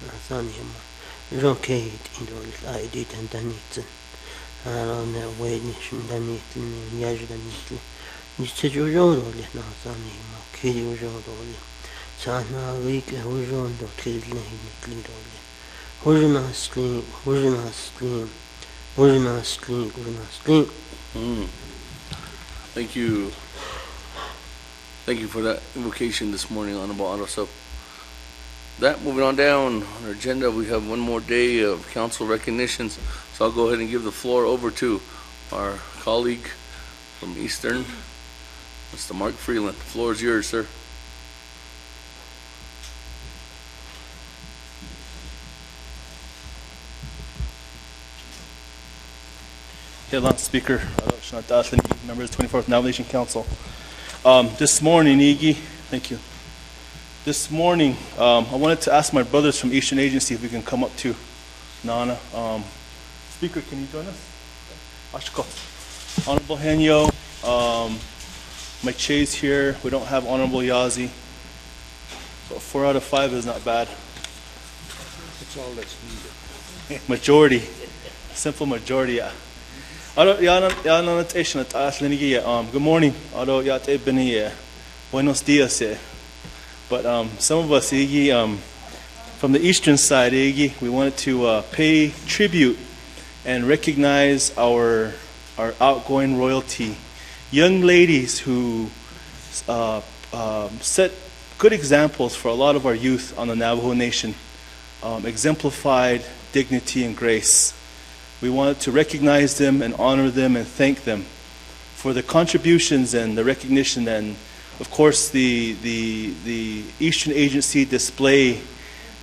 Nathaniel, Rocket in the ID and Danitz. On the way, Danitz, Yajdanitz. Nici giornoli Nathaniel, Kiri giornoli. Sana week, Hujon, the Cleveland, Cleveland. Hujana scream. Thank you. Thank you for that invocation this morning, Honorable Otto. So, moving on down on our agenda, we have one more day of council recognitions. So I'll go ahead and give the floor over to our colleague from Eastern, Mr. Mark Freeland. The floor is yours, sir. Speaker, members of the 24th Nomination Council. This morning, Iggy, thank you. This morning, I wanted to ask my brothers from Eastern Agency if we can come up to Nana. Speaker, can you join us? Ashko. Honorable Henio, my Chase here. We don't have Honorable Yazi. So 4 out of 5 is not bad. That's all that's needed. Majority, simple majority, yeah. Good morning. Buenos dias. But some of us, from the eastern side, we wanted to pay tribute and recognize our outgoing royalty, young ladies who set good examples for a lot of our youth on the Navajo Nation, exemplified dignity and grace. We wanted to recognize them and honor them and thank them for the contributions and the recognition, and of course the Eastern Agency display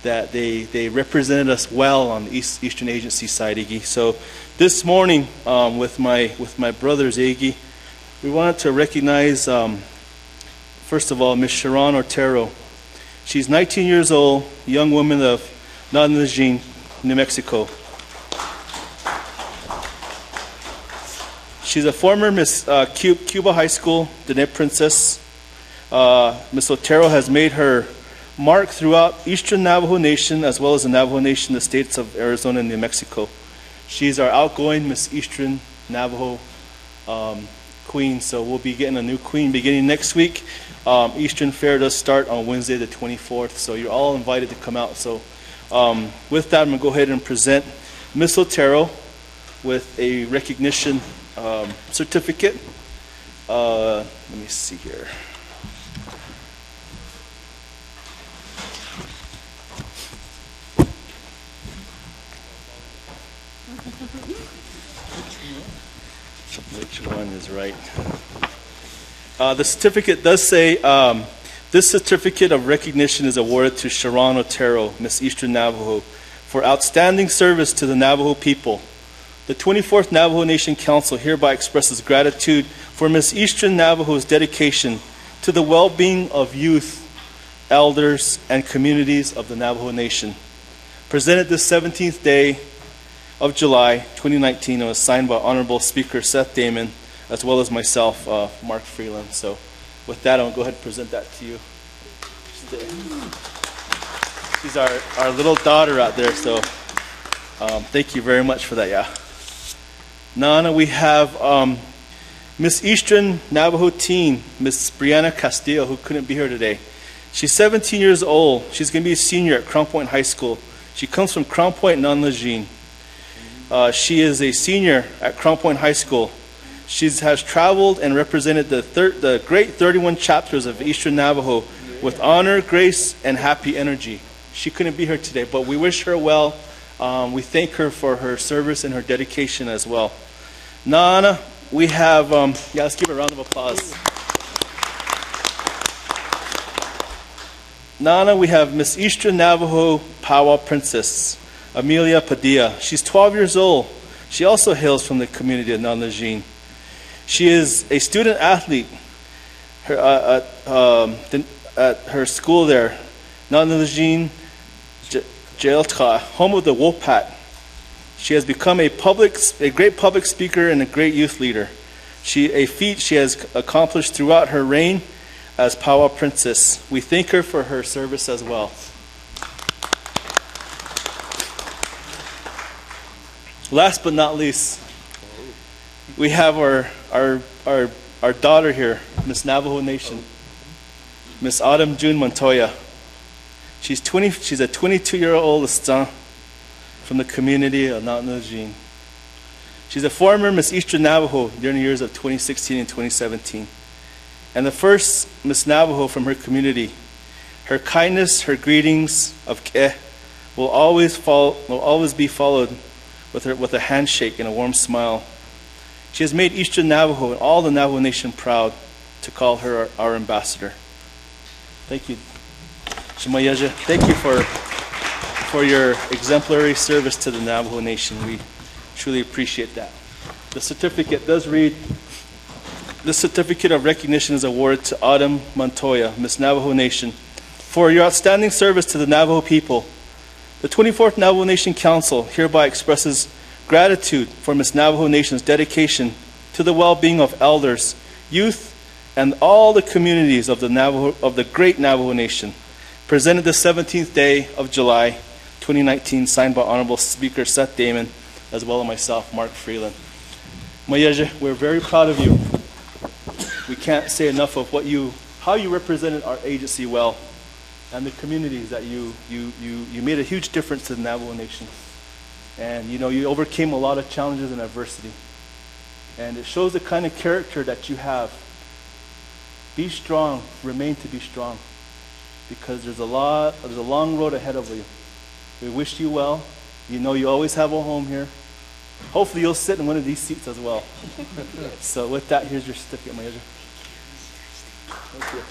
that they represented us well on the Eastern Agency side, Iggy. So this morning with my brothers, Iggy, we wanted to recognize first of all Miss Sharon Otero. She's 19 years old, young woman of Nathaniel, New Mexico. She's a former Miss Cuba High School, Diné Princess. Miss Otero has made her mark throughout Eastern Navajo Nation as well as the Navajo Nation, the states of Arizona and New Mexico. She's our outgoing Miss Eastern Navajo queen, so we'll be getting a new queen beginning next week. Eastern Fair does start on Wednesday the 24th, so you're all invited to come out. So with that, I'm going to go ahead and present Miss Otero with a recognition certificate. Let me see here. Which one is right? The certificate does say, this certificate of recognition is awarded to Sharon Otero, Miss Eastern Navajo, for outstanding service to the Navajo people. The 24th Navajo Nation Council hereby expresses gratitude for Miss Eastern Navajo's dedication to the well-being of youth, elders, and communities of the Navajo Nation. Presented this 17th day of July 2019 and was signed by Honorable Speaker Seth Damon, as well as myself, Mark Freeland. So with that, I'll go ahead and present that to you. She's our little daughter out there, so thank you very much for that, yeah. Nana, we have Miss Eastern Navajo teen, Miss Brianna Castillo, who couldn't be here today. She's 17 years old. She's going to be a senior at Crown Point High School. She comes from Crown Point, Nanlajin. She is a senior at Crown Point High School. She has traveled and represented the great 31 chapters of Eastern Navajo with honor, grace, and happy energy. She couldn't be here today, but we wish her well. We thank her for her service and her dedication as well. Nana, we have, let's give a round of applause. Nana, we have Miss Eastern Navajo Powwow Princess, Amelia Padilla. She's 12 years old. She also hails from the community of Nanlajin. She is a student athlete at her school there, Nanlajin Jailtka, home of the Wolfpack. She has become a great public speaker and a great youth leader. A feat she has accomplished throughout her reign as Powwow Princess. We thank her for her service as well. Last but not least, we have our daughter here, Miss Navajo Nation, Miss Autumn June Montoya. She's a 22-year-old Estan from the community of Mount Nujin. She's a former Miss Eastern Navajo during the years of 2016 and 2017, and the first Miss Navajo from her community. Her kindness, her greetings of K'e will always be followed with a handshake and a warm smile. She has made Eastern Navajo and all the Navajo Nation proud to call her our ambassador. Thank you, Shemayeja. Thank you for your exemplary service to the Navajo Nation. We truly appreciate that. The certificate does read, "This certificate of recognition is awarded to Autumn Montoya, Miss Navajo Nation, for your outstanding service to the Navajo people. The 24th Navajo Nation Council hereby expresses gratitude for Miss Navajo Nation's dedication to the well-being of elders, youth, and all the communities of the great Navajo Nation. Presented the 17th day of July, 2019, signed by Honorable Speaker Seth Damon, as well as myself, Mark Freeland." Mayeja, we're very proud of you. We can't say enough of how you represented our agency well, and the communities that you made a huge difference to the Navajo Nation. And you overcame a lot of challenges and adversity. And it shows the kind of character that you have. Be strong, remain to be strong, because there's a long road ahead of you. We wish you well. You always have a home here. Hopefully you'll sit in one of these seats as well. So with that, here's your certificate, Mayeja. Thank you.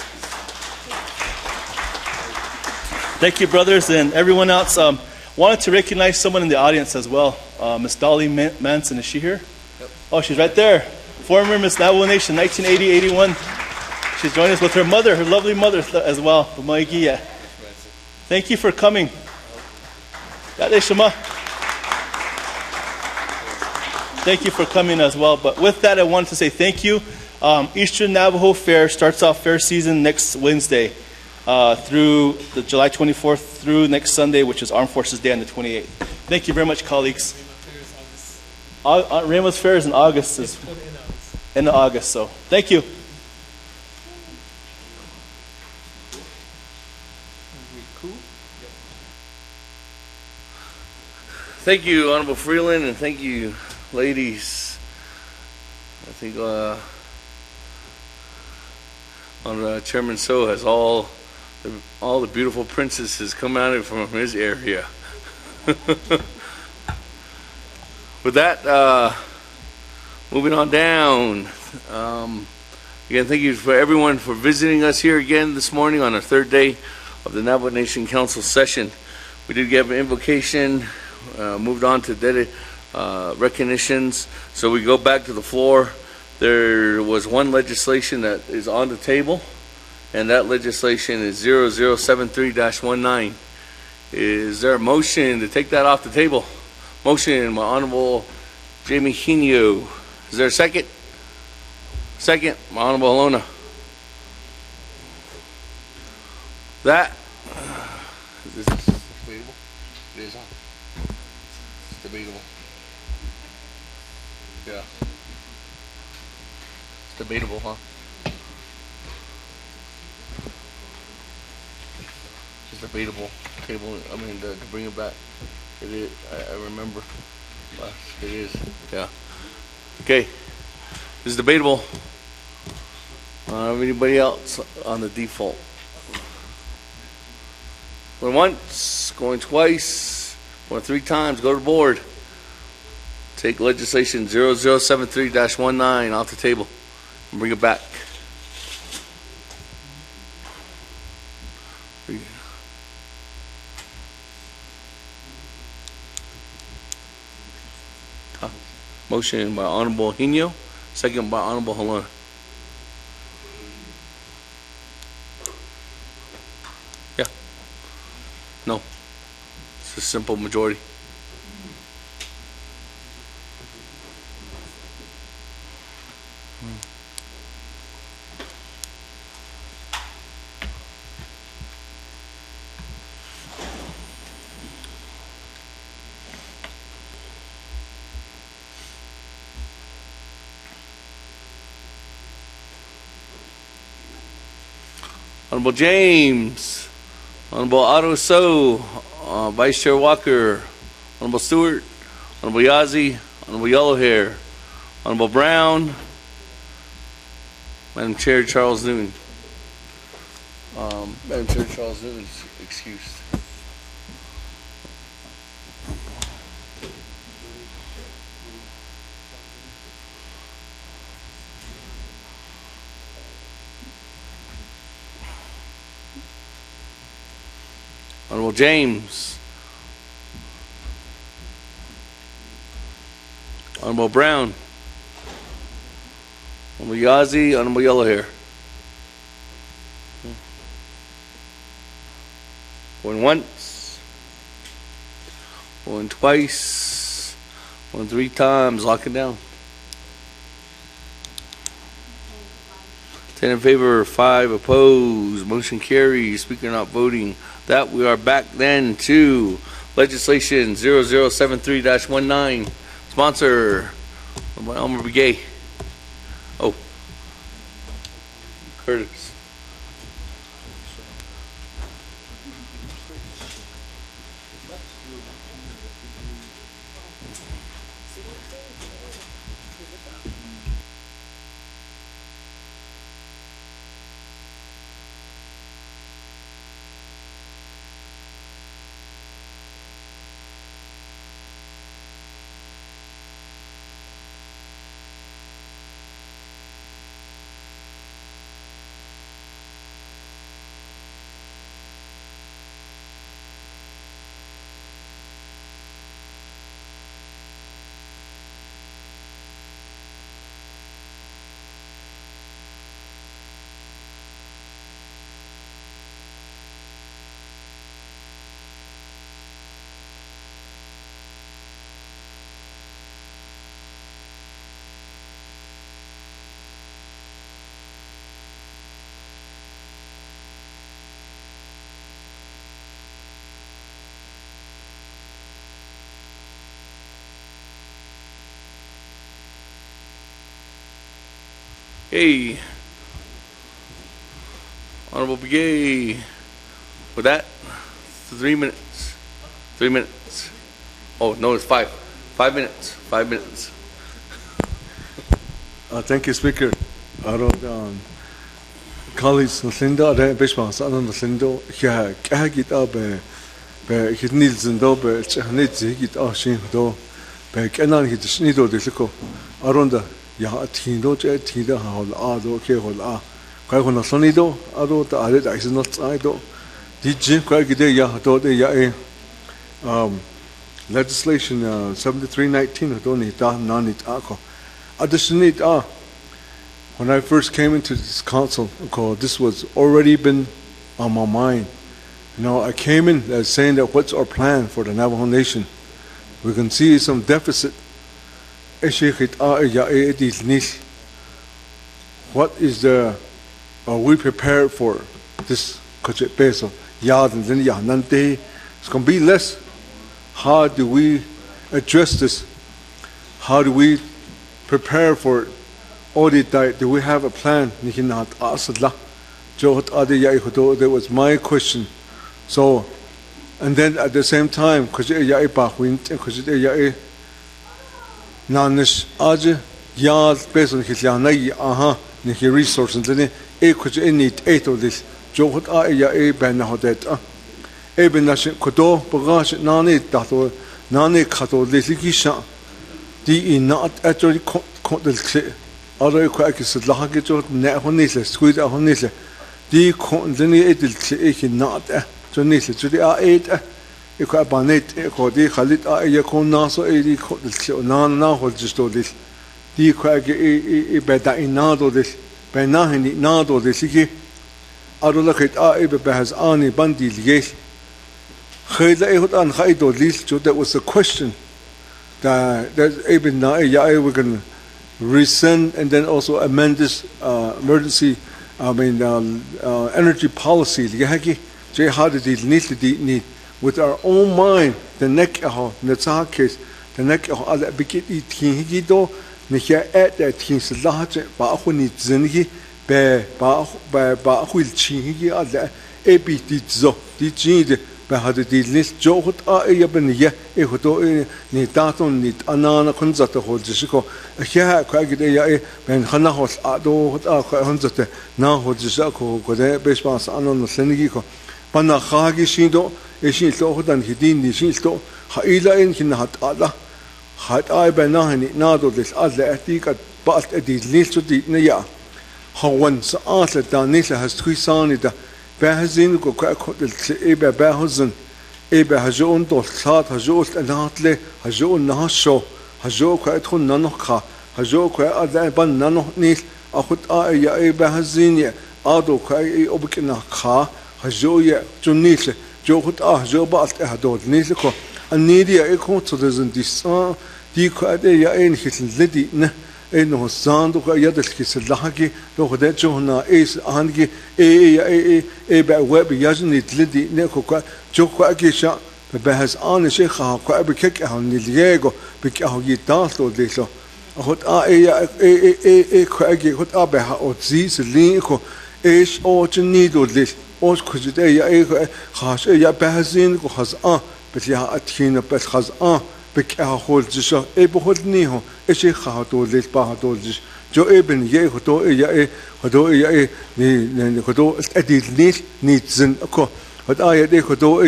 Thank you, brothers, and everyone else. Wanted to recognize someone in the audience as well. Miss Dolly Manson, is she here? Yep. Oh, she's right there. Former Miss Navajo Nation, 1980-81. She's joining us with her mother, her lovely mother as well, Maigia. Thank you for coming. Thank you for coming as well. But with that, I wanted to say thank you. Eastern Navajo Fair starts off fair season next Wednesday through the July 24th through next Sunday, which is Armed Forces Day on the 28th. Thank you very much, colleagues. Ramos Fair is in August. In August, so thank you. Thank you, Honorable Freeland, and thank you, ladies. I think Chairman So has all the beautiful princesses come out from his area. With that, moving on down. Again, thank you for everyone for visiting us here again this morning on our third day of the Navajo Nation Council session. We did get an invocation. Moved on to recognitions. So we go back to the floor. There was one legislation that is on the table, and that legislation is 0073-19. Is there a motion to take that off the table? Motion by Honorable Jamie Henio. Is there a second? Second, by Honorable Alona. That is this debatable? It is on. Debatable. Yeah. It's debatable, huh? It's debatable. Table, to bring it back. It is, I remember. It is, yeah. Okay. It's debatable. Anybody else on the default? Going once, going twice, going three times, go to the board. Take legislation 0073-19 off the table and bring it back. Motion by Honorable Henio, second by Honorable Halona. Yeah. No. It's a simple majority. Honorable James, Honorable Otto So, Vice Chair Walker, Honorable Stewart, Honorable Yazzie, Honorable Yellowhair, Honorable Brown, Madam Chair Charles Newton. Madam Chair Charles Newton is excused. Honorable James, Honorable Brown, Honorable Yazzie, Honorable Yellowhair. Going once, going twice, going 3 times, lock it down. 10 in favor, 5 opposed, motion carries, speaker not voting. That we are back then to legislation 0073-19, sponsor by Elmer Begay. Oh, Curtis. Hey, Honorable Begay. With that, 3 minutes. 3 minutes. Oh, no, it's 5. 5 minutes. 5 minutes. Thank you, Speaker. Colleagues, Nathaniel, Bishmas, and Nathaniel, here, Kagit up, he needs and dobe, Chanit, it all shin do, Beganan, he just need to the around Ya Tindo, Tida, Ado, Kehola, Kakona Sonido, Ado, the Added, I not idle. Did Jim Cragide Yahato de legislation 7319, Doni, non it Ako. Additionally, when I first came into this council, this was already been on my mind. You know, I came in saying that what's our plan for the Navajo Nation? We can see some deficit. What is the, are we prepared for this? It's going to be less. How do we address this? How do we prepare for it? Audit diet, do we have a plan? That was my question. So, and then at the same time, Nanish Aja Yard based on his Yanai aha Niki resources in it need 8 of this. Johot A Benahodet Ebenash Kodo Bagash Nani Dato Nani Kato Lisikisha D not actually caught other quacks Lahagito Nehonisa, squeeze a honisa. D continue it not Jonisa to the 8. Equabanet, Ecodi, Halit, Ayakon, Naso, Edi, Nana, hold just all this. D quag e beta in Nado this, Benahini, Nado the Siki. Adolacate Abe has Ani Bandi, yes. Heda Ehot and Haido, this, that was the question. That Abe Naya, we can resend and then also amend this emergency, energy policy. Jay, how did it need? With our own mind, the neck of the case, the neck of other big eating, Higido, Nikia at that things large, but when it's Zenhi, ba huil chingi alle e bitizzo di cinde ba had di list jogot a e ben ye e hoto ni daton ni anana konzata holziko ja ka gide ya e ben khana hos a do hot a konzata na holziko ko de bespas anon senigi ko bana khagi shindo e shin so hodan hidin ni shin so ha ila en kin hat ala hat ai bana ni na do des alle etika balt di list di ne ya hawan sa atla da nisa has twisani da behazin ko ka ko e be behazin e be hajon do sat hajol anatle hajon nasho hajo ka ethun nanokha hajo ka ada ban nanoh nis akhut a ya e behazin ya ado ka e obkina kha hajo ya junnis jo khut a jo balt e hadod nis ko anidi e ko to desen disa di ko ade ya en hisl ledi na إنه الصندوق يدرس كسلاحكي لو خدت هنا إيش عندك إيه بأواب يجني تلدي نكوكا جوكا أكيشا بهز أنا شيخ هاكا بكيك هون نليجو بك هو يتاسلو ديسو أخد إيه كأجي خد أبها أتزيز لينكو إيش أو جنيدو ديس أوش كجد إيه خاش إيه بهزين كو خز بس يها أتكين بس خز بك أخول جشة إيه بخدنيه إيش خاطو ليش بحاطو جش جو ابن يه خدو إيه خدو إيه ني خدو أديل نيتزن أكو خد آية خدو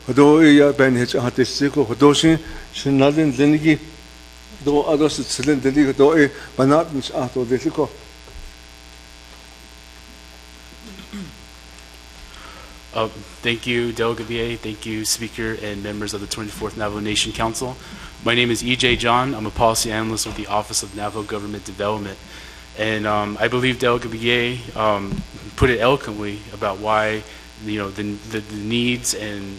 خدو بين هج هاتسيكو خدو شن نادين لنجي دو أدوس تسلن دلي خدو بنات مش أحطو دليكو. Thank you, Delegate Begay. Thank you, Speaker and members of the 24th Navajo Nation Council. My name is E.J. John. I'm a policy analyst with the Office of Navajo Government Development. And I believe Delegate Begay put it eloquently about why the needs and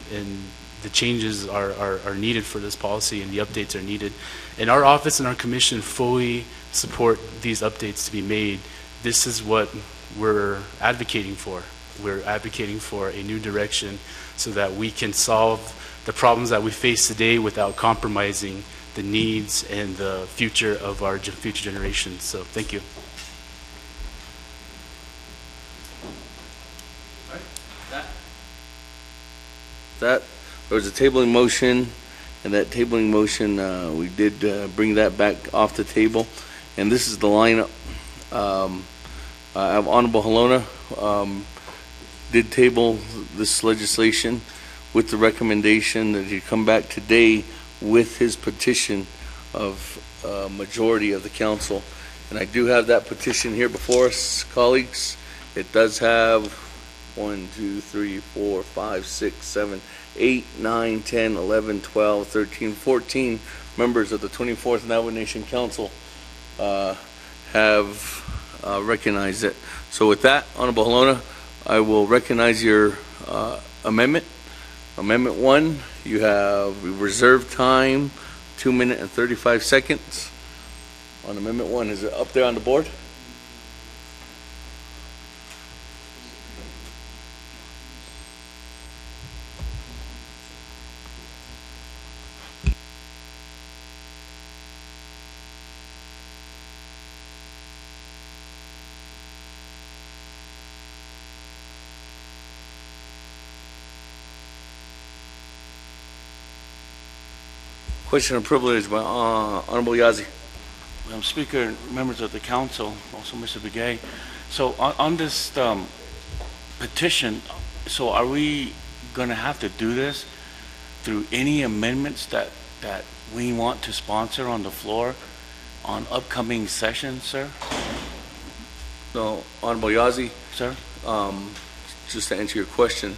the changes are needed for this policy and the updates are needed. And our office and our commission fully support these updates to be made. This is what we're advocating for. We're advocating for a new direction so that we can solve the problems that we face today without compromising the needs and the future of our future generations. So thank you. That there was a tabling motion, and that tabling motion we did bring that back off the table, and this is the lineup. I have Honorable Halona did table this legislation with the recommendation that he come back today with his petition of majority of the council. And I do have that petition here before us, colleagues. It does have 1, 2, 3, 4, 5, 6, 7, 8, 9, 10, 11, 12, 13, 14 members of the 24th Navajo Nation Council have recognized it. So with that, Honorable Halona, I will recognize your amendment. Amendment 1, you have reserved time, 2 minutes and 35 seconds. On Amendment 1, is it up there on the board? Question of privilege by Honorable Yazzie. Madam Speaker, members of the council, also Mr. Begay. So on this petition, so are we going to have to do this through any amendments that we want to sponsor on the floor on upcoming sessions, sir? No, Honorable Yazzie, Sir? just to answer your question,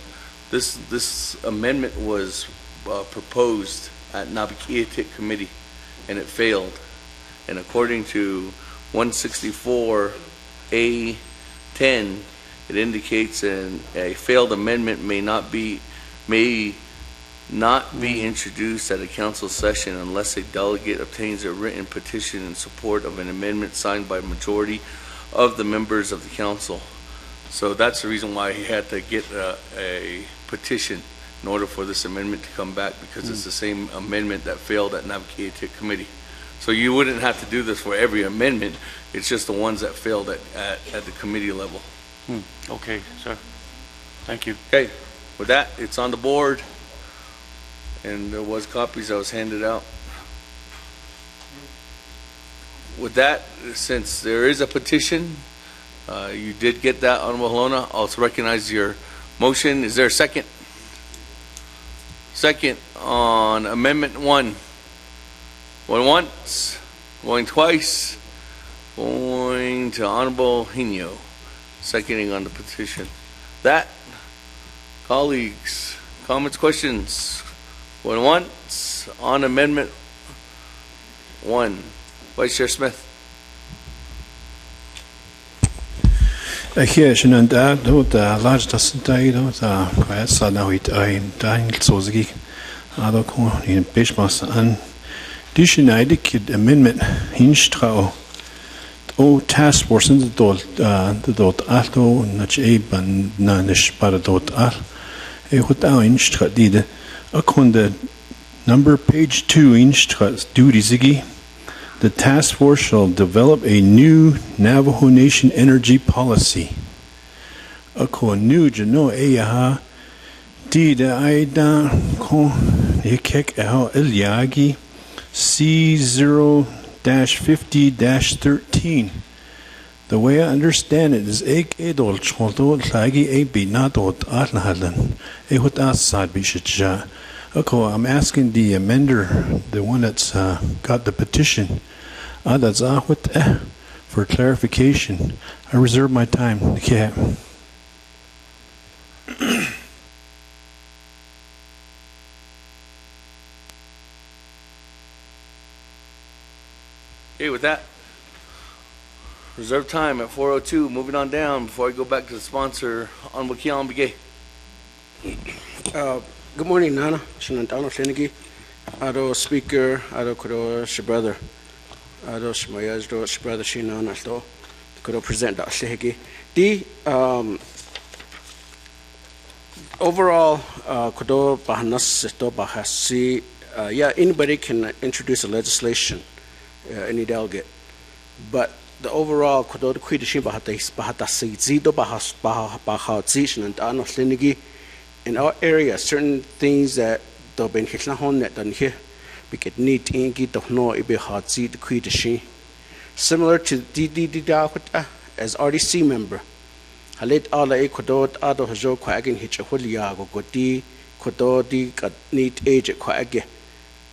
this amendment was proposed at Navigated Committee, and it failed. And according to 164A10, it indicates a failed amendment may not be introduced at a council session unless a delegate obtains a written petition in support of an amendment signed by a majority of the members of the council. So that's the reason why he had to get a petition in order for this amendment to come back, because it's the same amendment that failed at Navigated Committee. So you wouldn't have to do this for every amendment. It's just the ones that failed at the committee level. Okay, sir. Thank you. Okay, with that, it's on the board. And there was copies that was handed out. With that, since there is a petition, you did get that, Honorable Halona. I'll also recognize your motion. Is there a second? Second on Amendment 1. Going once, going twice, going to Honorable Henio, seconding on the petition. That, colleagues, comments, questions? Going once on Amendment 1. Vice Chair Smith. Here, and that, the large died, the quiet sad now it I dying so the other corner in Bishmas and Dishinide kid amendment hinstrao. O task force in the dot alto, not a ban nanish paradot al. A hotel instra did a conde number page 2 instra duty ziggy. The task force shall develop a new Navajo Nation energy policy. Ako new jano ayaha di da aida ko yekek el ilyagi C0-50-13. The way I understand it is ek edol cholto lagi e binadot atlahalan. E hut asad bishitja. Okay, I'm asking the amender, the one that's got the petition, that's for clarification. I reserve my time. Okay. Okay, with that, reserve time at 4:02. Moving on down before I go back to the sponsor, Honorable Begay. Good morning, Nana. Shinantano Shenigi. Ado speaker, Ado Kuro Shibrother. Ado Shmayazdo Shibrother Shinan Alto. Kuro present that Shehigi. The overall Kudo Bahanas Seto Bahasi. Yeah, anybody can introduce a legislation, any delegate. But the overall Kudo Kuidishin Bahatasi Zido Bahas Bahatzi and Ano Shenigi. In our area, certain things that do ben hitlahon that done here, we get neat ingi to know ibe hot seat the kuidishi. Similar to DDD as RDC member. Halit ala ekodot ado hajo quagin hitch a huliago goti kodo di got neat age at quagge.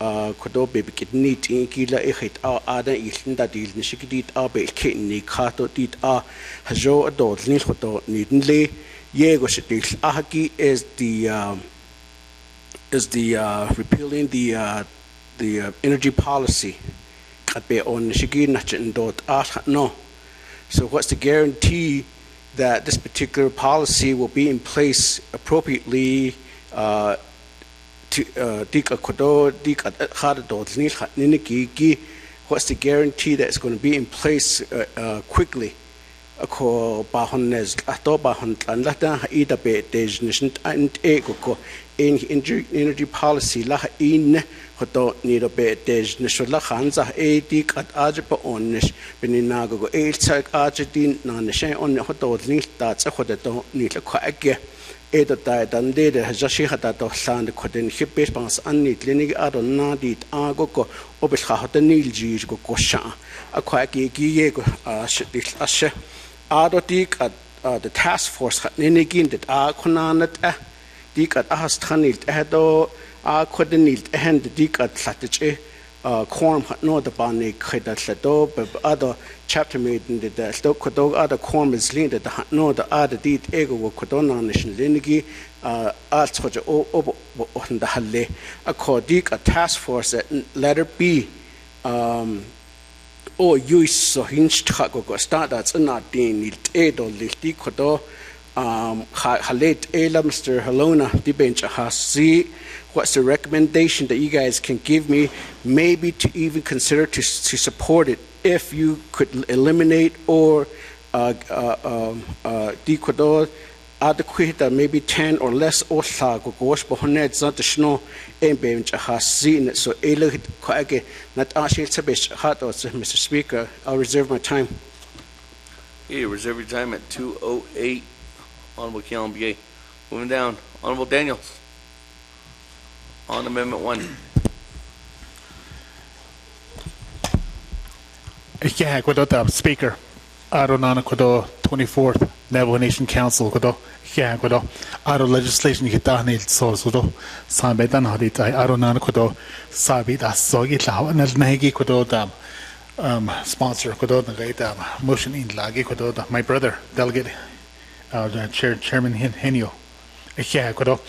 Kodo baby get neat ingi la ehit our ada islinda deal nishikidit abe kitten kato dit hajo adult nil hodo needn't Yego Shadil Ahaki is the repealing the energy policy. On no. So what's the guarantee that this particular policy will be in place appropriately to what's the guarantee that it's going to be in place quickly? Ako bahonnes ato bahon lata ida be designation and ego in energy policy la in hoto ni do be designation la khanza e dik at ajpa onnish beninago go e chak ajidin na neshe on hoto ni ta cha khodato ni la khage e do ta dan de hajashi hata to sand khoden hipes pans anni clinic adon na dit ago ko obel khahata nil ji go kosha akwa ki ye go shit ashe Adotik at the task force had Ninigin that Konanat Dik at Astanil Edo Kodinil and the Dik at Satiche Corm had no the Bani Kedat Lado, but other chapter made in the Kodo other Corm is leaned at the no the other deed ego Kodona Nation Linigi arts for the Obo on the Halle. A Kodik a task force at letter B. O use so hinge go start that's not being it or lifty kodo halet ela Mr. Halona the bench has see what's the recommendation that you guys can give me maybe to even consider to support it if you could eliminate or decodo adequate maybe 10 or less osla go gosh bohonet zat shno embe hasin so elohit kwage nat ashil sabish hat Mr. Speaker. I'll reserve my time. Okay, reserve your time at 2:08. Honorable Keelan Begay. Moving down, Honorable Daniels on Amendment 1. Yeah, good Speaker. Aronana Kodo 24th Navajo Nation Council Kodo. Yeah, good. Aro legislation Hitanil Sosudo. Sambetan Hadita Aronana Kodo Sabit Asogi Lao and Nagi Kodo Dam. Sponsor Kodo Nagay motion in Lagi Kodo. My brother, Delegate Chairman Henio. Yeah, Kodo.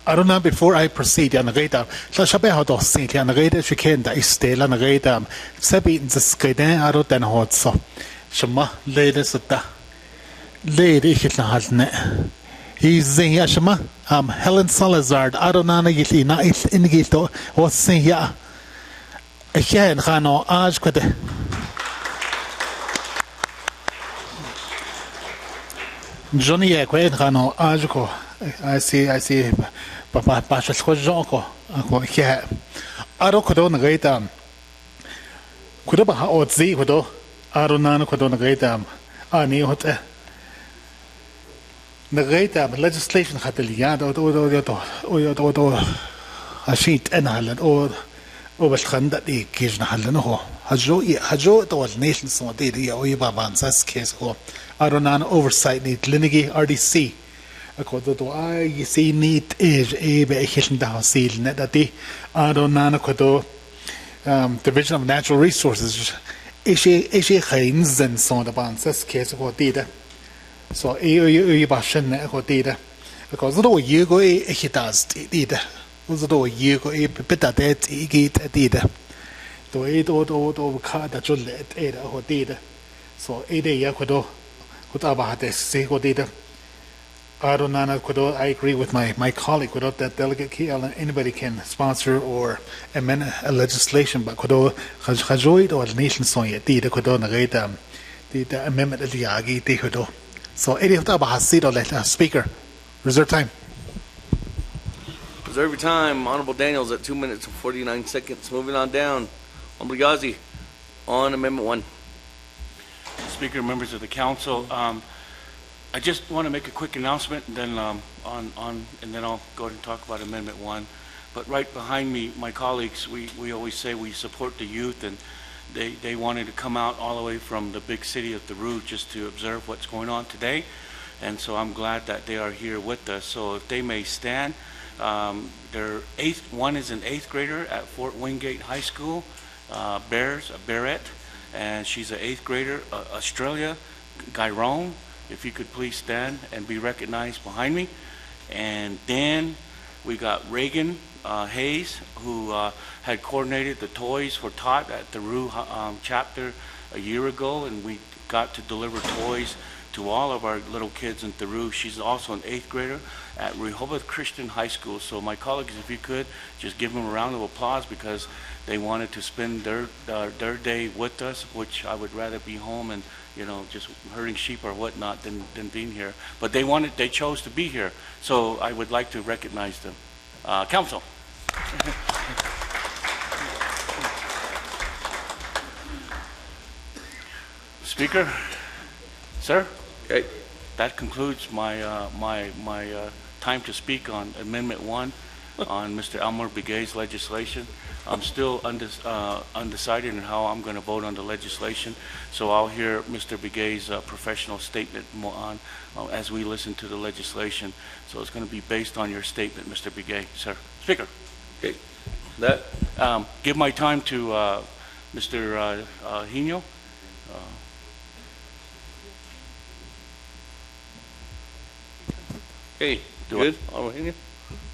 Arona, before I proceed, Yanagata, Lashabeho Saint Yanagata, Shikenda, Estela Nagata, Sabi in the Skaden Aro Den Hotso. Shama, ladies at the lady Hitna. He's saying Yashama, Helen Salazar, Aronana Yitlina, in Gito, was saying Ya. Again, Hano, Ajquade. Johnny Aquain, Hano, Ajko. I see, Papa Pasha Squajonko. Yeah. Arocodon Gatam. Kudabaha or Z, Kudo, Aronana Kodon Gatam. Ani Hote. The Gatam legislation had the Liado, a sheet and Highland or overscan that the occasion Hallenoho. Hajo, it was nations so did the Oibaban's case or Aronana oversight need Linigi RDC. According to I see need is a hitting down seal net that the Aronana Kodo Division of Natural Resources is she Haynes and so the Ban's case or data. So a bashan or data because the you go he does data. Also, you go a bit of that get data. To 8 or card that you let 8 or data. So 8 a Yakodo could about this say or data. I agree with my colleague. Without that delegate, anybody can sponsor or amend a legislation. But Kodo Hajoid or nation song yet did the Kodo Nagata the amendment of the Yagi de Kodo. So Eddie Hasido let Speaker. Reserve time. Reserve your time. Honorable Daniels at 2 minutes and 49 seconds. Moving on down. Honorable Gazi on Amendment 1. Speaker, members of the council, I just want to make a quick announcement, and then and then I'll go ahead and talk about Amendment 1. But right behind me, my colleagues, we always say we support the youth, and they wanted to come out all the way from the big city of Peru just to observe what's going on today, and so I'm glad that they are here with us. So if they may stand, one is an 8th grader at Fort Wingate High School, Barrett, and she's an 8th grader, Australia, Gyrone. If you could please stand and be recognized behind me. And then we got Reagan Hayes, who had coordinated the toys for Tot at the Rue chapter a year ago, and we got to deliver toys to all of our little kids in Peru. She's also an 8th grader at Rehoboth Christian High School. So my colleagues, if you could, just give them a round of applause because they wanted to spend their day with us, which I would rather be home and just herding sheep or whatnot than being here. But they chose to be here. So I would like to recognize them. Council. Speaker, sir. Okay. That concludes my time to speak on Amendment 1 on Mr. Elmer Begay's legislation. I'm still undecided on how I'm going to vote on the legislation, so I'll hear Mr. Begay's professional statement more on as we listen to the legislation. So it's going to be based on your statement, Mr. Begay, sir. Speaker. Okay. That. Give my time to Mr. Henio. Okay. Good. Honorable Henio.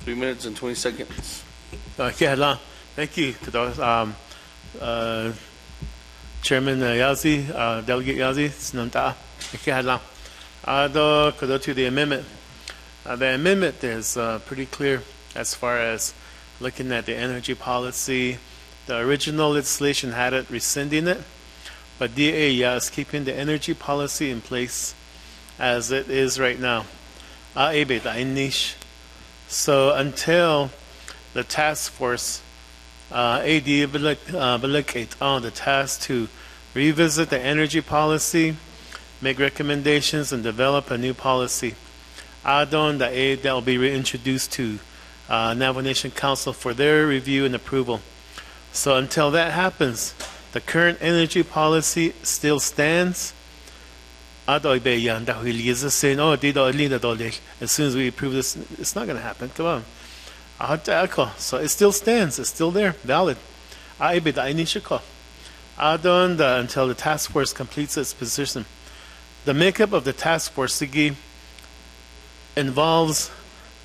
3 minutes and 20 seconds. Thank you to those Chairman Yazi, Delegate Yazi, Snanta. Go to the amendment. The amendment is pretty clear as far as looking at the energy policy. The original legislation had it rescinding it, but DA is keeping the energy policy in place as it is right now. ebe da inish. So until the task force AD belocate on the task to revisit the energy policy, make recommendations, and develop a new policy. Adon that will be reintroduced to Navajo Nation Council for their review and approval. So until that happens, the current energy policy still stands. As soon as we approve this, it's not going to happen. Come on. So it still stands. It's still there, valid. Until the task force completes its position. The makeup of the task force involves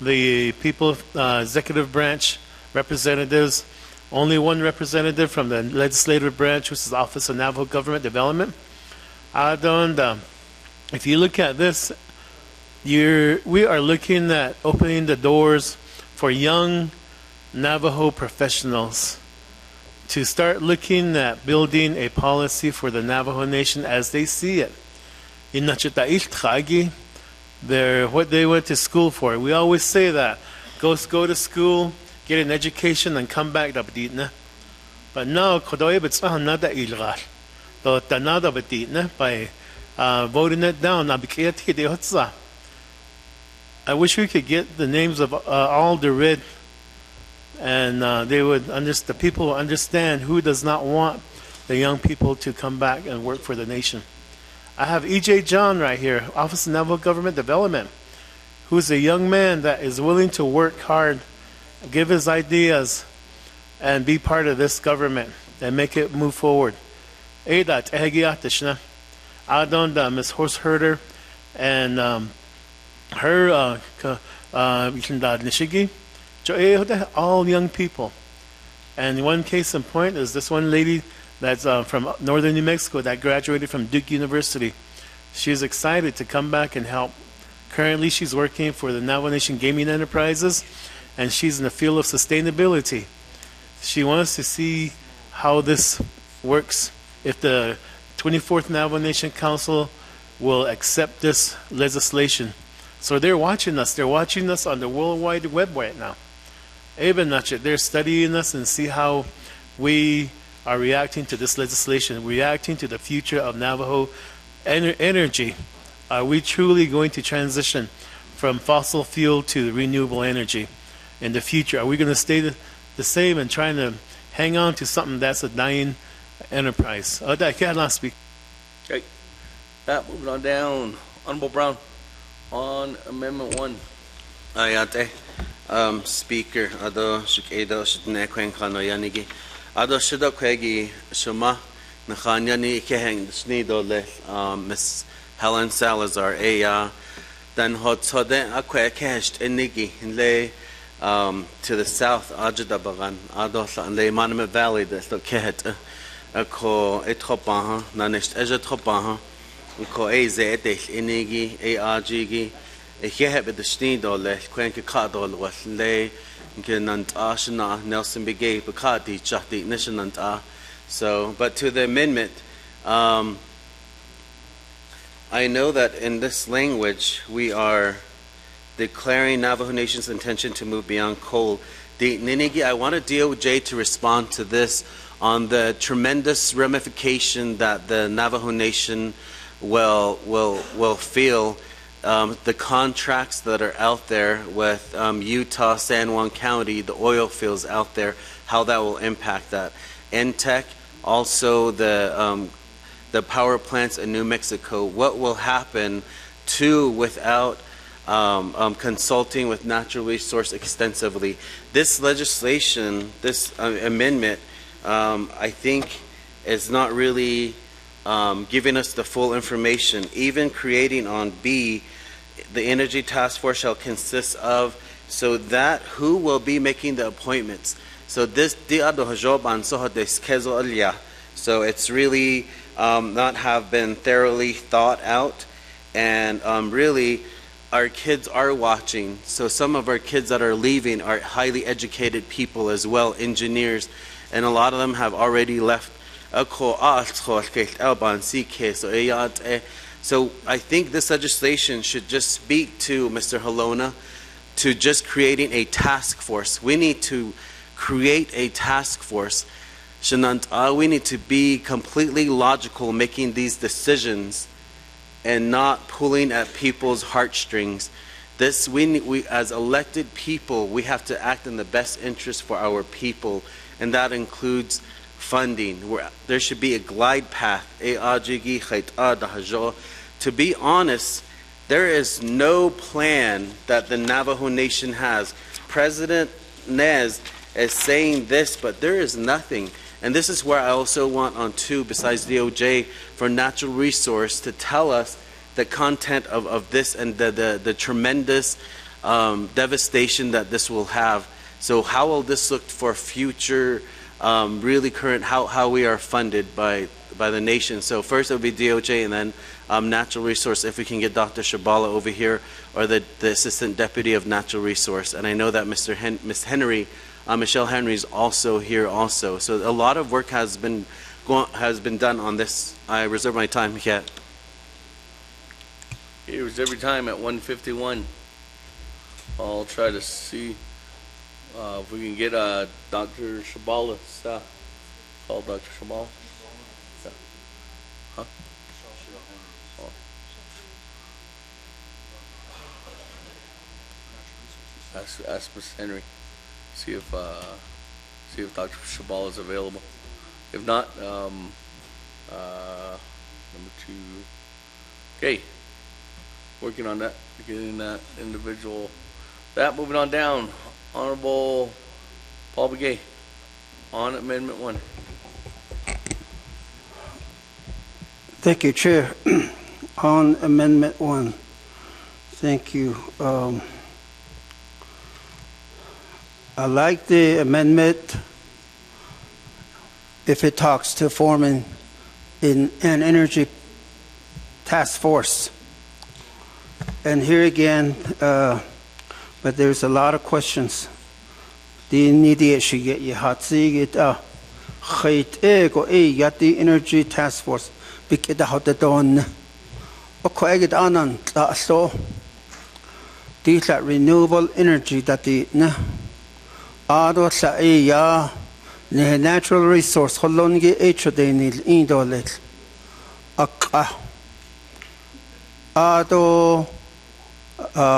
the people, executive branch representatives, only one representative from the legislative branch, which is the Office of Navajo Government Development. If you look at this, we are looking at opening the doors for young Navajo professionals to start looking at building a policy for the Navajo Nation as they see it. They're what they went to school for. We always say that. Go to school, get an education, and come back. But now, by voting it down, I wish we could get the names of all the red, and the people will understand who does not want the young people to come back and work for the nation. I have E.J. John right here, Office of Navajo Government Development, who's a young man that is willing to work hard, give his ideas, and be part of this government and make it move forward. Adon, Miss Horse Herder, and her Nishigi, all young people. And one case in point is this one lady that's from northern New Mexico that graduated from Duke University. She's excited to come back and help. Currently, she's working for the Navajo Nation Gaming Enterprises, and she's in the field of sustainability. She wants to see how this works, if the 24th Navajo Nation Council will accept this legislation. So they're watching us. They're watching us on the World Wide Web right now. They're studying us and see how we are reacting to this legislation, reacting to the future of Navajo energy. Are we truly going to transition from fossil fuel to renewable energy in the future? Are we going to stay the same and trying to hang on to something that's a dying enterprise? I cannot speak. Okay. Moving on down. Honorable Brown on Amendment 1. Ayate. Speaker, Ado Shikedo Shitnekwen Kano Yanigi. Ado Shidokwegi Shuma Nakhanyani Keheng Snidole, Miss Helen Salazar, then Hotsode Akwe Kesht Enigi in lay to the south, Ajadabagan, Adosa, and lay Monument Valley, that's the Kehet, Ko Etropaha, Nanisht Ejatropaha, Ko Eze Etech Enigi, Ajigi. Eheb the Snidole, Quenka Kadol was lay, Genant Ashana, Nelson Begay, Bukati, Chati, Nishanant. So, but to the amendment, I know that in this language we are declaring Navajo Nation's intention to move beyond coal. I want DOJ to respond to this on the tremendous ramification that the Navajo Nation will feel. The contracts that are out there with Utah, San Juan County, the oil fields out there, how that will impact that. NTEC, also the power plants in New Mexico, what will happen without consulting with natural resource extensively. This legislation, this amendment, I think is not really giving us the full information. Even creating on B, the Energy Task Force shall consist of, so that who will be making the appointments. So this so it's really not have been thoroughly thought out, and really our kids are watching. So some of our kids that are leaving are highly educated people as well, engineers, and a lot of them have already left. So I think this legislation should just speak to Mr. Halona to just creating a task force. We need to create a task force. We need to be completely logical making these decisions and not pulling at people's heartstrings. We as elected people, we have to act in the best interest for our people, and that includes funding. There should be a glide path. To be honest, there is no plan that the Navajo Nation has. President Nez is saying this, but there is nothing. And this is where I also want on two, besides DOJ, for natural resource to tell us the content of this and the tremendous devastation that this will have. So how will this look for future, really current, how we are funded by the nation? So first it will be DOJ, and then natural resource, if we can get Dr. Shabala over here, or the Assistant Deputy of Natural Resource. And I know that Miss Henry, Michelle Henry is also here also. So a lot of work has been done on this. I reserve my time here. It was every time at 1:51. I'll try to see if we can get Dr. Shabala staff. Call Dr. Shabala. Yeah. Huh? Oh. Ask Miss Henry. See if Dr. Shabala is available. If not, number 2. Okay. Working on that, getting that individual. Moving on down. Honorable Paul Begay on Amendment 1. Thank you, Chair. On Amendment 1, thank you. I like the amendment if it talks to forming an energy task force. And here again, but there's a lot of questions. The energy task force. These are renewable energy that the natural resource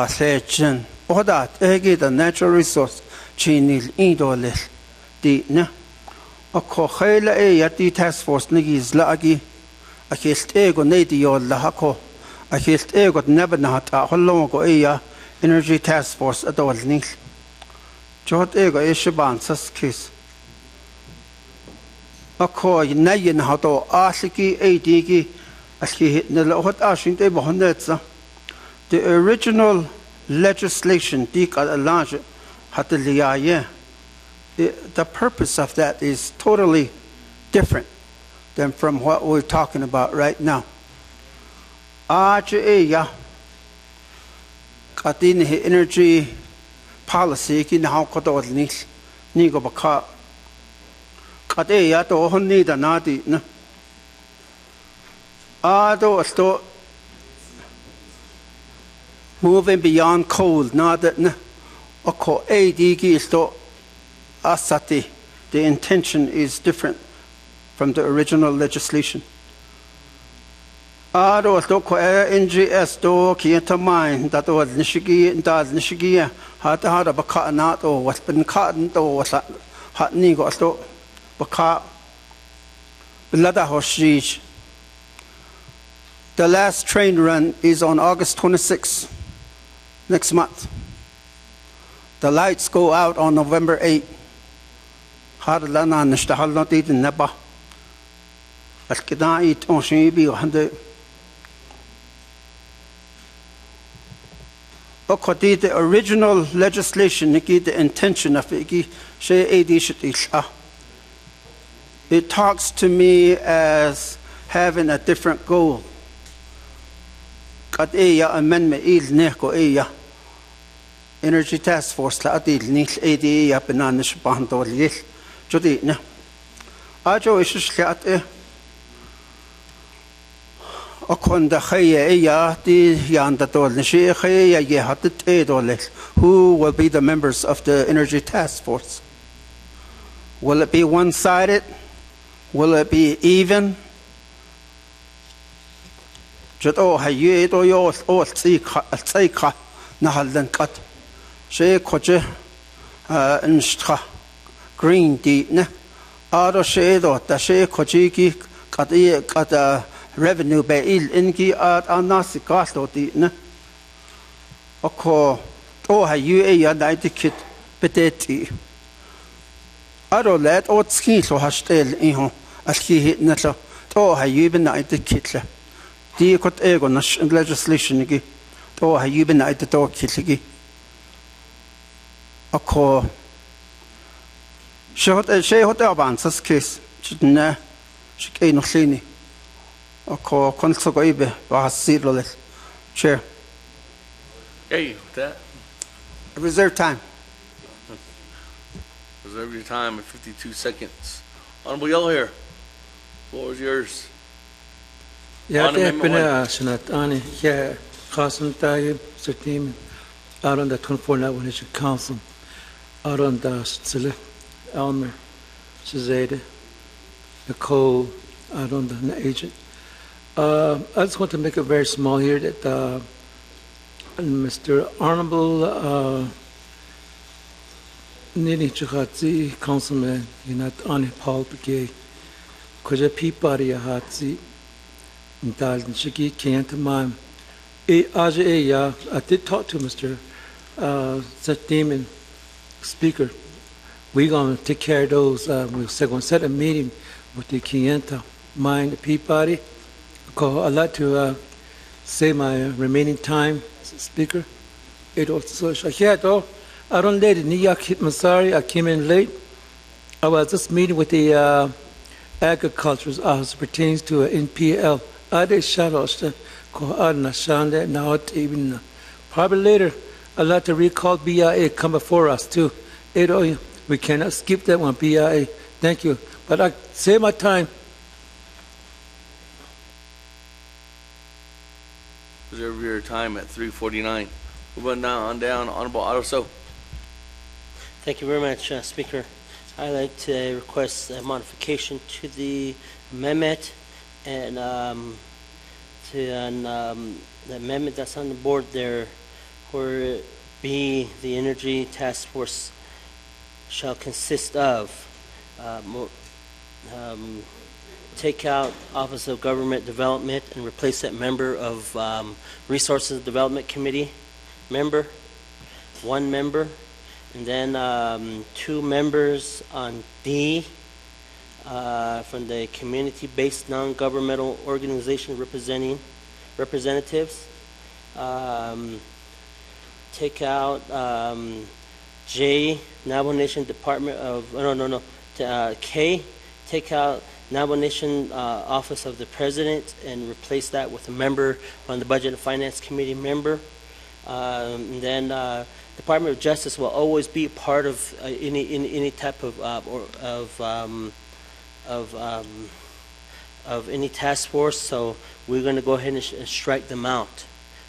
section that the natural resource chinil indolel di na ako khayla yati task force nigis lagi akist ego nedi yolla hako akist ego never nata hollo go energy task force adol nil jot ego ishaban saskis ako nayin hato asiki adigi aski nela hot ashinte bohnetsa. The original legislation, the purpose of that is totally different than from what we're talking about right now. Energy policy moving beyond coal, not that asati. The intention is different from the original legislation. NGS do kieta mine that was Nishigi and Dad Nishigia had a baka not or what's been cotton or was hot nigo sto baka Belada Hoshij. The last train run is on August 26th. Next month. The lights go out on November 8th. Hadalana nishtahalnati neba. Alkidait on shibi hande. Okoti the original legislation niki the intention of it it talks to me as having a different goal. Amendment energy task force la adil nil ADA bananish bandol yel jodi na ajo ishish kat Okonda Khaya Yati Yandatol Nishi Khaya Yahatit Edolet. Who will be the members of the Energy Task Force? Will it be one-sided? Will it be even? Jut oh hayu to yo all tsika nahaldan kat. She koje instra green di ne. Ado she do ta she kojiki kat revenue be il ingi at anasi kasto di ne. Oko oh hayu ya naidikit beteti. Ado let o tski so hastel iho aski hit netlo. Oh hayu ben naidikit le. Die kot ego nas legislation gi to ha you been at the talk kiligi ako she hot avances case chidna shikay no sini ako konso go ibe ba sirlo chair. Hey, with that. Reserve time. Reserve your time at 52 seconds. Honorable Yellow here. Floor is yours. Ja, On det amendment är one. så att Annie, jag Carson Tayyip, Sir Damon, out on the 24 Navajo Council, out on the Sile, Elmer, Shazada, Nicole, out on the agent. I just want to make it very small here that Mr. Honorable Nini Chukatsi, Councilman, Yunat Annie Paul Begay, Koja Peabody Hatsi, Dalton Shiki can't mind. I did talk to Mr. Seth Damon, Speaker. We're going to take care of those. We're going to set a meeting with the Kienta Mind, the Peabody. I'd like to say my remaining time, Speaker. I don't let it. I'm sorry, I came in late. I was just meeting with the agriculture as it pertains to NPL. Probably later, I'd like to recall BIA come before us too. We cannot skip that one, BIA. Thank you. But I save my time. Reserve your time at 3:49. Moving now on down, Honorable Otto. Thank you very much, Speaker. I'd like to request a modification to the amendment and the amendment that's on the board there, where B, the Energy Task Force shall consist of, take out Office of Government Development and replace that member of Resources Development Committee member, one member, and then 2 members on D, from the community-based non-governmental organization representatives. Take out J, Navajo Nation Department of, K, take out Navajo Nation Office of the President and replace that with a member on the Budget and Finance Committee member. And then Department of Justice will always be part of any type of any task force, so we're going to go ahead and strike them out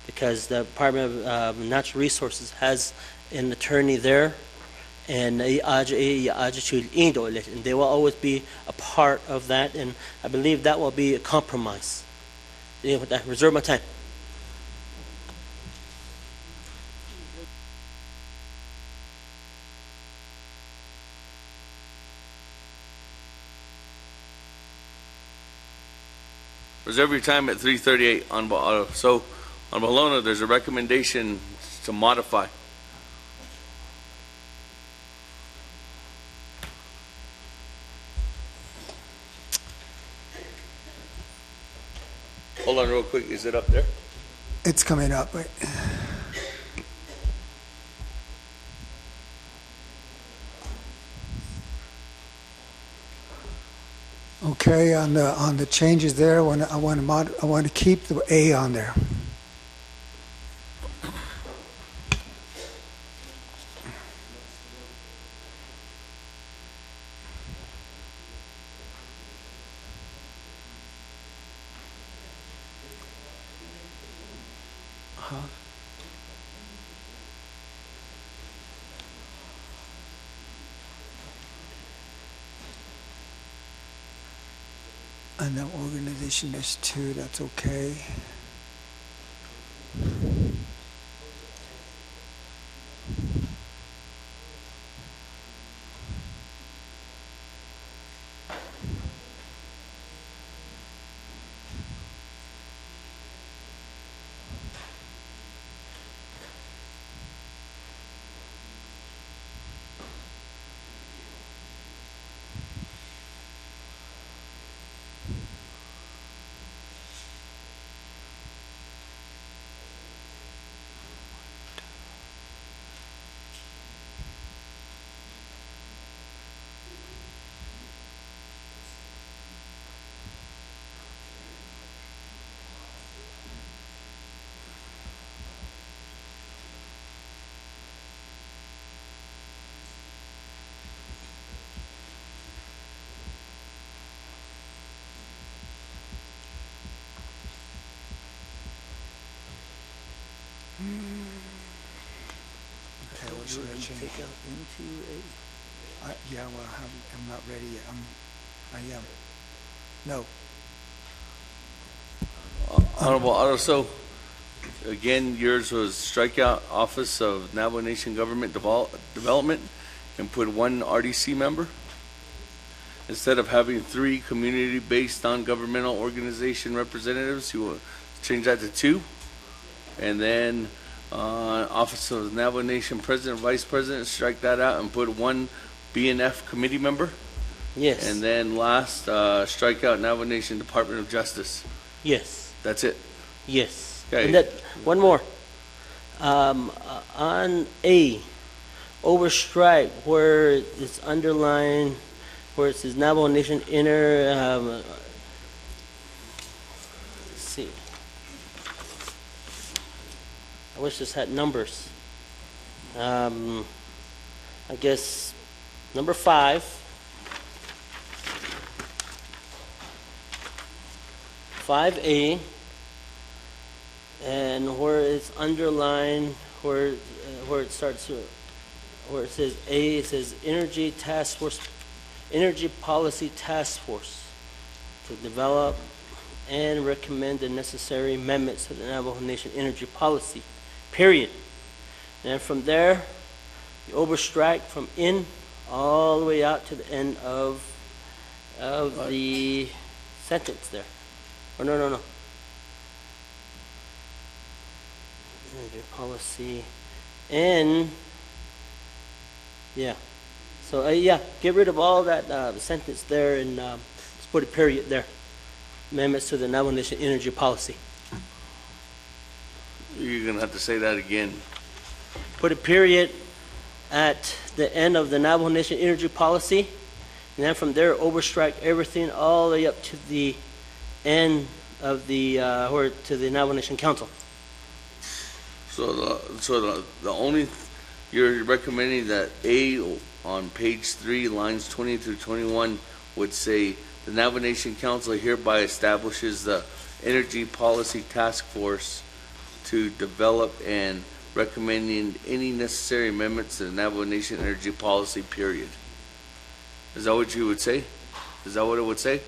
because the Department of Natural Resources has an attorney there, and they will always be a part of that, and I believe that will be a compromise. Reserve my time. Reserve your time at 3:38, Honorable Otto. So, Honorable Lona, there's a recommendation to modify. Hold on real quick. Is it up there? It's coming up. Wait. Okay, on the changes there, I want to keep the A on there. And the organization, there's two, that's okay. Okay, what should I change? Take out into Yeah, well, I'm not ready yet. I am. No. Honorable Otto, again, yours was strikeout Office of Navajo Nation Government Development and put one RDC member. Instead of having 3 community-based non-governmental organization representatives, you will change that to 2. And then Office of Navajo Nation President, Vice President, strike that out and put 1 BNF committee member. Yes. And then last, strike out Navajo Nation Department of Justice. Yes. That's it. Yes. Okay. And that one more. On A, overstrike where it's underlined, where it says Navajo Nation Inner. Let's see. I wish this had numbers. I guess number 5. 5A, and where it's underlined, where it starts, where it says A, it says Energy Task Force, Energy Policy Task Force to develop and recommend the necessary amendments to the Navajo Nation Energy Policy, period. And from there, you overstrike from in all the way out to the end of the sentence there. Oh, no. Energy policy. And, yeah. So, yeah, get rid of all that sentence there and just put a period there. Amendments to the Navajo Nation Energy Policy. You're going to have to say that again. Put a period at the end of the Navajo Nation Energy Policy. And then from there, overstrike everything all the way up to the end of the or to the Navajo Nation Council. So the only you're recommending that A on page 3, lines 20 through 21 would say the Navajo Nation Council hereby establishes the Energy Policy Task Force to develop and recommending any necessary amendments to the Navajo Nation Energy Policy, period. Is that what you would say? Is that what it would say?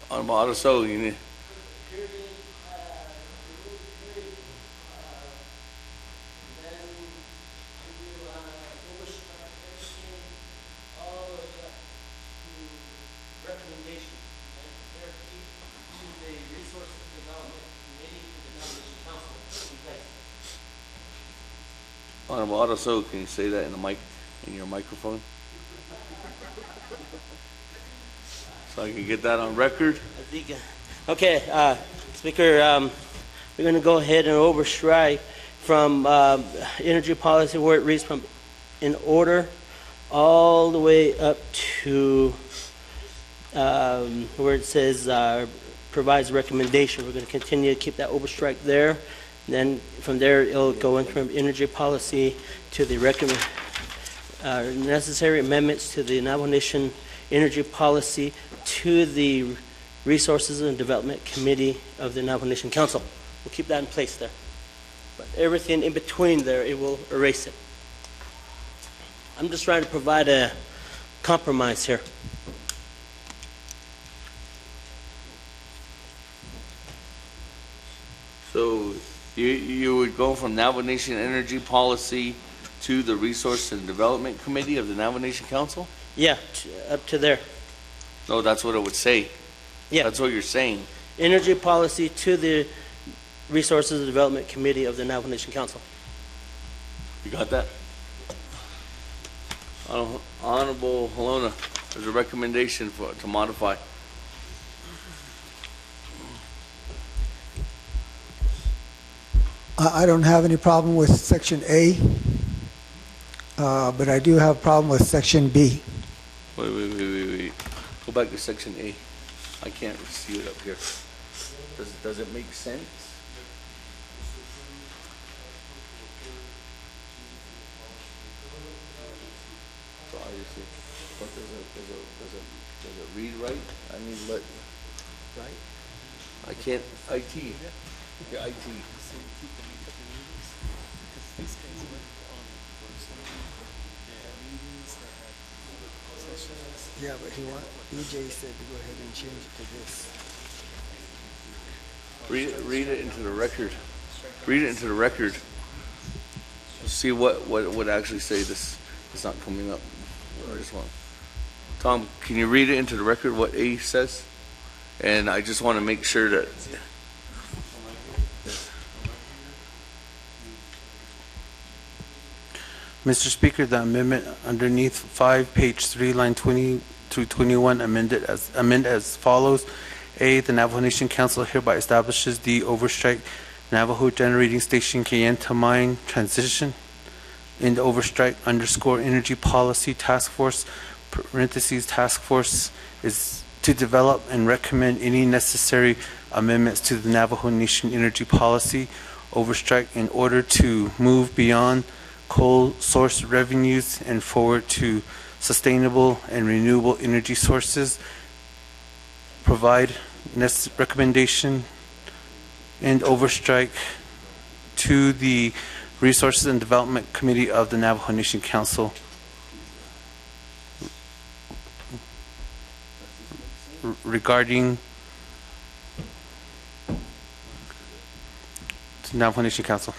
On so you need. Honorable Otto, so can you say that in the mic, in your microphone? So I can get that on record. Okay, Speaker, we're going to go ahead and overstrike from energy policy where it reads from in order all the way up to where it says provides recommendation. We're going to continue to keep that overstrike there. Then from there, it'll go in from energy policy to the necessary amendments to the Navajo Nation Energy Policy to the Resources and Development Committee of the Navajo Nation Council. We'll keep that in place there. But everything in between there, it will erase it. I'm just trying to provide a compromise here. So you would go from Navajo Nation Energy Policy to the Resource and Development Committee of the Navajo Nation Council? Yeah, up to there. No, that's what it would say. Yeah. That's what you're saying. Energy Policy to the Resources and Development Committee of the Navajo Nation Council. You got that? Honorable Halona, there's a recommendation to modify. I don't have any problem with Section A, but I do have a problem with Section B. Wait. Go back to Section A. I can't see it up here. Does it make sense? So obviously, but does it read right? I mean, right? I can't. IT. Yeah, IT. Yeah, but EJ said to go ahead and change it to this. Read it into the record. Read it into the record. See what would actually say this. It's not coming up. I just want. Tom, can you read it into the record what A says? And I just want to make sure that. Mr. Speaker, the amendment underneath 5, page 3, line 20 through 21, amend as follows. A, the Navajo Nation Council hereby establishes the Overstrike Navajo Generating Station Kayenta Mine Transition in the Overstrike _ Energy Policy Task Force, parentheses, task force is to develop and recommend any necessary amendments to the Navajo Nation Energy Policy Overstrike in order to move beyond coal source revenues and forward to sustainable and renewable energy sources, provide recommendation and overstrike to the Resources and Development Committee of the Navajo Nation Council regarding the Navajo Nation Council.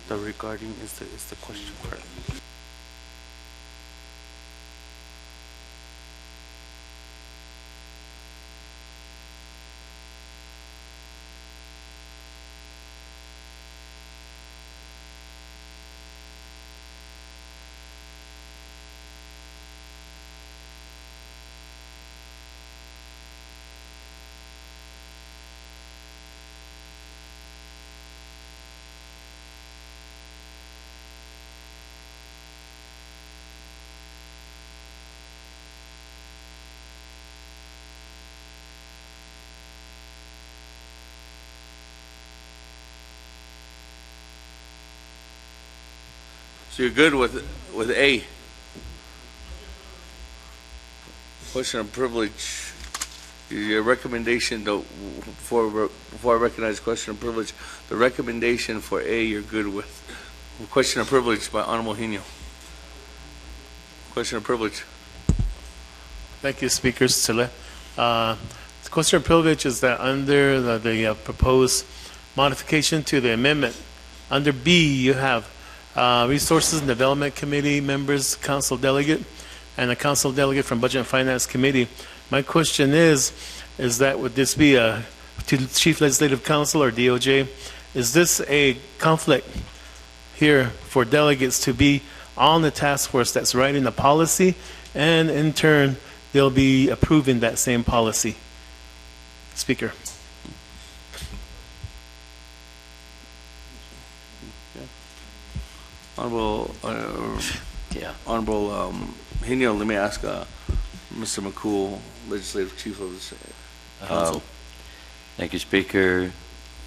The regarding is the question part. So you're good with A. Question of privilege. Your recommendation, though, before I recognize question of privilege, the recommendation for A you're good with. Question of privilege by Honorable Henio. Question of privilege. Thank you, Speaker Sile. The question of privilege is that under the proposed modification to the amendment, under B you have Resources and Development Committee members, council delegate, and a council delegate from Budget and Finance Committee. My question is that would this be to the Chief Legislative Council or DOJ? Is this a conflict here for delegates to be on the task force that's writing the policy, and in turn they'll be approving that same policy? Speaker. Honorable Henio, let me ask Mr. McCool, Legislative Chief of the Council. Thank you, Speaker.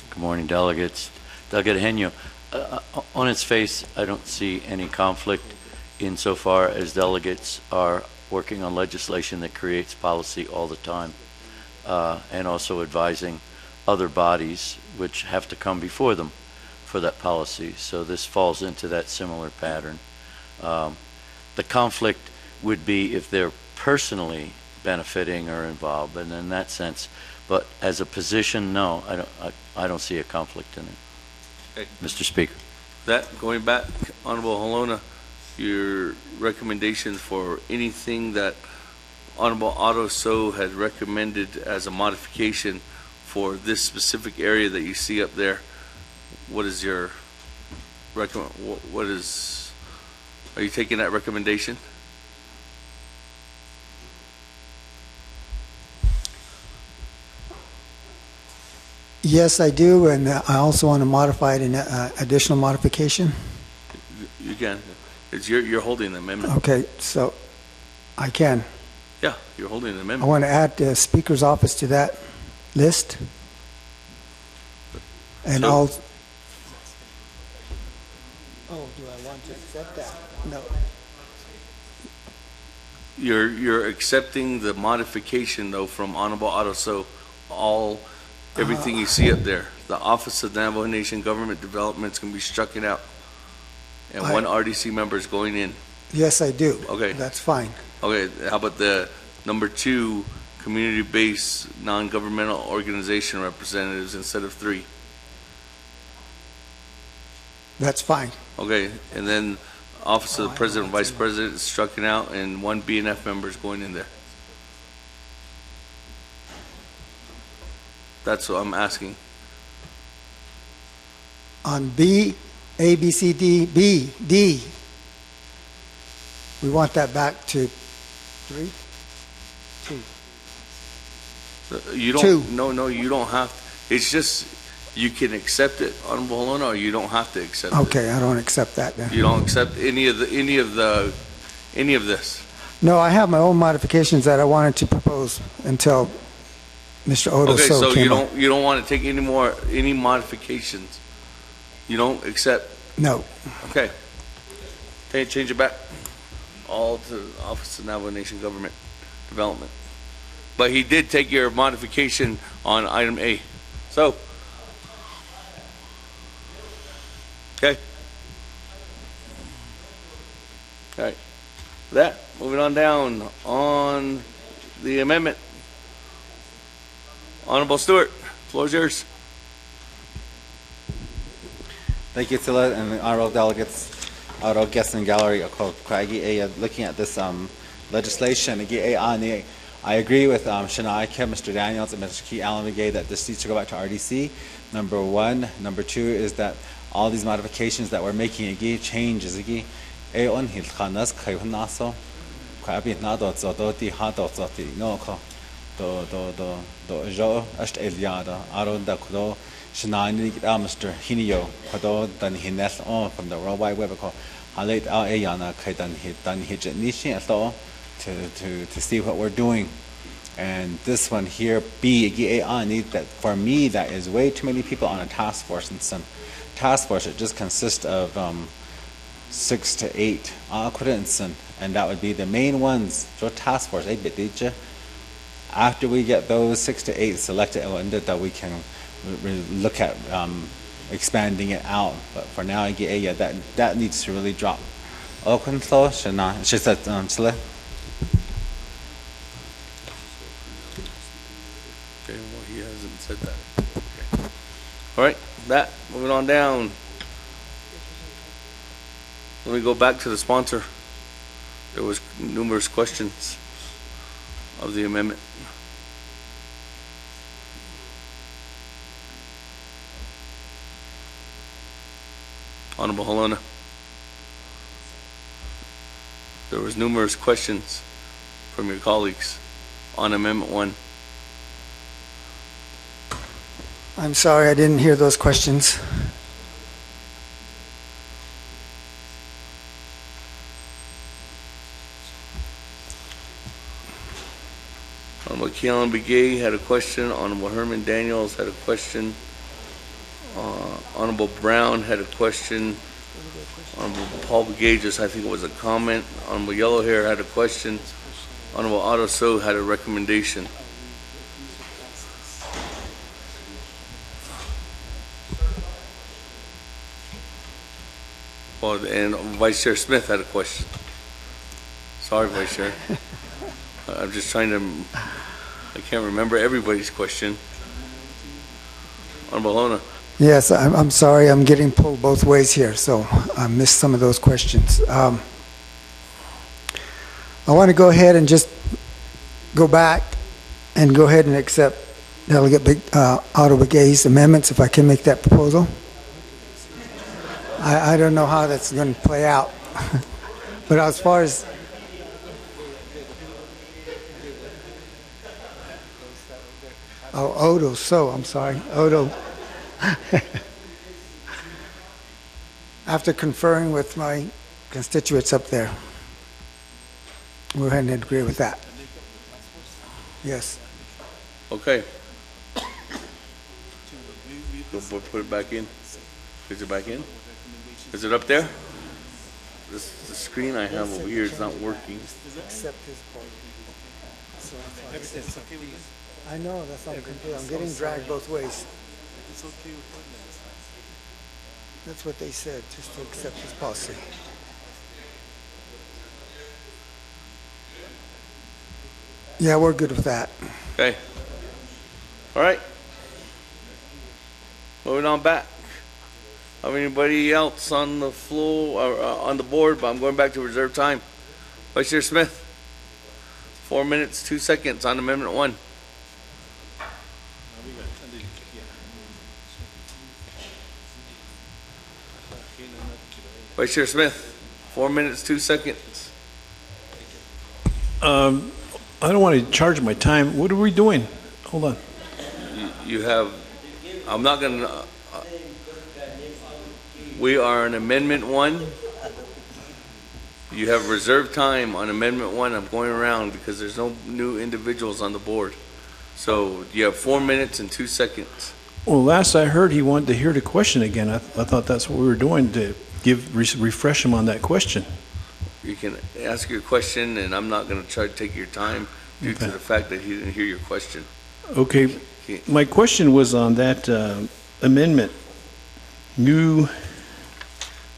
Good morning, delegates. Delegate Henio, on its face, I don't see any conflict insofar as delegates are working on legislation that creates policy all the time, and also advising other bodies which have to come before them for that policy. So this falls into that similar pattern. The conflict would be if they're personally benefiting or involved, and in that sense, but as a position, no, I don't see a conflict in it. Okay. Mr. Speaker. That, going back, Honorable Halona, your recommendations for anything that Honorable Otto So had recommended as a modification for this specific area that you see up there, what is your are you taking that recommendation? Yes, I do, and I also want to modify it in additional modification. You can. It's you're holding the amendment. Okay, so I can. Yeah, you're holding the I amendment. want to add the Speaker's office to that list. And So- I'll... Oh, do I want to accept that? No. You're accepting the modification though from Honorable Otto So everything you see up there. The Office of Navajo Nation Government Development is going to be struck out, and one RDC member is going in. Yes, I do. Okay. That's fine. Okay, how about the number 2, community-based non-governmental organization representatives instead of 3? That's fine. Okay, and then Office of the President and Vice President is struck out, and 1 BNF member is going in there. That's what I'm asking. On B, A, B, C, D, B, D, we want that back to 3? 2. You don't. 2. No, you don't have. It's just you can accept it, Honorable Halona, or you don't have to accept it. Okay, I don't accept that then. You don't accept any of this. No, I have my own modifications that I wanted to propose until Mr. Odo Okay, so came up. you don't want to take any modifications. You don't accept. No. Okay. Okay, change it back. All to the Office of Navajo Nation Government Development. But he did take your modification on item A. So. Okay. All right. That, moving on down on the amendment. Honorable Stewart, floor is yours. Thank you, Tilla, and the honorable delegates, honorable guests in gallery. Looking at this legislation, I agree with Shania Kim, Mr. Daniels, and Mr. Key Allen Begay that this needs to go back to RDC. Number 1. Number 2 is that all these modifications that we're making changes. Mr. Henio, from the World Wide Web, to see what we're doing. And this one here, B, that for me, that is way too many people on a task force. And some task force, it just consists of 6 to 8 and that would be the main ones. So task force, after we get those 6 to 8 selected, that we can look at expanding it out. But for now, that needs to really drop. Okay, well, he hasn't said that. Okay. All right, moving on down. Let me go back to the sponsor. There was numerous questions of the amendment. Honorable Halona. There was numerous questions from your colleagues on Amendment 1. I'm sorry, I didn't hear those questions. Keelan Begay had a question. Honorable Herman Daniels had a question. Honorable Brown had a question. Honorable Paul Begay, just I think it was a comment. Honorable Yellowhair had a question. Honorable Otto So had a recommendation. Well, and Vice Chair Smith had a question. Sorry, Vice Chair. I'm just trying to, I can't remember everybody's question. Honorable Lona. Yes, I'm sorry, I'm getting pulled both ways here, so I missed some of those questions. I want to go ahead and just go back and go ahead and accept Delegate Otto Begay's amendments, if I can make that proposal. I don't know how that's going to play out, but as far as Odo, so I'm sorry, Odo. After conferring with my constituents up there, we're going to agree with that. Yes. Okay. We'll put it back in. Is it back in? Is it up there? The screen I have over here is not working. Accept his part. I know, that's not complete. I'm getting dragged both ways. It's okay with ordinance. That's what they said, just to accept his policy. Yeah, we're good with that. Okay. All right. Moving on back. Have anybody else on the floor or on the board? But I'm going back to reserve time. Vice Chair Smith. 4 minutes, 2 seconds on Amendment 1. Vice Chair Smith, 4 minutes, 2 seconds. I don't want to charge my time. What are we doing? Hold on. You have, I'm not going to, we are on Amendment 1. You have reserved time on Amendment 1. I'm going around because there's no new individuals on the board. So you have 4 minutes and 2 seconds. Well, last I heard, he wanted to hear the question again. I thought that's what we were doing, to refresh him on that question. You can ask your question, and I'm not going to try to take your time due to the fact that he didn't hear your question. Okay. My question was on that amendment. New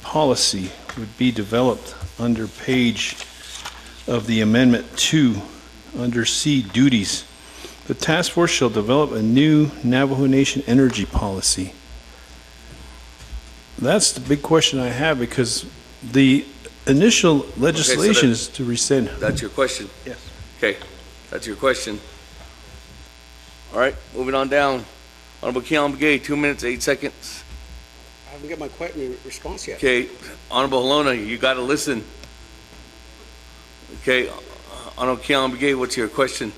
policy would be developed under page of the amendment 2 under C, duties. The task force shall develop a new Navajo Nation energy policy. That's the big question I have, because the initial legislation is to rescind. That's your question? Yes. Okay, that's your question. All right, moving on down. Honorable Keelan Begay, 2 minutes, 8 seconds. I haven't got my response yet. Okay, Honorable Helona, you got to listen. Okay, Honorable Keelan Begay, what's your question?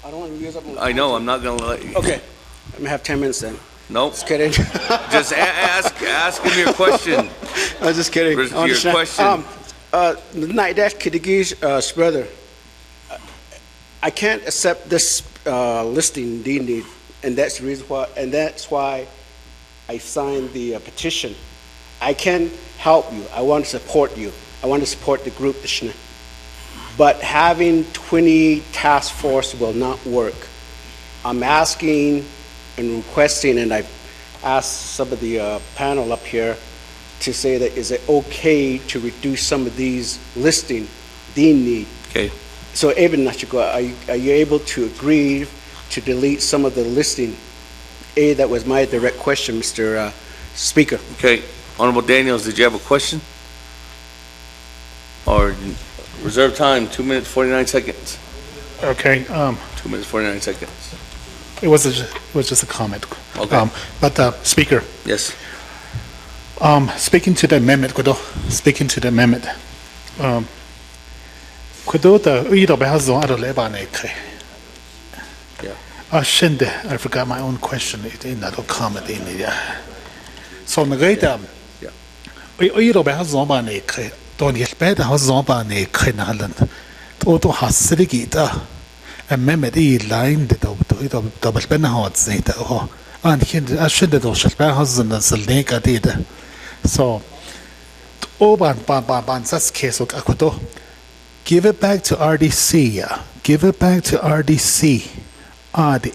I don't want to use up my I know, I'm not going to let you. Okay, I'm going to have 10 minutes then. Nope. Just kidding. Just ask him your question. I was just kidding. Your question. Brother, I can't accept this listing they need, and that's the reason why. And that's why I signed the petition. I can help you. I want to support you. I want to support the group, but having 20 task force will not work. I'm asking and requesting, and I've asked some of the panel up here to say that is it okay to reduce some of these listing they need. Okay. So even are you able to agree to delete some of the listing? That was my direct question, Mr. Speaker. Okay, Honorable Daniels, did you have a question? Or reserve time, 2 minutes, 49 seconds. Okay. 2 minutes, 49 seconds. It was just a comment. Okay. But Speaker. Yes. Speaking to the amendment, speaking to the amendment. Yeah. I forgot my own question. In that comment in it. So the yeah. Don't get better. How Zombani Kinaland. Toto has Siligita. amendment line the double benhot zeta ho and I should do shall and the link at it. So Oban ban such case of Akuto. Give it back to RDC. Give it back to RDC. The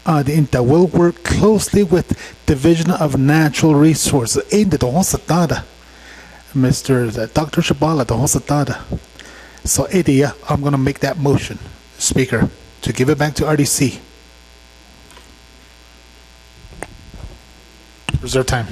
INTA will work closely with Division of Natural Resources. Ain't the Hosatada, Mr. Dr. Shabala, the Hosatada. So, Edia, I'm going to make that motion, Speaker, to give it back to RDC. Reserve time.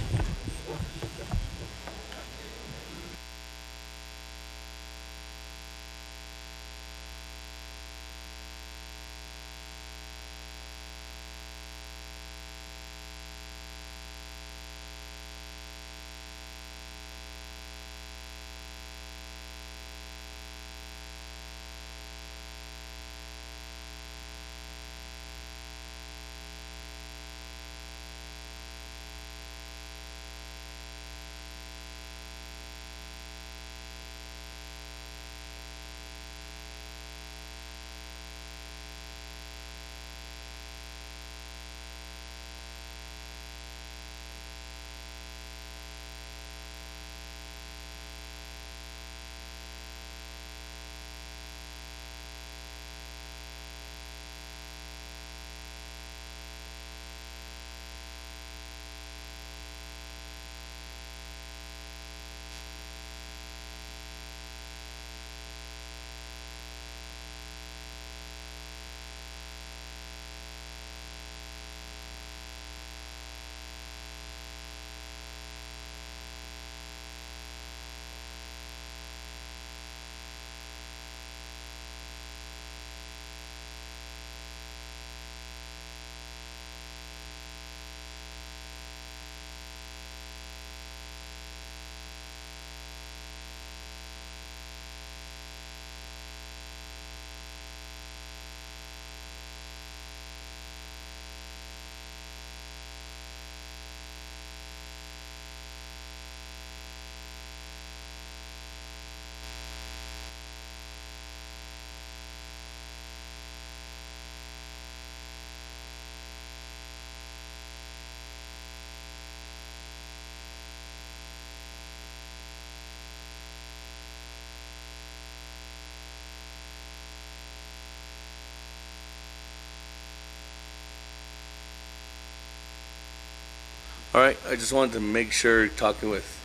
All right, I just wanted to make sure, talking with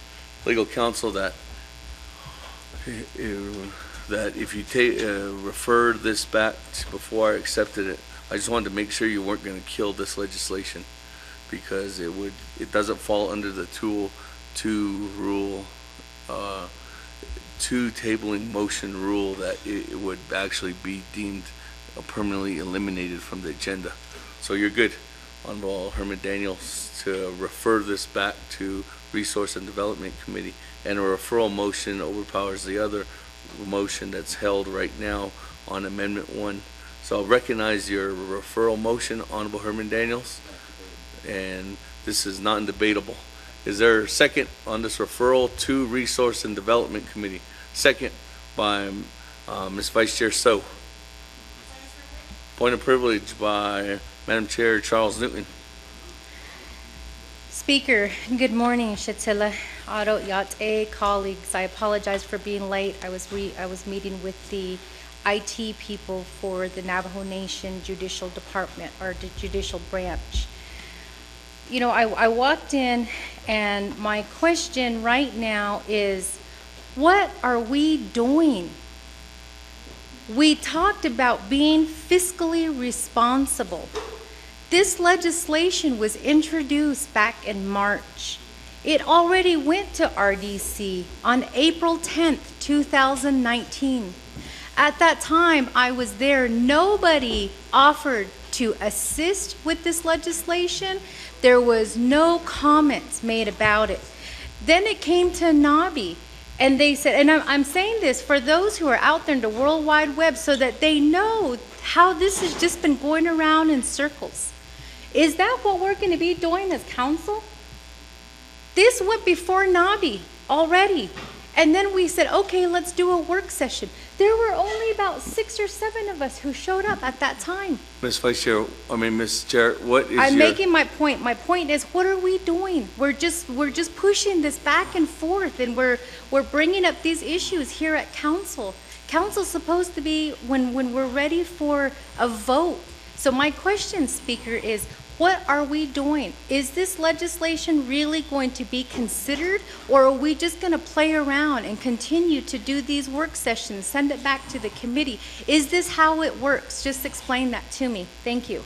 legal counsel, that if you refer this back before I accepted it, I just wanted to make sure you weren't going to kill this legislation, because it doesn't fall under the tool 2 rule, 2 tabling motion rule, that it would actually be deemed permanently eliminated from the agenda. So you're good, Honorable Herman Daniels, to refer this back to Resource and Development Committee, and a referral motion overpowers the other motion that's held right now on Amendment 1. So I'll recognize your referral motion, Honorable Herman Daniels, and this is non-debatable. Is there a second on this referral to Resource and Development Committee? Second by Ms. Vice Chair So. Point of privilege by Madam Chair Charles Newton. Speaker, good morning, Shatila, Otto, Yate, colleagues. I apologize for being late. I was meeting with the IT people for the Navajo Nation Judicial Department, or the Judicial Branch. You know, I walked in, and my question right now is, what are we doing? We talked about being fiscally responsible. This legislation was introduced back in March. It already went to RDC on April 10th, 2019. At that time, I was there. Nobody offered to assist with this legislation. There was no comments made about it. Then it came to NABI, and they said, and I'm saying this for those who are out there in the World Wide Web so that they know how this has just been going around in circles. Is that what we're going to be doing as council? This went before NABI already, And then we said, okay, let's do a work session. There were only about 6 or 7 of us who showed up at that time. Ms. Chair, what is I'm your... making my point. My point is, what are we doing? We're just pushing this back and forth, and we're bringing up these issues here at council. Council's supposed to be when we're ready for a vote. So my question, Speaker, is what are we doing? Is this legislation really going to be considered, or are we just going to play around and continue to do these work sessions, send it back to the committee? Is this how it works? Just explain that to me. Thank you.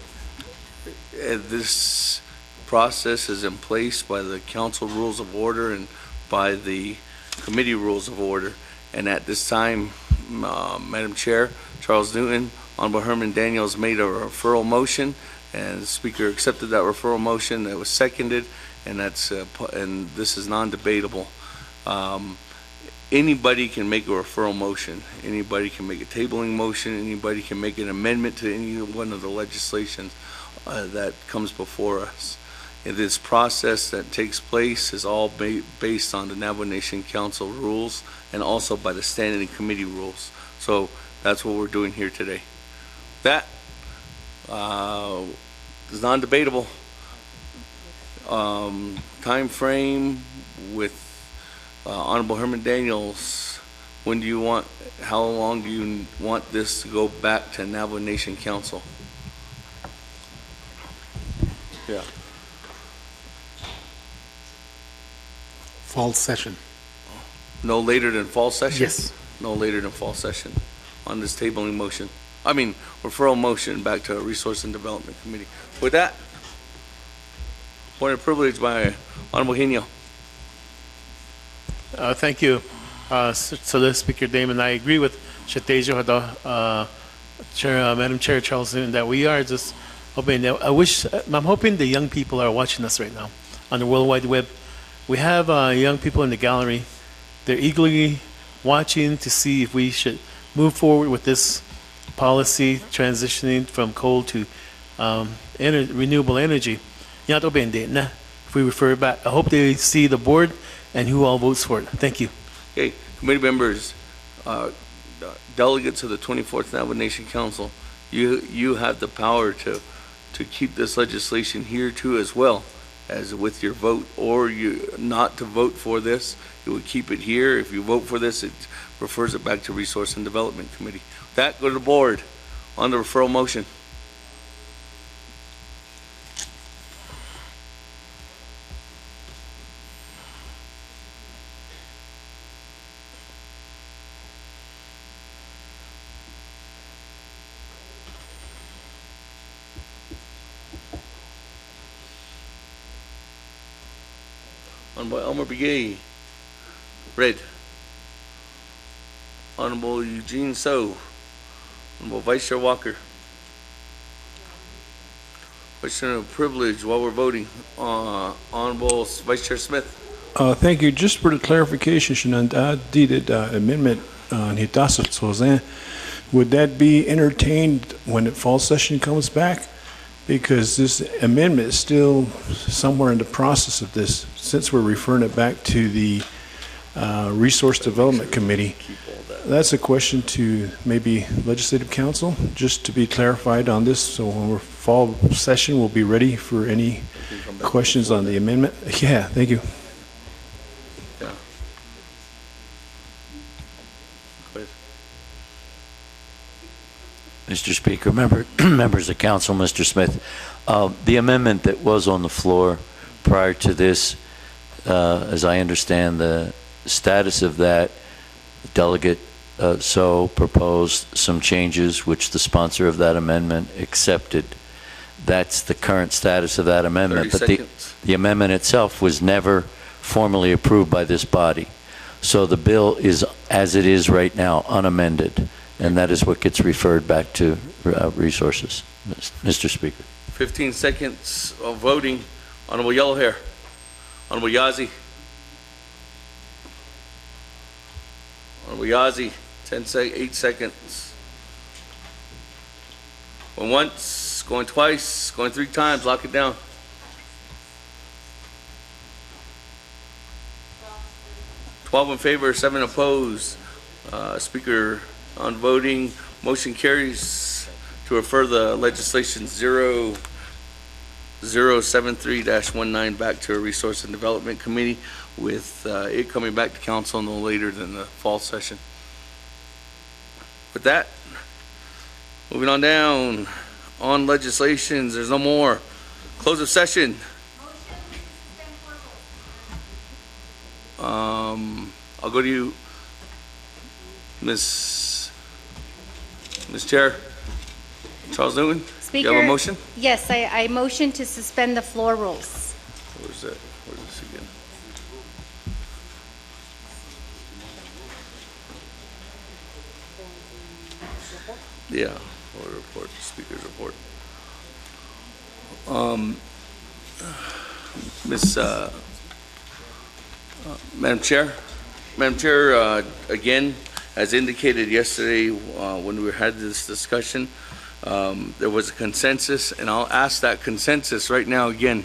This process is in place by the council rules of order and by the committee rules of order. And at this time, Madam Chair, Charles Newton, Honorable Herman Daniels made a referral motion, and the Speaker accepted that referral motion. That was seconded, and and this is non-debatable. Anybody can make a referral motion. Anybody can make a tabling motion. Anybody can make an amendment to any one of the legislations that comes before us. And this process that takes place is all based on the Navajo Nation Council rules and also by the standing committee rules. So that's what we're doing here today. That is non-debatable. Time frame with Honorable Herman Daniels. How long do you want this to go back to Navajo Nation Council? Yeah. Fall session. No later than fall session? Yes. No later than fall session on this tabling motion. I mean, referral motion back to Resource and Development Committee. With that, point of privilege by Honorable Henio. Thank you, Solicitor Speaker Damon. I agree with Shatejo, Madam Chair Charles Newton, that we are just hoping. I'm hoping the young people are watching us right now on the World Wide Web. We have young people in the gallery. They're eagerly watching to see if we should move forward with this policy transitioning from coal to renewable energy. If we refer it back, I hope they see the board and who all votes for it. Thank you. Okay, committee members, delegates of the 24th Navajo Nation Council, you have the power to keep this legislation here too, as well as with your vote, or you not to vote for this. You would keep it here. If you vote for this, it refers it back to Resource and Development Committee. That go to the board on the referral motion. Honorable Elmer Begay. Red. Honorable Eugene So. Honorable Vice Chair Walker. Question of privilege while we're voting. Honorable Vice Chair Smith. Thank you. Just for the clarification, amendment on would that be entertained when the fall session comes back? Because this amendment is still somewhere in the process of this, since we're referring it back to the Resource Development Committee. That's a question to maybe Legislative Council, just to be clarified on this, so when we're fall session, we'll be ready for any questions on the amendment. Yeah, thank you. Yeah. Mr. Speaker, members of council, Mr. Smith, the amendment that was on the floor prior to this, as I understand the status of that, Delegate So proposed some changes which the sponsor of that amendment accepted. That's the current status of that amendment. But the amendment itself was never formally approved by this body. So the bill is, as it is right now, unamended. And that is what gets referred back to resources, Mr. Speaker. 15 seconds of voting. Honorable Yellow Hair. Honorable Yazzie. Honorable Yazzie. 8 seconds. Going once, going twice, going 3 times. Lock it down. 12 in favor, 7 opposed. Speaker on voting. Motion carries to refer the legislation 0073-19 back to a Resource and Development Committee, with it coming back to council no later than the fall session. With that, moving on down on legislations, there's no more. Close of session. I'll go to you, Miss Chair. Charles Newton, Speaker, you have a motion? Yes, I motion to suspend the floor rules. Where's that? Where's this again? Yeah, order report, speaker's report. Madam Chair, again, as indicated yesterday when we had this discussion, there was a consensus, and I'll ask that consensus right now again.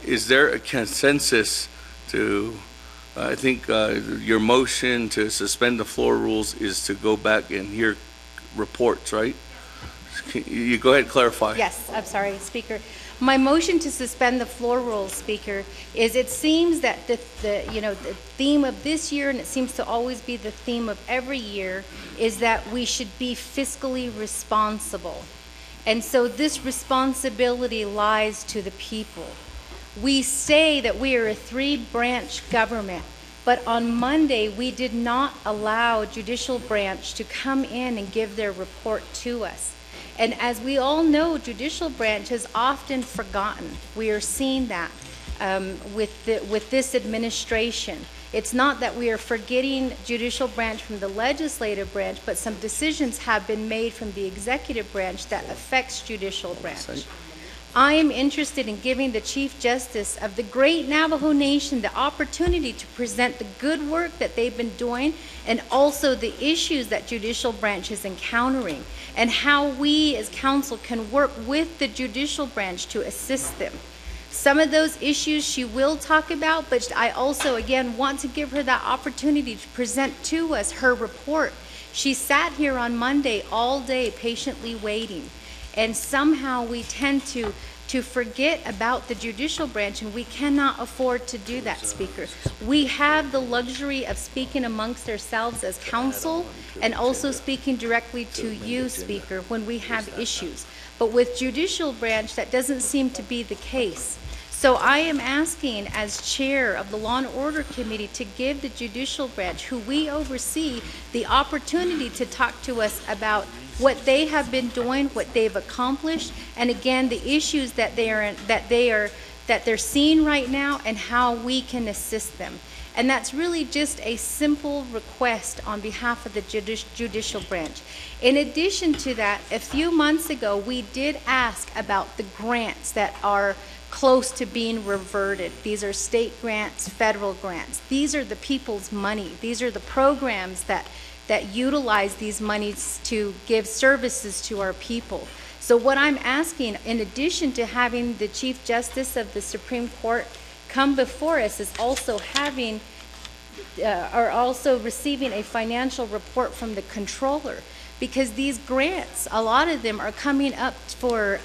Is there a consensus to, I think your motion to suspend the floor rules is to go back and hear reports, right? You go ahead and clarify. Yes, I'm sorry, Speaker. My motion to suspend the floor rules, Speaker, is it seems that the theme of this year, and it seems to always be the theme of every year, is that we should be fiscally responsible. And so this responsibility lies to the people. We say that we are a 3-branch government, but on Monday we did not allow judicial branch to come in and give their report to us. And as we all know, judicial branch is often forgotten. We are seeing that with this administration. It's not that we are forgetting judicial branch from the legislative branch, but some decisions have been made from the executive branch that affects judicial branch. I am interested in giving the Chief Justice of the great Navajo Nation the opportunity to present the good work that they've been doing, and also the issues that judicial branch is encountering, and how we as council can work with the judicial branch to assist them. Some of those issues she will talk about, but I also, again, want to give her that opportunity to present to us her report. She sat here on Monday all day patiently waiting, and somehow we tend to forget about the judicial branch, and we cannot afford to do that, Speaker. We have the luxury of speaking amongst ourselves as council, and also speaking directly to you, Speaker, when we have issues. But with judicial branch, that doesn't seem to be the case. So I am asking, as chair of the Law and Order Committee, to give the judicial branch, who we oversee, the opportunity to talk to us about what they have been doing, what they've accomplished, and again, the issues that they're seeing right now, and how we can assist them. And that's really just a simple request on behalf of the judicial branch. In addition to that, a few months ago, we did ask about the grants that are close to being reverted. These are state grants, federal grants. These are the people's money. These are the programs that utilize these monies to give services to our people. So what I'm asking, in addition to having the Chief Justice of the Supreme Court come before us, is also having, or also receiving a financial report from the controller, because these grants, a lot of them are coming up for,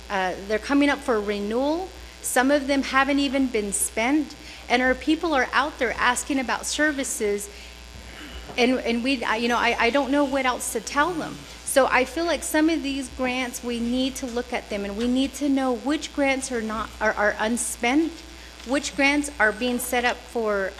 they're coming up for renewal. Some of them haven't even been spent, and our people are out there asking about services, and we, I don't know what else to tell them. So I feel like some of these grants, we need to look at them, and we need to know which grants are unspent, which grants are being set up for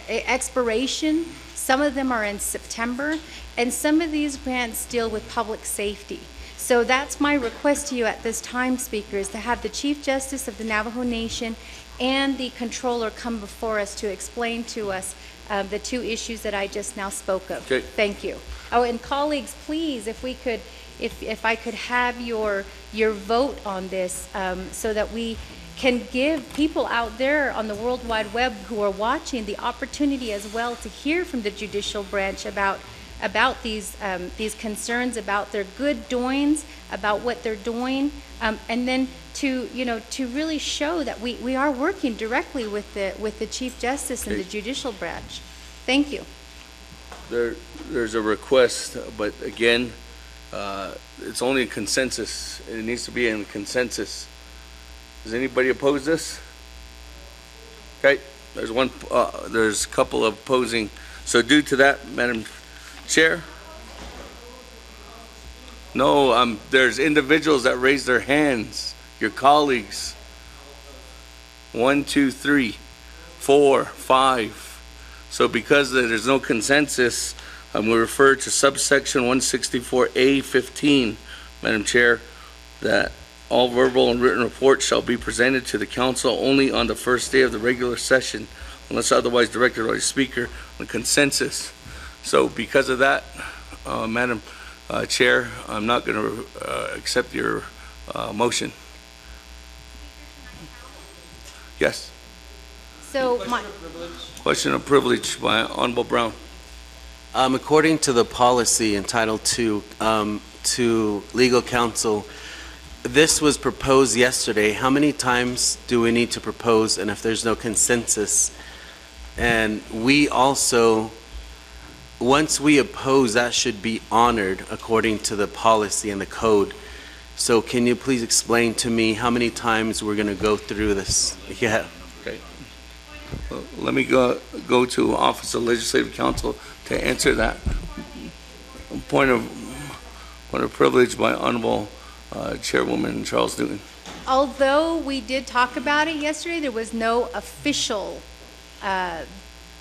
expiration. Some of them are in September, and some of these grants deal with public safety. So that's my request to you at this time, Speaker, is to have the Chief Justice of the Navajo Nation and the controller come before us to explain to us the two issues that I just now spoke of. Okay. Thank you. Oh, and colleagues, please, if we could, if I could have your vote on this, so that we can give people out there on the World Wide Web who are watching the opportunity as well to hear from the judicial branch about about these concerns, about their good doings, about what they're doing, and then to really show that we are working directly with the Chief Justice and the judicial branch. Thank you. There's a request, but again, it's only a consensus. It needs to be in consensus. Does anybody oppose this? Okay, there's a couple of opposing. So due to that, Madam Chair, no, there's individuals that raise their hands, your colleagues. 1, 2, 3, 4, 5. So because there's no consensus, we refer to subsection 164A15, Madam Chair, that all verbal and written reports shall be presented to the council only on the first day of the regular session, unless otherwise directed by the speaker on consensus. So because of that, Madam Chair, I'm not going to accept your motion. Yes. So Question of privilege by Honorable Brown. According to the policy entitled to legal counsel, this was proposed yesterday. How many times do we need to propose, and if there's no consensus? And we also, once we oppose, that should be honored according to the policy and the code. So can you please explain to me how many times we're going to go through this? Yeah. Okay. Well, let me go to Office of Legislative Counsel to answer that. Point of privilege by Honorable Chairwoman Charles Newton. although we did talk about it yesterday, there was no official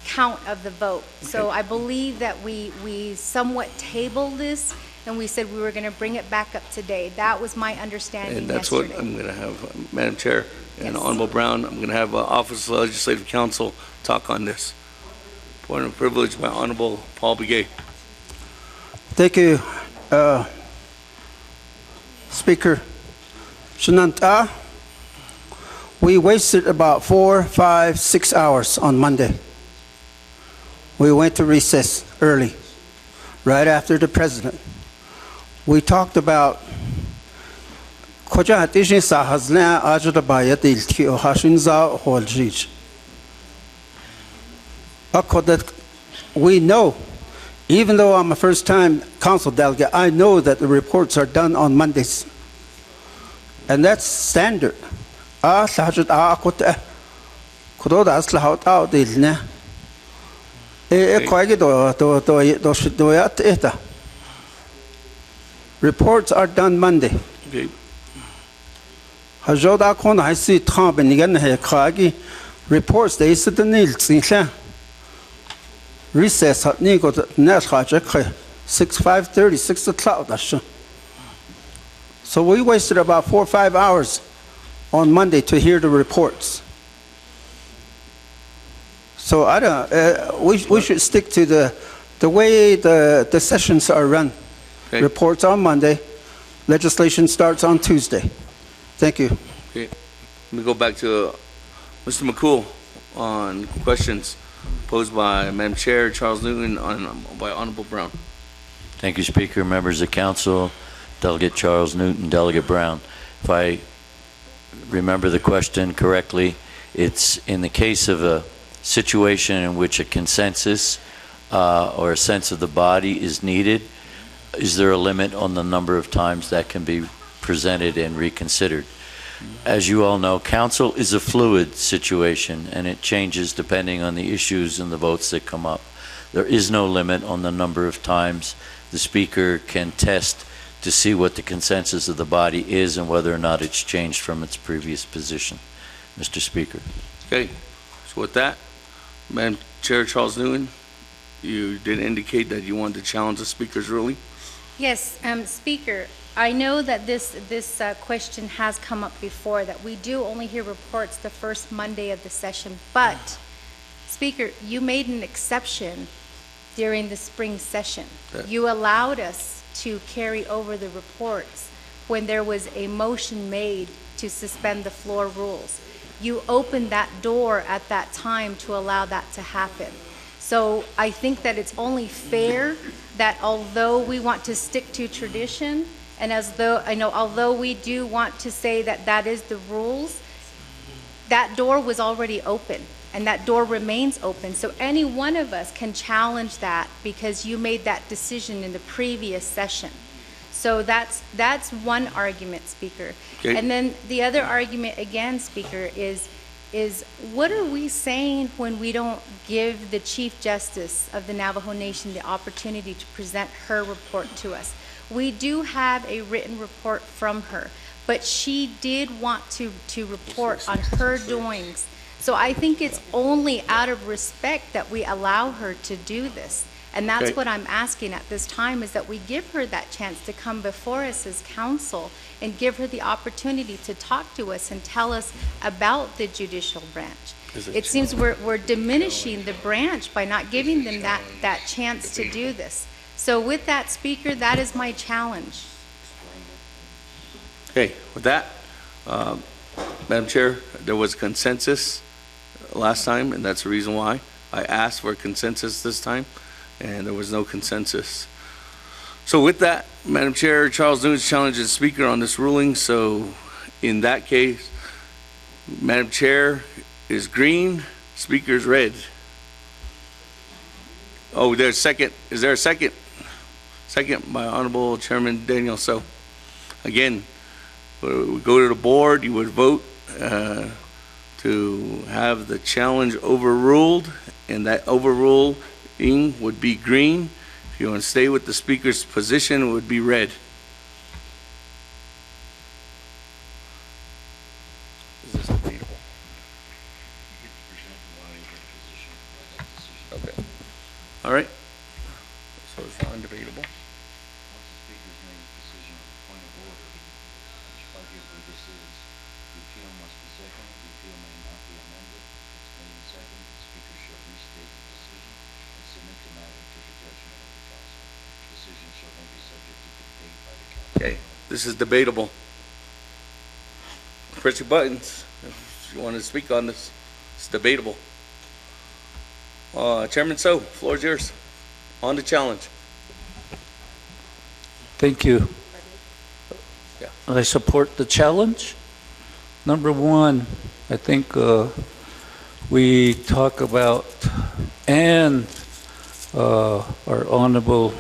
count of the vote. So I believe that we somewhat tabled this, and we said we were going to bring it back up today. That was my understanding And that's yesterday. what I'm going to have, Madam Chair and Honorable Brown, I'm going to have Office of Legislative Counsel talk on this. Point of privilege by Honorable Paul Begay. Thank you, Speaker. Shananta, we wasted about 4, 5, 6 hours on Monday. We went to recess early, right after the president. We talked about we know, even though I'm a first-time council delegate, I know that the reports are done on Mondays. And that's standard. Reports are done Monday. Okay. Reports they said the Nils recess hat ni got 5:30, 6 o'clock. So we wasted about 4 or 5 hours on Monday to hear the reports. So I don't. We should stick to the way the sessions are run. Okay. Reports on Monday, legislation starts on Tuesday. Thank you. Okay. Let me go back to Mr. McCool on questions posed by Madam Chair Charles Newton by Honorable Brown. Thank you, Speaker, members of council, Delegate Charles Newton, Delegate Brown. If I remember the question correctly, it's in the case of a situation in which a consensus or a sense of the body is needed, is there a limit on the number of times that can be presented and reconsidered? As you all know, council is a fluid situation, and it changes depending on the issues and the votes that come up. There is no limit on the number of times the speaker can test to see what the consensus of the body is and whether or not it's changed from its previous position. Mr. Speaker. Okay. So with that, Madam Chair Charles Newton, you did indicate that you wanted to challenge the speaker's ruling. Yes, Speaker, I know that this question has come up before, that we do only hear reports the first Monday of the session, but Speaker, you made an exception during the spring session. You allowed us to carry over the reports when there was a motion made to suspend the floor rules. You opened that door at that time to allow that to happen. So I think that it's only fair that although we want to stick to tradition, and although we do want to say that that is the rules, that door was already open, and that door remains open. So any one of us can challenge that because you made that decision in the previous session. So that's one argument, Speaker. Okay. And then the other argument again, Speaker, is what are we saying when we don't give the Chief Justice of the Navajo Nation the opportunity to present her report to us? We do have a written report from her, but she did want to report on her doings. So I think it's only out of respect that we allow her to do this. And that's Okay. what I'm asking at this time, is that we give her that chance to come before us as council and give her the opportunity to talk to us and tell us about the judicial branch. It seems we're diminishing the branch by not giving them that chance to do this. So with that, Speaker, that is my challenge. Okay, with that, Madam Chair, there was consensus last time, and that's the reason why I asked for consensus this time, and there was no consensus. So with that, Madam Chair, Charles Nunes challenges Speaker on this ruling. So in that case, Madam Chair is green, Speaker is red. Oh, there's a second. Is there a second? Second by Honorable Chairman Daniel. So again, we go to the board, you would vote to have the challenge overruled, and that overruling would be green. If you want to stay with the Speaker's position, it would be red. Is this debatable? Okay. All right. So it's non-debatable. Okay, this is debatable. Press your buttons if you want to speak on this. It's debatable. Chairman So, floor is yours on the challenge. Thank you. Yeah. I support the challenge. Number one, I think we talk about, and our Honorable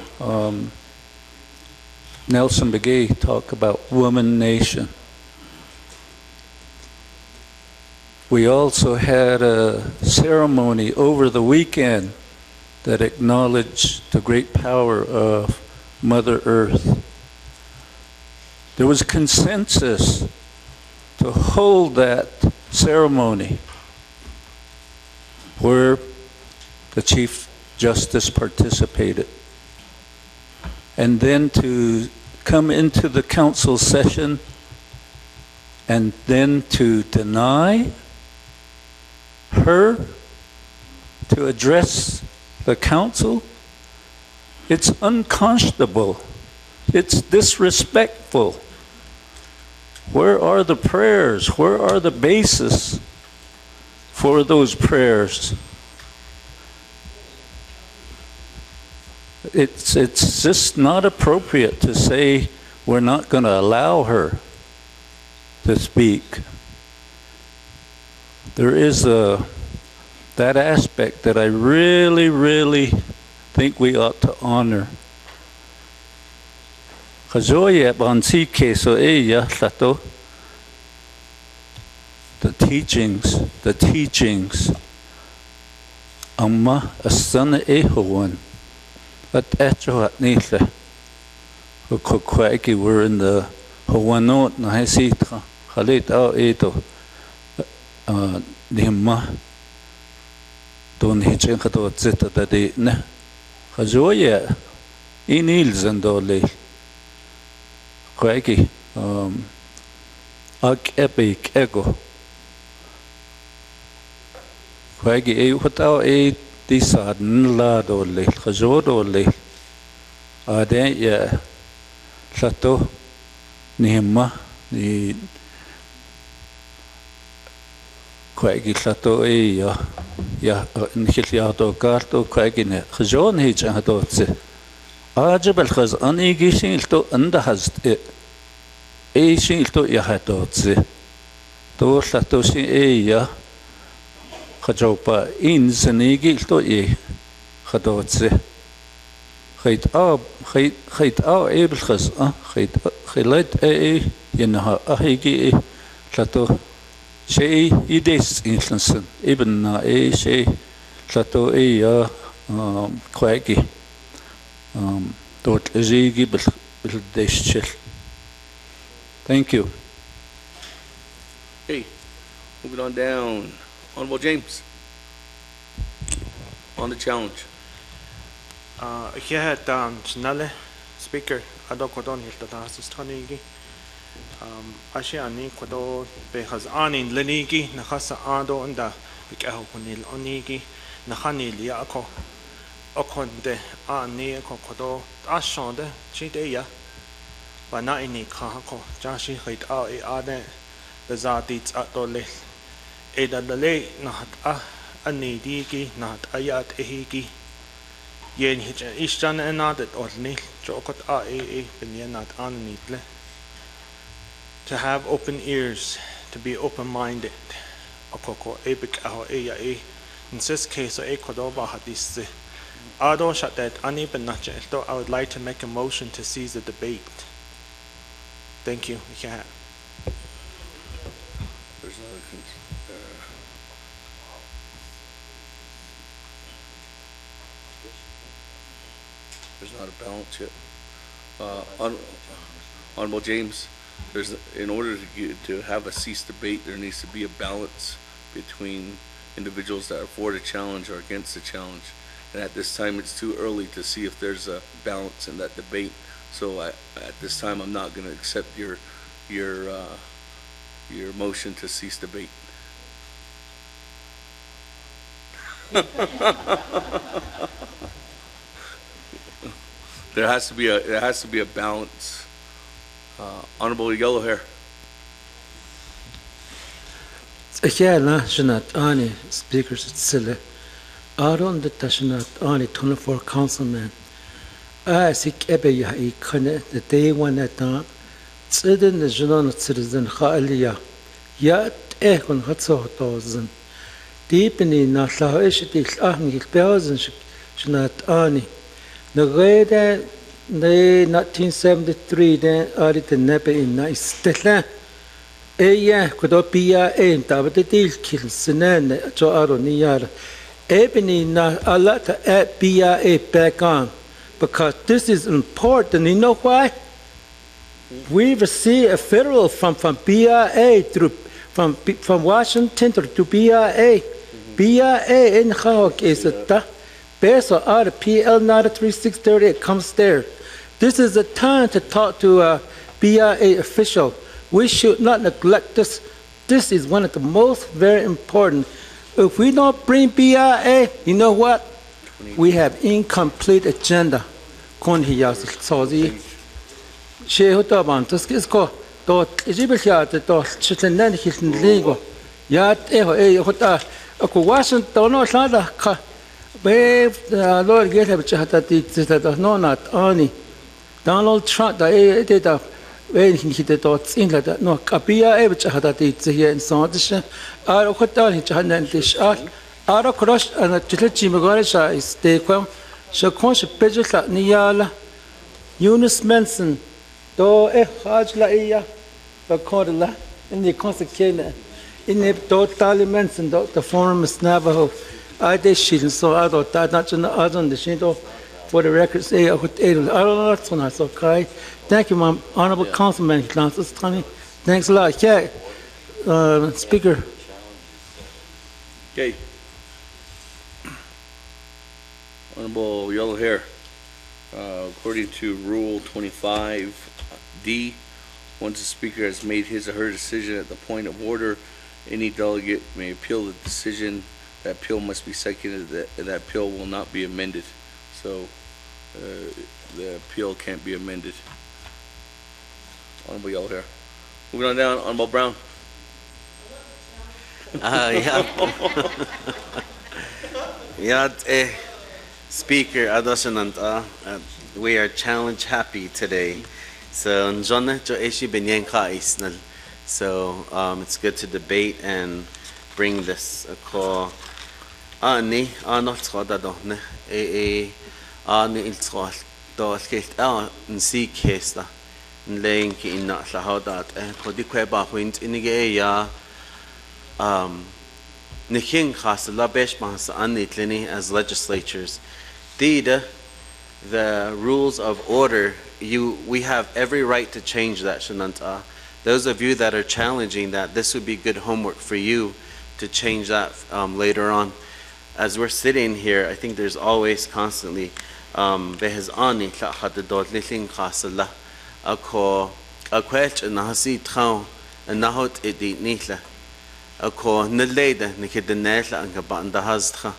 Nelson Begay talk about woman nation. We also had a ceremony over the weekend that acknowledged the great power of Mother Earth. There was consensus to hold that ceremony where the Chief Justice participated. And then to come into the council session and then to deny her to address the council, it's unconscionable. It's disrespectful. Where are the prayers? Where are the basis for those prayers? It's just not appropriate to say we're not going to allow her to speak. There is that aspect that I really, really think we ought to honor. The teachings, Amma asana ehowan. But we're in the Hawanot na hesita halit ao eto nimma don hitchen kato zeta da de ne hazoya inil zandole kwaki ak epic ego kwaki e hotao e Tisad nla dole, kazo dole, ade ya sato ni himma ni quagi lato ya nkhiliato karto quagine khjon hich adotse ajabal khaz anigi shingto anda hast shingto ya hadotse to lato shi ya khajopa in zanigi to hadotse khayt able khaz khayt ينها أهيجي لاتو شيء يدس إنسان ابن شيء لاتو يا كواجي دوت أجيجي بالدشل. Thank you. Hey, moving on down. Honorable James. On the challenge. Here, Chinale, Speaker, Adokodon, Hildatas, Tonigi. Ashiani Kodo, Behazani, Lenigi, Nahasa Ado, and the Bikahokunil Onigi, Nahani Liako, Okonde, Ani Kokodo, Ashonde, Chideya, Banaini Kahako, Jashi Hit Ae Ade, the Zadits Atole, Eda Dele, Nahat Ani Digi, Nahat Ayat Ehigi, Yen Hitch Ishtan and Adet Odni, Jokot Ae, Benyanat Anitle. To have open ears, to be open-minded. Okoko ebik aho eya e. In this case, ekodoba hadis. Ado shatet ani benache. Though I would like to make a motion to seize the debate. Thank you. There's not a balance yet. Honorable James. In order to have a cease debate, there needs to be a balance between individuals that are for the challenge or against the challenge. And at this time, it's too early to see if there's a balance in that debate. So at this time, I'm not going to accept your motion to cease debate. There has to be a balance. Honorable Yellow Hair. Achela Shanat Ani, speakers at Sille. Aron the Tashanat Ani, 24 councilmen. I seek Ebe Yahi Kane, the day one at time. Tzidin the Janon citizen Haalia. Yat Ehon Hatso Dozen. Deep in the Naslaishit Ahni Belzen Shanat Ani. The Reda. The 1973 then added the nepe in nice stella. Yeah, could not be a but the deal kills Sinan, Joe Aroniara. Ebony not a lot to add BIA back on because this is important. You know why? We receive a federal from BIA through from Washington to BIA. BIA in Hawk is a based on the PL 93630, it comes there. This is the time to talk to a BIA official. We should not neglect this. This is one of the most very important. If we don't bring BIA, you know what? We have incomplete agenda. Lord get have chahata no not ani Donald Trump da when he did dots in that no kapia e chahata here in Sondisha are hotel in Chahan dish are cross and a chichi magarisha is the quam so conscious pejula niala Eunice Manson do e hajla iya bakordla in the consequence in the totally Manson the former Navajo I did shit so I thought that not in the other the shit for the record say I don't know what's on us okay. Thank you, Mom. Honorable Councilman Clancis Tony. Thanks a lot. Yeah. Speaker. Okay. Honorable Yellow Hair. According to Rule 25D, once the Speaker has made his or her decision at the point of order, any delegate may appeal the decision. That appeal must be seconded. That appeal will not be amended. So the appeal can't be amended. Honorable Yellow Hair. Moving on down, Honorable Brown. Yeah. Yeah, Speaker, Adoshananta, we are challenge happy today. So, it's good to debate and bring this call. Ani, not Skodadone, Ani ilswal, Doskilt, and see case. Laying in that how that Kodiqueba went in the Niking has la beshmas annitlini as legislatures. The rules of order, we have every right to change that, Shananta. Those of you that are challenging that, this would be good homework for you to change that later on. As we're sitting here, I think there's always constantly behez ani la hadadot niking hasala ako akwech nahasi trau nahot edi nitla. Ako naleda nikidanela ang kabanda hastra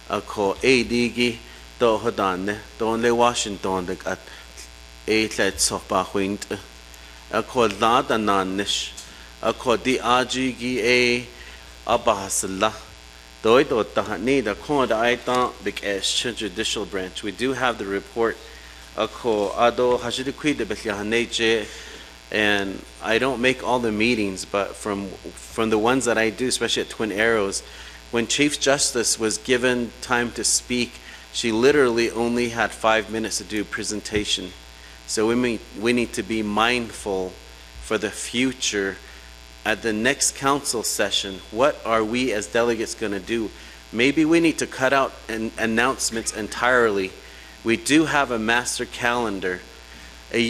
ako digi do hodane don le Washington dak at let sopa wind ako lada nanish ako di agigi abahasla doi do tahani da koda aita big judicial branch. We do have the report ako ado hashidikwi de betlihaneje. And I don't make all the meetings, but from the ones that I do, especially at Twin Arrows, when Chief Justice was given time to speak, she literally only had 5 minutes to do a presentation. So we need to be mindful for the future. At the next council session, what are we as delegates going to do? Maybe we need to cut out announcements entirely. We do have a master calendar. And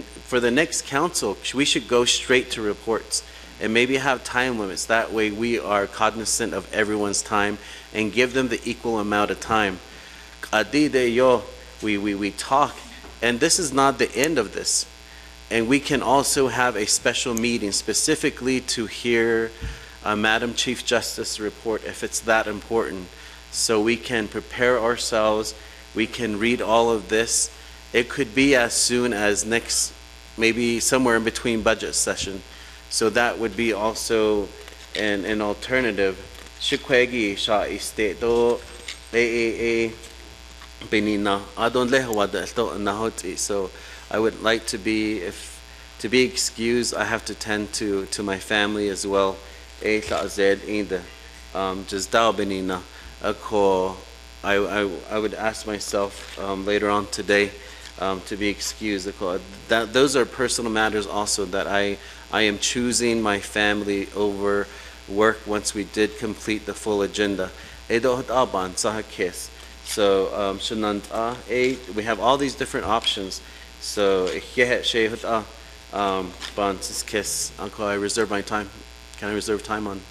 for the next council, we should go straight to reports and maybe have time limits. That way we are cognizant of everyone's time and give them the equal amount of time. We talk, and this is not the end of this. And we can also have a special meeting specifically to hear Madam Chief Justice report if it's that important. So we can prepare ourselves. We can read all of this. It could be as soon as next, maybe somewhere in between budget session. So that would be also an alternative. Shikwegi sha istedo AAA benina adon lehwada sto nahoti. So I would like to be excused. I have to tend to my family as well. Just dao benina ako. I would ask myself later on today to be excused. Those are personal matters also that I am choosing my family over work once we did complete the full agenda. So we have all these different options. So I reserve my time. Can I reserve time on?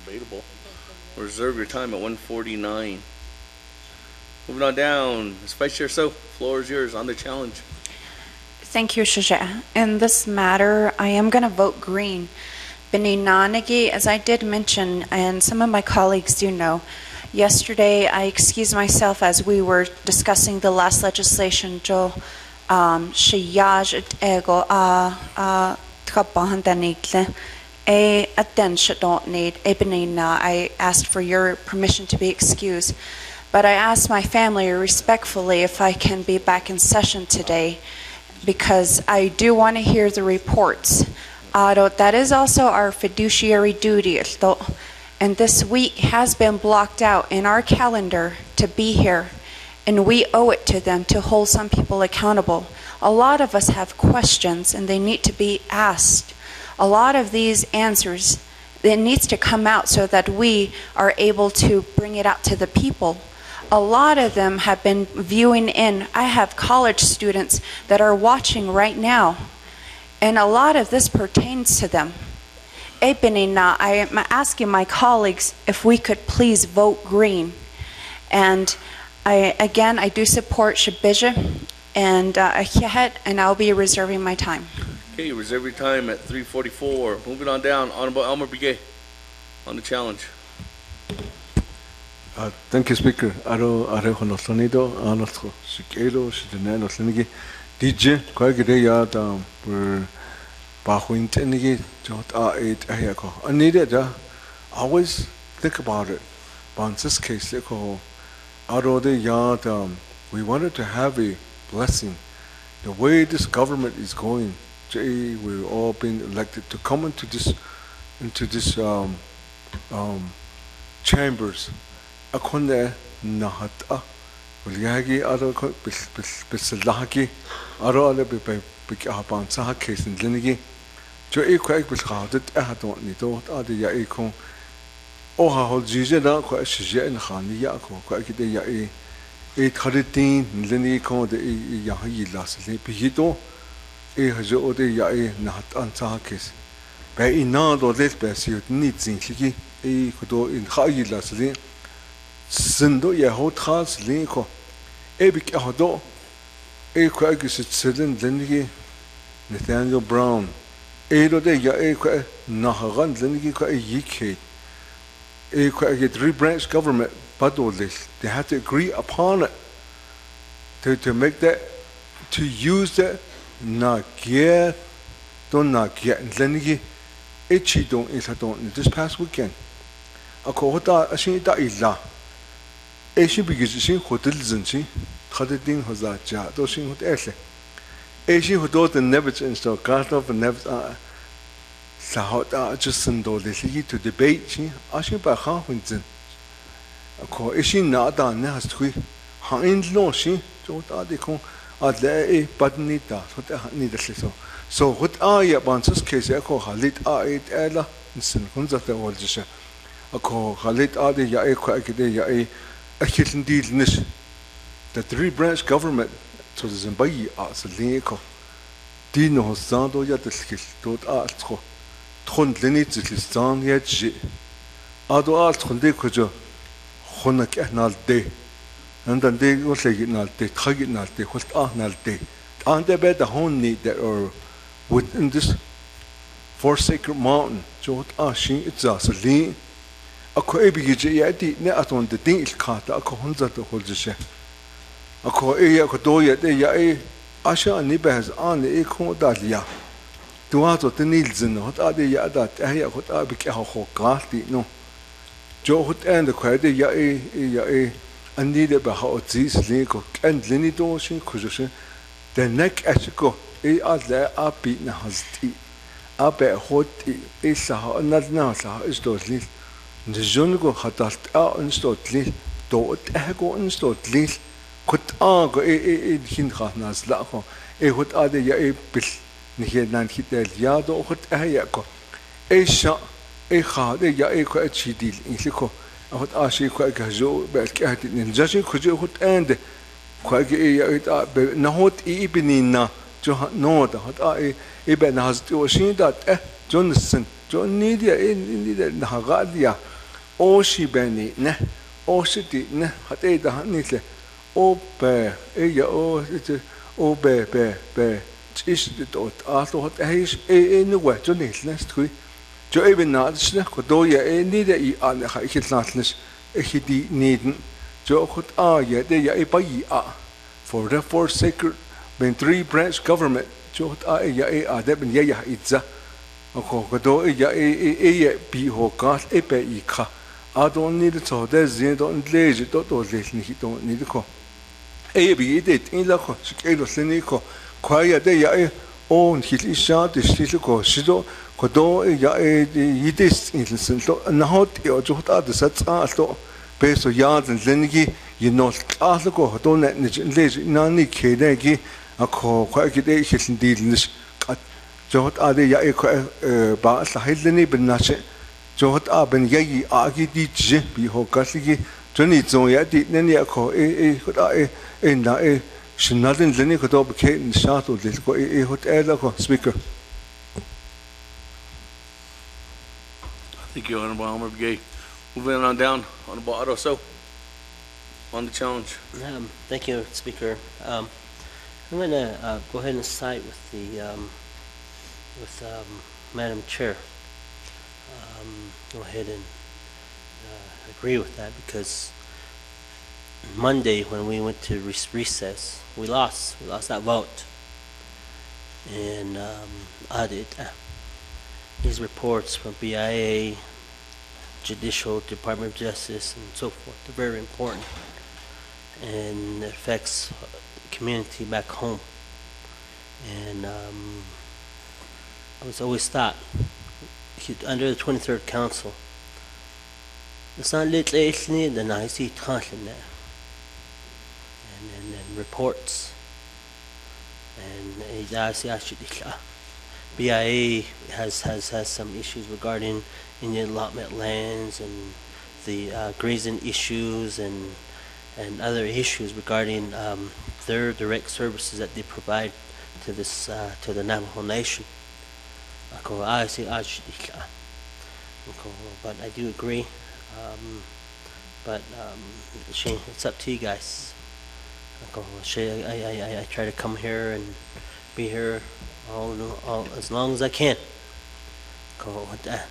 Debatable. Reserve your time at 1:49. Moving on down, Ms. Vice Chair, so floor is yours on the challenge. Thank you, Shasha. In this matter, I am going to vote green. Beninanagi, as I did mention, and some of my colleagues do know, yesterday I excused myself as we were discussing the last legislation. Jo shiyaj ego trabahandanigle. I asked for your permission to be excused, but I asked my family respectfully if I can be back in session today because I do want to hear the reports. That is also our fiduciary duty, and this week has been blocked out in our calendar to be here, and we owe it to them to hold some people accountable. A lot of us have questions and they need to be asked. A lot of these answers, it needs to come out so that we are able to bring it out to the people. A lot of them have been viewing in. I have college students that are watching right now, and a lot of this pertains to them. I am asking my colleagues if we could please vote green. And I do support Shabija and Ahiahet, and I'll be reserving my time. Okay, reserve your time at 3:44. Moving on down, Honorable Elmer Begay on the challenge. Thank you, Speaker. Honosonido, Honosko, Shikelo, Shidanano, Senigi, DJ, Quagidea, Bahuint enigi jot it ayako. I needed always think about it. But in this case, we wanted to have a blessing. The way this government is going, we've all been elected to come into this chambers. Akonde nahata ulyagi aro bislahagi aro ale bikahaban saha case in linigi. Jo kwek bilhadet ahadon ni do ade ya ikon oha hol jije na ko shije in khani ya ko kwek de ya kharitin linigi ko de ya yi las le bihito hajo de ya nahat an saha case. Bei ina do les besiut nit zinligi kudo in khayi las le Sindo Yahoo Trans Linko Ebic Ahodo Equagis Sidin Lingi Nathaniel Brown Edo de Yaequa Naharan Lingi Qua Yike Equagit three branch government Badolis. They had to agree upon it to make that, to use that Nagia don't Nagia and Lingi Echi don't Isadon this past weekend. Akohota Ashita Illa. Asian because she hotels and she had a thing was that jar, though she would actually. Asian who thought the never install cast off and never Sahota just send all this to debate. She asking by half wins. A call is she not done has to hind law she don't article at the badnita, what need a so. So, what are your bounces case? I call Halit A8 Ella in St. Hunza the old Jisha. I call Halit A the Yae Quackide Yae. The three branch government to the Zimbabwe as a linko. Dino Sando Yatis, Dot Artco. Tron Linit is down yet. Ado Art Hondekojo Honak Nal Day. And then they will say it not, they tug it not, they host Arnal Day. And they bet the home need that are within this Forsaken Mountain. Jot Ashi, it's a lean. Ako ebigi yati ne aton de ding il kata ako honza to holjishe ako ako doya de ya asha ni behz an ko dalia tuato tenilzen hot ade ya dat ya hot abik ho qati no jo hot and kwade ya andi de ba hot zis liko and lini do shin kujushe the neck ashko adla api na hazti abe hot isa anadna sa is do lil the Jungo had that out and stotly, do it ego and stotly, could argo hinhanas laho, would add a bill, Nihan hit el yado, what ayako. Sha, hard a yaeko chidil in Lico, I would ask you quite gazo, but in judging could you would end quite not ebenina, Johan Nord, what I eben has to seen that Johnson, John Nidia in the Hagadia. O she benny, ne, o city, ne, had a hanitle, o bear, o bear, is the dot, after what age in the wet, John is last week. Jo even not snack, though ya neither e on the high notness, a hiddy needn't. Jo could yet they a by for the four sacred, been three branch government, Jo ya debin ya itza. A cocodo ya be ho got a pay ka. I don't need it so there's the don't lazy don't listen he don't need to call. A be it in la scale of cynical, quiet day own his shot is physical, shido, codo ya yidis in and hot or jota the sets are so based on yards and zenigi, you know, classical, don't let lazy nani kedegi, a call quite day his indeed in this. Jot are the ya bas the hidden but not Jot up and yagi agi dij be ho gasigi, Johnny Zoya did Neniaco in the Shinadin Lenico became in the shuttle, this go a hotel speaker. Thank you, Honorable Elmer Begay. Moving on down, Honorable Otto So on the challenge. Thank you, Speaker. I'm going to go ahead and side with the Madam Chair. Go ahead and agree with that because Monday when we went to recess, we lost that vote. and audit these reports from BIA, Judicial Department of Justice, and so forth. They're very important, and it affects the community back home. And I was always thought, under the 23rd Council, it's not little the nice and reports. And BIA has some issues regarding Indian allotment lands and the grazing issues and other issues regarding their direct services that they provide to this to the Navajo Nation. But I do agree. It's up to you guys. I try to come here and be here all as long as I can. But I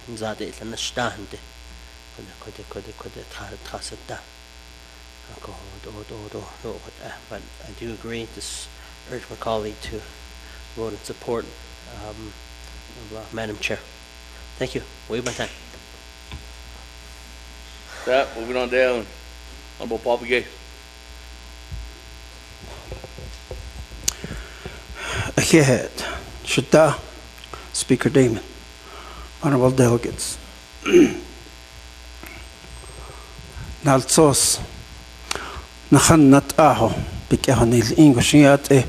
do agree, just urge my colleague to vote in support of Madam Chair. Thank you. Waive my time. That, moving on down. Honorable Paul Begay. Ahead, Shita, Speaker Damon, honorable delegates. Naltsos, Nahanat Aho, Bikahanil Ingoshiate,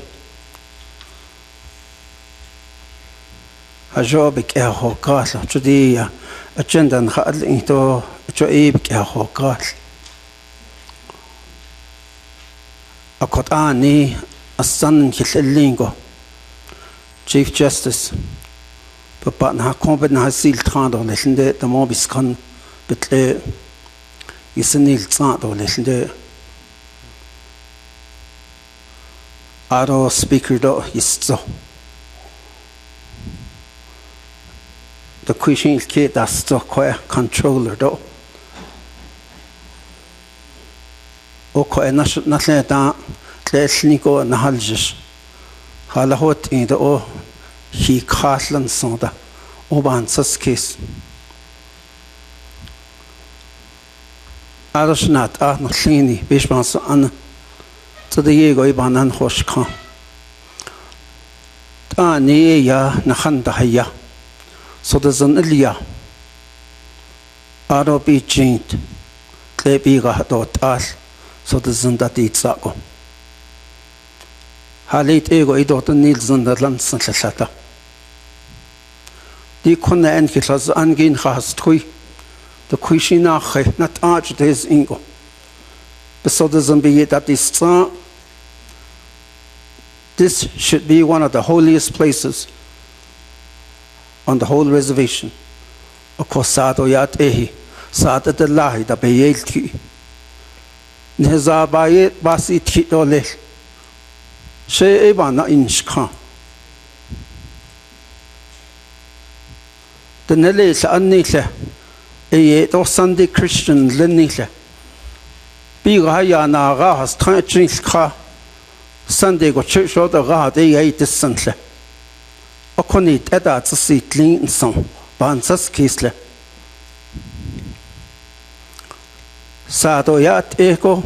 Hajobik Eho Castle, Judia, agenda and Hadling to Joebik Eho Castle. Akotani, a son Kilingo. Chief Justice, Papa na combat na sil trando lesende the mobis kan betle isenil trando lesende aro speaker do isto the question ke das to ko controller do o ko na ta tlesniko na haljish halahot in the o he Caslan sonda obansas case Arashnat Nathaniel Bishmas an to the Yego Ibanan Hoshka Tani ya Nahanda Haya so there's an Elia Aro be chained Klebiga dot as so there's an that eats ago. Halit ego idot nils on the lands and sata. Die konne enkels angehen has tui. The kuishinache not arch des ingo. Besoders be that this should be one of the holiest places on the whole reservation. Of course, Sado yat ehi, Sada de lahi da beyelti. Nezabayet basi titole. She ebana inshka. The Nelis annile, a to Sunday Christian lenile. Bigaya na rahas tranchka. Sunday go church or the rad a distantly. Oconit edat to see clean song, bansas kisle. Sadoyat echo,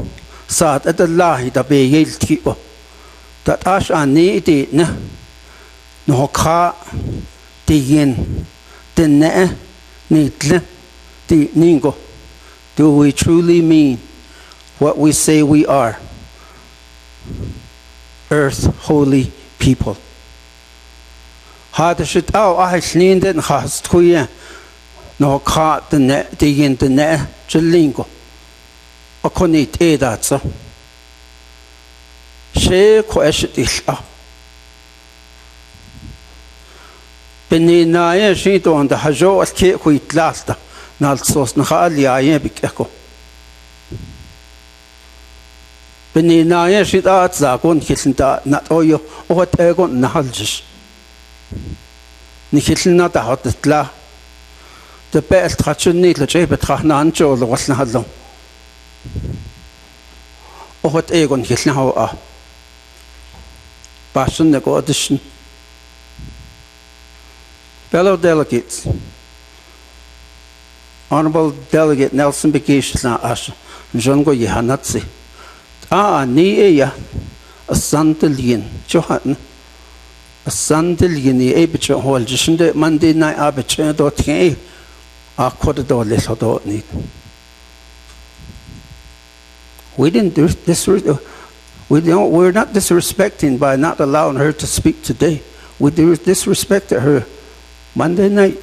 sad at the lahi da be yel tipo. That ash an needy no ka the yin, the ne, needle, the ningo. Do we truly mean what we say we are? Earth holy people. Had the shit out, I sleaned and has twiya no ka the ne, the yin, the ne, jelingo. O conit edatsa. She questioned Benina, she don't the Hajo as cake with last, Nalsos Nahali, I am Bikeko. Benina, she thought Zagon kissing that, not oil, or what Egon Nahaljish. Nikitl not out the tla. The best touch need the Jabet Nanjo was not long. Or what Egon kissing how Passion the audition. Fellow delegates, Honorable Delegate Nelson Begay na asha jongo yihanatsi. Ni eya a sandalien johatten a sandalien ni ebicho hol jishinde Monday night abicho dot ke a quarter door little dot need. We didn't do this. We're not disrespecting by not allowing her to speak today. We disrespected her Monday night.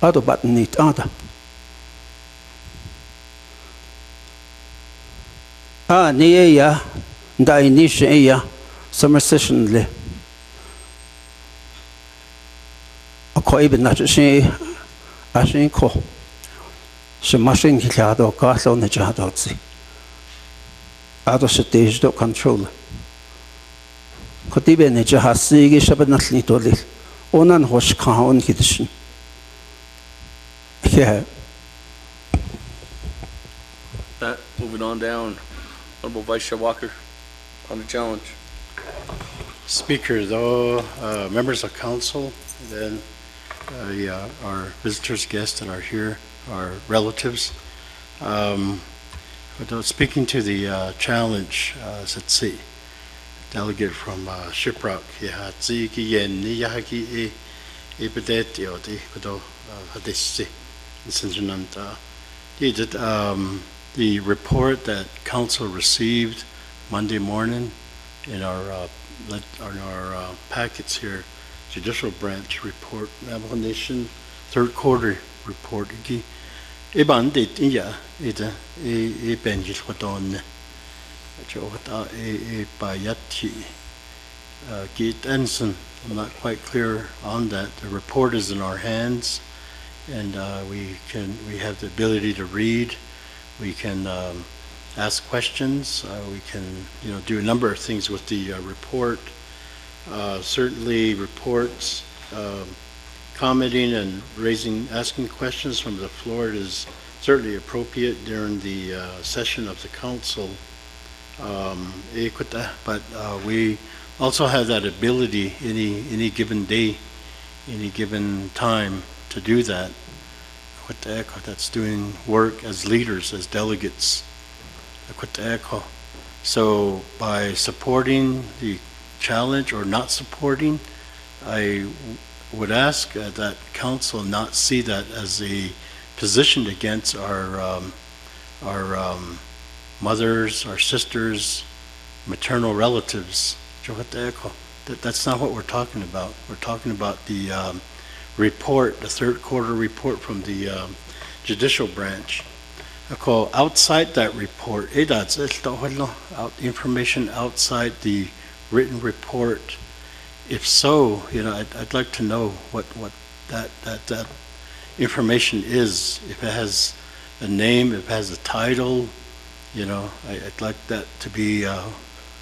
Other button need other. Ni ya da inisha ya summer session le. Ako even not she ashin ko. She machine kilado kaslo ne jadotsi. Ado se do control. Kotibe ne jahasi gi shabanatli tolil. Onan hosh kaon kidishin. Yeah. That moving on down. Honorable Vice Chair Walker on the challenge. Speaker, though, members of council, then our visitors, guests that are here, our relatives. Speaking to the challenge, Setsi, delegate from Shiprock, the report that council received Monday morning in our packets here, Judicial Branch report, Navajo Nation third quarter report. I'm not quite clear on that. The report is in our hands, and we have the ability to read. We can ask questions. We can do a number of things with the report. Certainly reports, commenting and asking questions from the floor is certainly appropriate during the session of the council. But we also have that ability any given day, any given time to do that. That's doing work as leaders, as delegates. So by supporting the challenge or not supporting, I would ask that council not see that as a position against our mothers, our sisters, maternal relatives. That's not what we're talking about. We're talking about the report, the third quarter report from the Judicial Branch. Outside that report, information outside the written report. If so, I'd like to know what that information is. If it has a name, if it has a title, I'd like that to be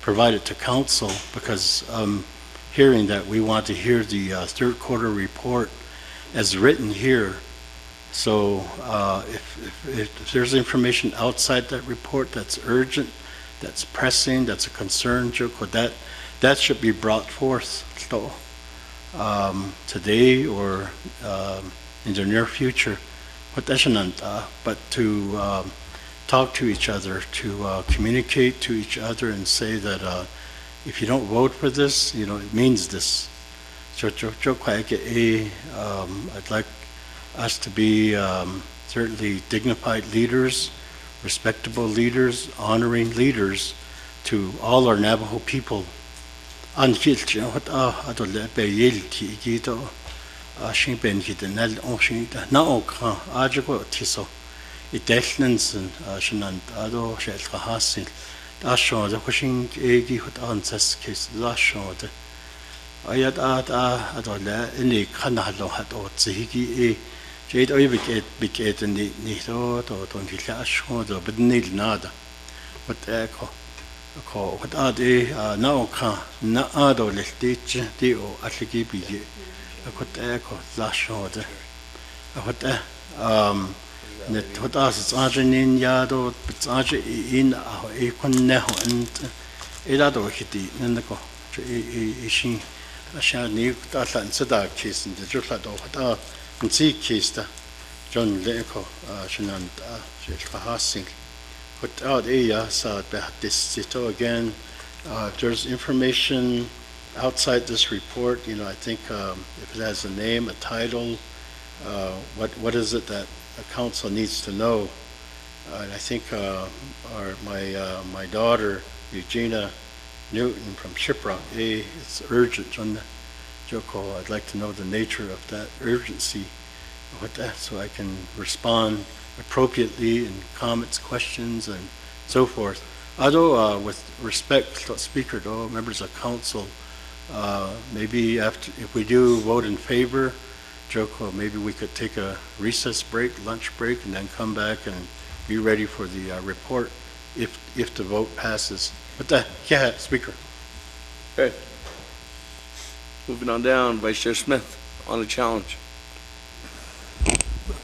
provided to council, because I'm hearing that we want to hear the third quarter report as written here. So if there's information outside that report that's urgent, that's pressing, that's a concern, that should be brought forth today or in the near future. But to talk to each other, to communicate to each other and say that if you don't vote for this, it means this. I'd like us to be certainly dignified leaders, respectable leaders, honoring leaders to all our Navajo people. Jade oy biket ni to ton kilha ashko do bidnil nada what ko what ade na ka na ado lestich di o atliki bige what la shode what net what as ajenin ya do aje in e kon ne ho ent ela do hiti nende ko e shin عشان يطلع نصدق كيس ندرس لده وحتى نسي كيس ده جون ليكو عشان عند الفحاصين وتقعد إيه صار بحدث again. If there's information outside this report, I think if it has a name, a title, what is it that a council needs to know? And I think my daughter, Regina Newton from Shiprock, it's urgent on the Joko. I'd like to know the nature of that urgency with that so I can respond appropriately in comments, questions, and so forth. Although, with respect to Speaker, though, members of council, maybe if we do vote in favor, Joko, maybe we could take a recess break, lunch break, and then come back and be ready for the report if the vote passes. But yeah, Speaker. Okay. Moving on down, Vice Chair Smith on the challenge.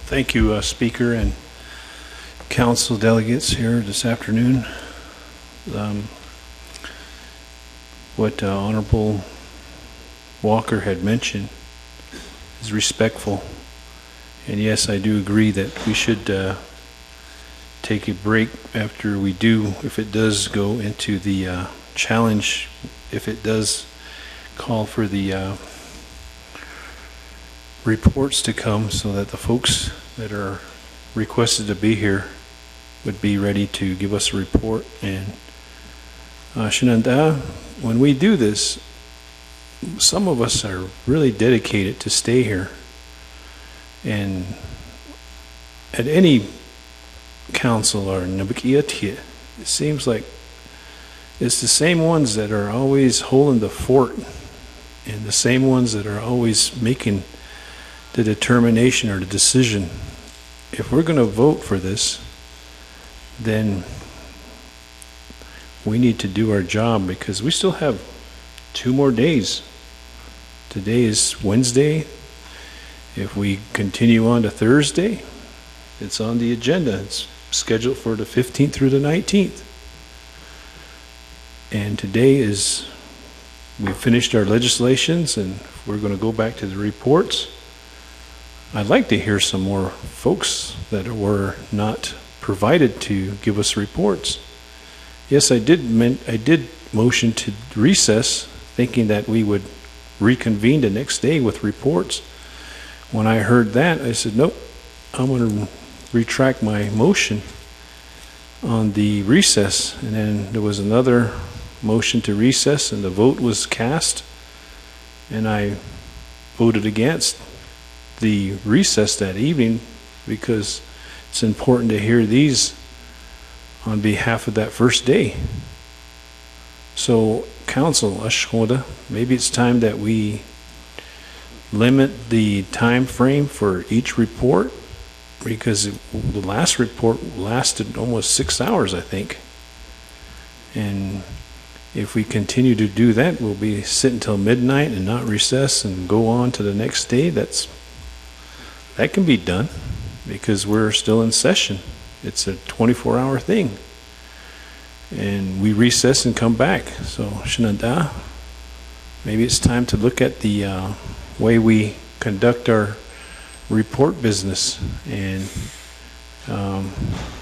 Thank you, Speaker and council delegates here this afternoon. What Honorable Walker had mentioned is respectful. And yes, I do agree that we should take a break after we do, if it does go into the challenge, if it does call for the reports to come, so that the folks that are requested to be here would be ready to give us a report. And Shinanda, when we do this, some of us are really dedicated to stay here. And at any council or Nabakiyat, it seems like it's the same ones that are always holding the fort and the same ones that are always making the determination or the decision. If we're going to vote for this, then we need to do our job, because we still have 2 more days. Today is Wednesday. If we continue on to Thursday, it's on the agenda. It's scheduled for the 15th through the 19th. And today is, we finished our legislations and we're going to go back to the reports. I'd like to hear some more folks that were not provided to give us reports. Yes, I did motion to recess, thinking that we would reconvene the next day with reports. When I heard that, I said, nope, I'm going to retract my motion on the recess. And then there was another motion to recess, and the vote was cast, and I voted against the recess that evening, because it's important to hear these on behalf of that first day. So, Council, Ashkoda, maybe it's time that we limit the time frame for each report, because the last report lasted almost 6 hours, I think. And if we continue to do that, we'll be sitting until midnight and not recess and go on to the next day. That can be done, because we're still in session. It's a 24-hour thing. And we recess and come back. So, Shinada, maybe it's time to look at the way we conduct our report business and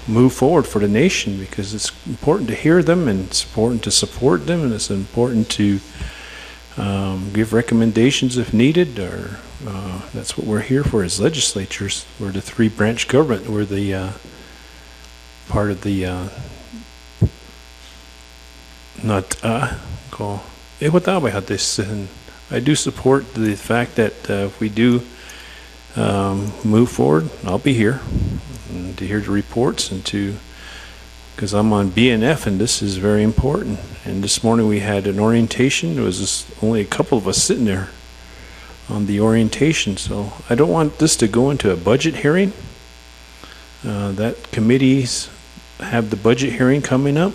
move forward for the nation, because it's important to hear them, and it's important to support them, and it's important to give recommendations if needed. Or that's what we're here for as legislatures. We're the 3-branch government. We're the part of the I do support the fact that if we do move forward, I'll be here to hear the reports, and because I'm on BNF, and this is very important. And this morning we had an orientation. There was only a couple of us sitting there on the orientation. So I don't want this to go into a budget hearing. That committees have the budget hearing coming up.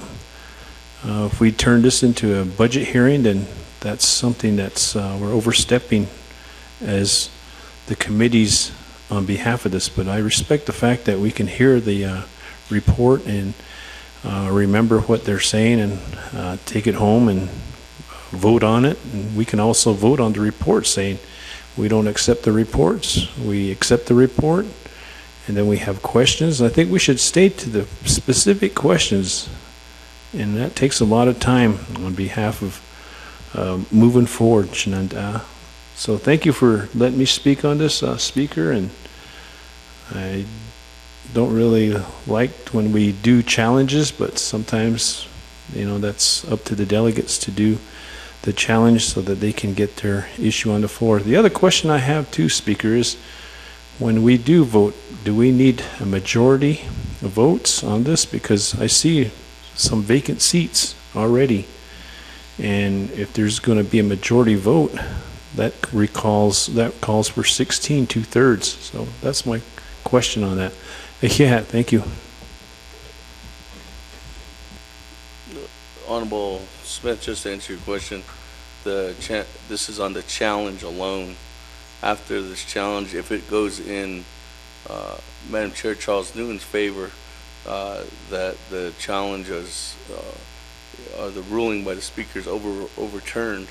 If we turn this into a budget hearing, then that's something that's we're overstepping as the committees on behalf of this. But I respect the fact that we can hear the report and remember what they're saying, and take it home and vote on it, and we can also vote on the report saying we don't accept the reports, we accept the report, and then we have questions. I think we should state to the specific questions, and that takes a lot of time on behalf of moving forward. So thank you for letting me speak on this, Speaker, and I don't really like when we do challenges, but sometimes, that's up to the delegates to do the challenge so that they can get their issue on the floor. The other question I have too, Speaker, is when we do vote, do we need a majority of votes on this? Because I see some vacant seats already, and if there's going to be a majority vote, that calls for 16 2/3. So that's my question on that. Yeah, thank you. Honorable Smith, just to answer your question, this is on the challenge alone. After this challenge, if it goes in Madam Chair Charles Newton's favor, that the challenge is the ruling by the speakers overturned,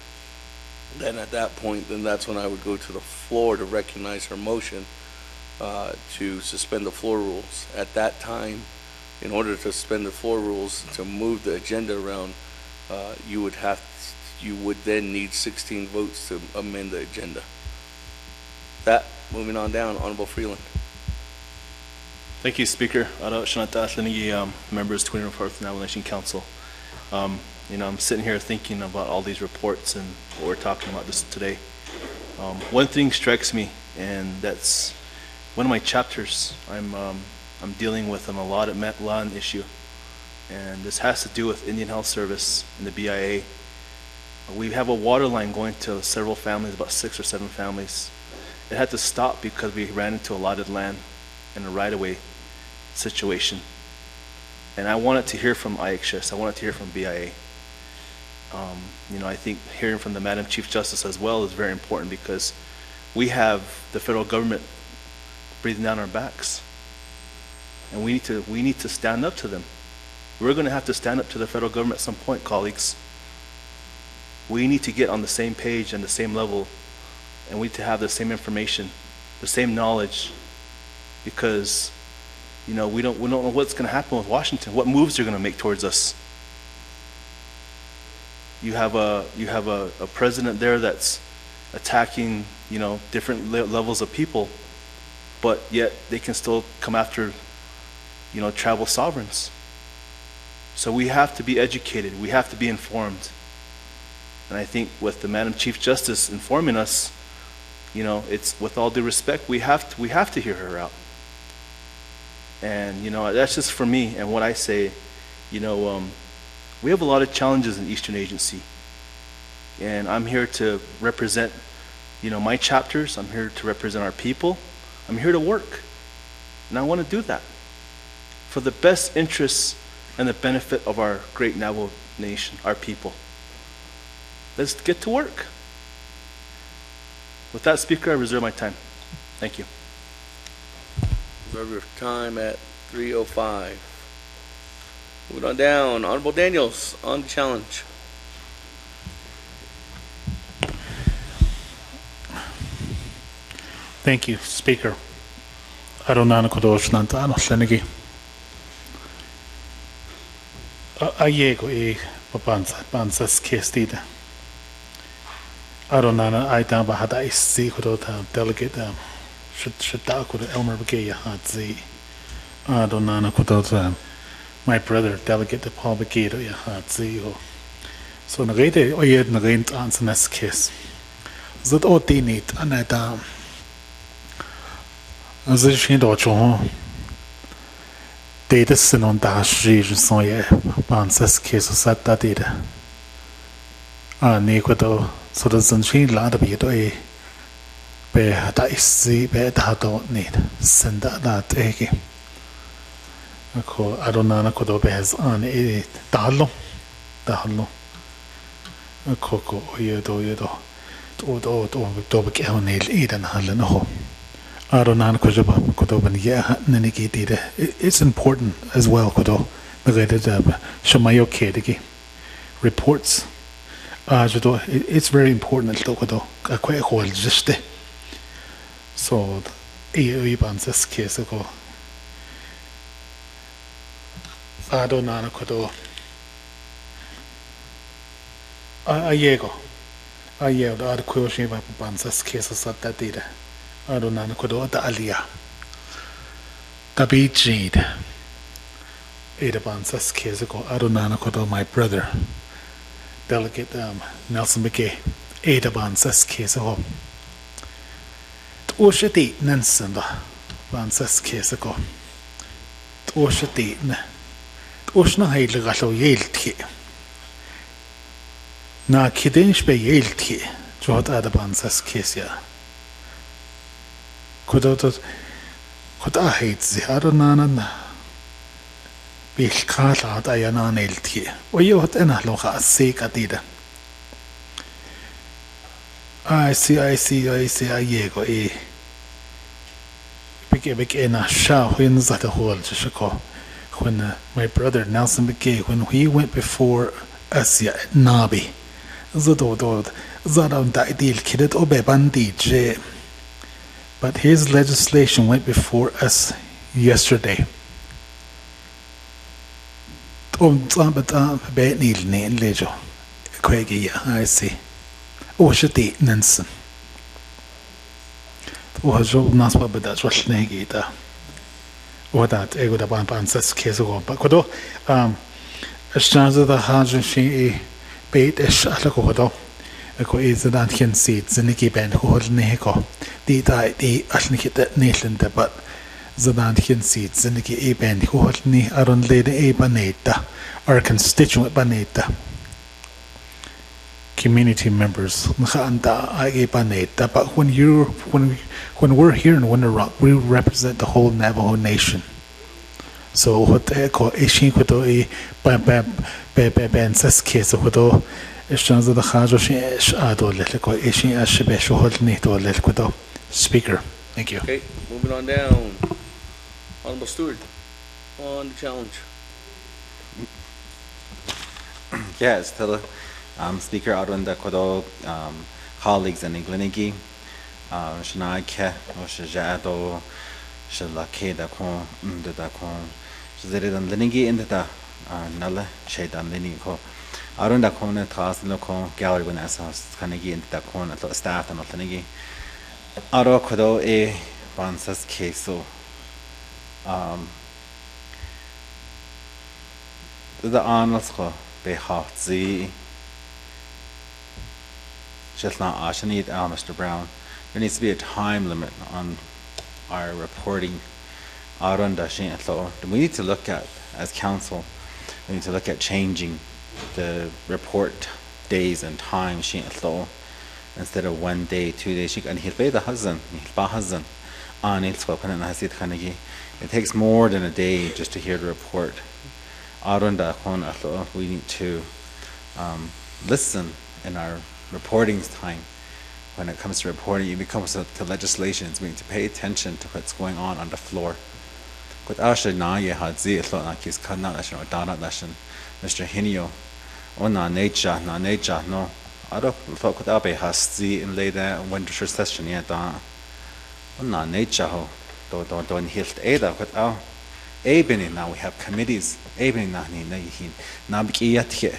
then at that point, then that's when I would go to the floor to recognize her motion to suspend the floor rules. At that time, in order to suspend the floor rules, to move the agenda around, you would then need 16 votes to amend the agenda. Moving on down, Honorable Freeland. Thank you, Speaker. Members, 24th Navajo Nation Council. I'm sitting here thinking about all these reports and what we're talking about this today. One thing strikes me, and that's one of my chapters. I'm dealing with a allotted land issue, and this has to do with Indian Health Service and the BIA. We have a water line going to several families, about 6 or 7 families. It had to stop because we ran into allotted land in a right-of-way situation. And I wanted to hear from IHS, I wanted to hear from BIA. I think hearing from the Madam Chief Justice as well is very important, because we have the federal government breathing down our backs. And we need to stand up to them. We're going to have to stand up to the federal government at some point, colleagues. We need to get on the same page and the same level, and we need to have the same information, the same knowledge, because we don't know what's going to happen with Washington, what moves they're going to make towards us. You have a president there that's attacking different levels of people, but yet they can still come after tribal sovereigns. So we have to be educated, we have to be informed. And I think with the Madam Chief Justice informing us, it's with all due respect, we have to hear her out. And that's just for me and what I say. We have a lot of challenges in Eastern Agency, and I'm here to represent my chapters. I'm here to represent our people. I'm here to work, and I want to do that for the best interests and the benefit of our great Navajo Nation, our people. Let's get to work. With that, Speaker, I reserve my time. Thank you. Reserve your time at 3:05. Moving on down, Honorable Daniels on the challenge. Thank you, Speaker. Aronana Kodosh Nantano Shenegi. Ayego e Bansas Kestida. Aronana Aidan Bahada is Sikota delegate should Elmer Begay Hadzi. Aronana Kodota. My brother, delegate to Paul Begay Hadzi. So Nagate Oyed Nagant answer this case. Zut Odinit Anadam. As a Shindocho data sin on dash region so yeah, Bansas case of Sata data. Nicodo, so doesn't she land of it a bear that is see bear that don't need send that egg. I don't know could bears on a dalo. A cocoa, yedo, to on nail eat and hallen home. I don't know could open yeah, negate it's important as well, could the rated Shamayo Kedigi reports. It's very important to quite hold just so this case ago. I don't know. Ayego. Ayego, the question about Bansa's cases at that data. I don't know. The Alia. The Beijing. Ada Bansa's case ago. I don't know. My brother. Delegate Nelson Begay, Ada Bansa's case ago. Oshati Nansanda Bansa's case ago. Oshati Oshna Haidlagato Yelti. Na Kidenish be Yelti, Jot Ada Bansa's case ya. Could I hate the Adonanan? Bilkata Diana Nelti, or you had an aloha sake adida. I see, Ayego, Begay a show wins at the whole Jishako. When my brother Nelson Begay, when he went before us, Nabi, Zadodod, Zadam Daidil Kidet Obebandi, but his legislation went before us yesterday. I see. Oh, shit, Nansen. Oh, has Job Naspa, but that's what Snagita. Or that ego the Bansa's case ago. But Kodo, a chance of the Hajin she bait a shalakodo. A coisa that can see it's a Nicky Ben who hold Neko. The Ashnikit that nation, but. Zadantian seats in the Eben who had ni aron lady Ebaneta, our constituent Baneta. Community members, Nahanda Ebaneta, but when we're here in Winter Rock, we represent the whole Navajo nation. So what echo Ishin Kudo e Ben case of Kudo, Ishans of the Hajosh Ado Letico Ishin Ashibesho Hodnito Letquado. Speaker. Thank you. Okay, moving on down. Honorable Stewart, on the challenge. Yes, Tilla. Speaker Adwanda Kodo, colleagues in Glenigi, Shanaike, Oshajado, Shalake da Con, the Con, Zeridan Lenigi in the Nala, Shadan Linico. Arunda Con, Tass, Loco, Gallery when as Kanigi in the Con, staff and Lenigi. Aro Kodo e Bansas Queso. The Arnold's be hot z just not Ashanid Mr. Brown. There needs to be a time limit on our reporting. So we need to look at, as council, we need to look at changing the report days and time instead of 1 day, 2 days. And he'll pay the husband, it takes more than a day just to hear the report. We need to listen in our reporting time. When it comes to reporting, when it comes to legislations, we need to pay attention to what's going on the floor. Mr. Henio, no. I don't fuck with Abe Hasti in later winter session yet. Nature, don't hilt Ada, but our Abeni now we have committees. Abeni Nabikiyat here.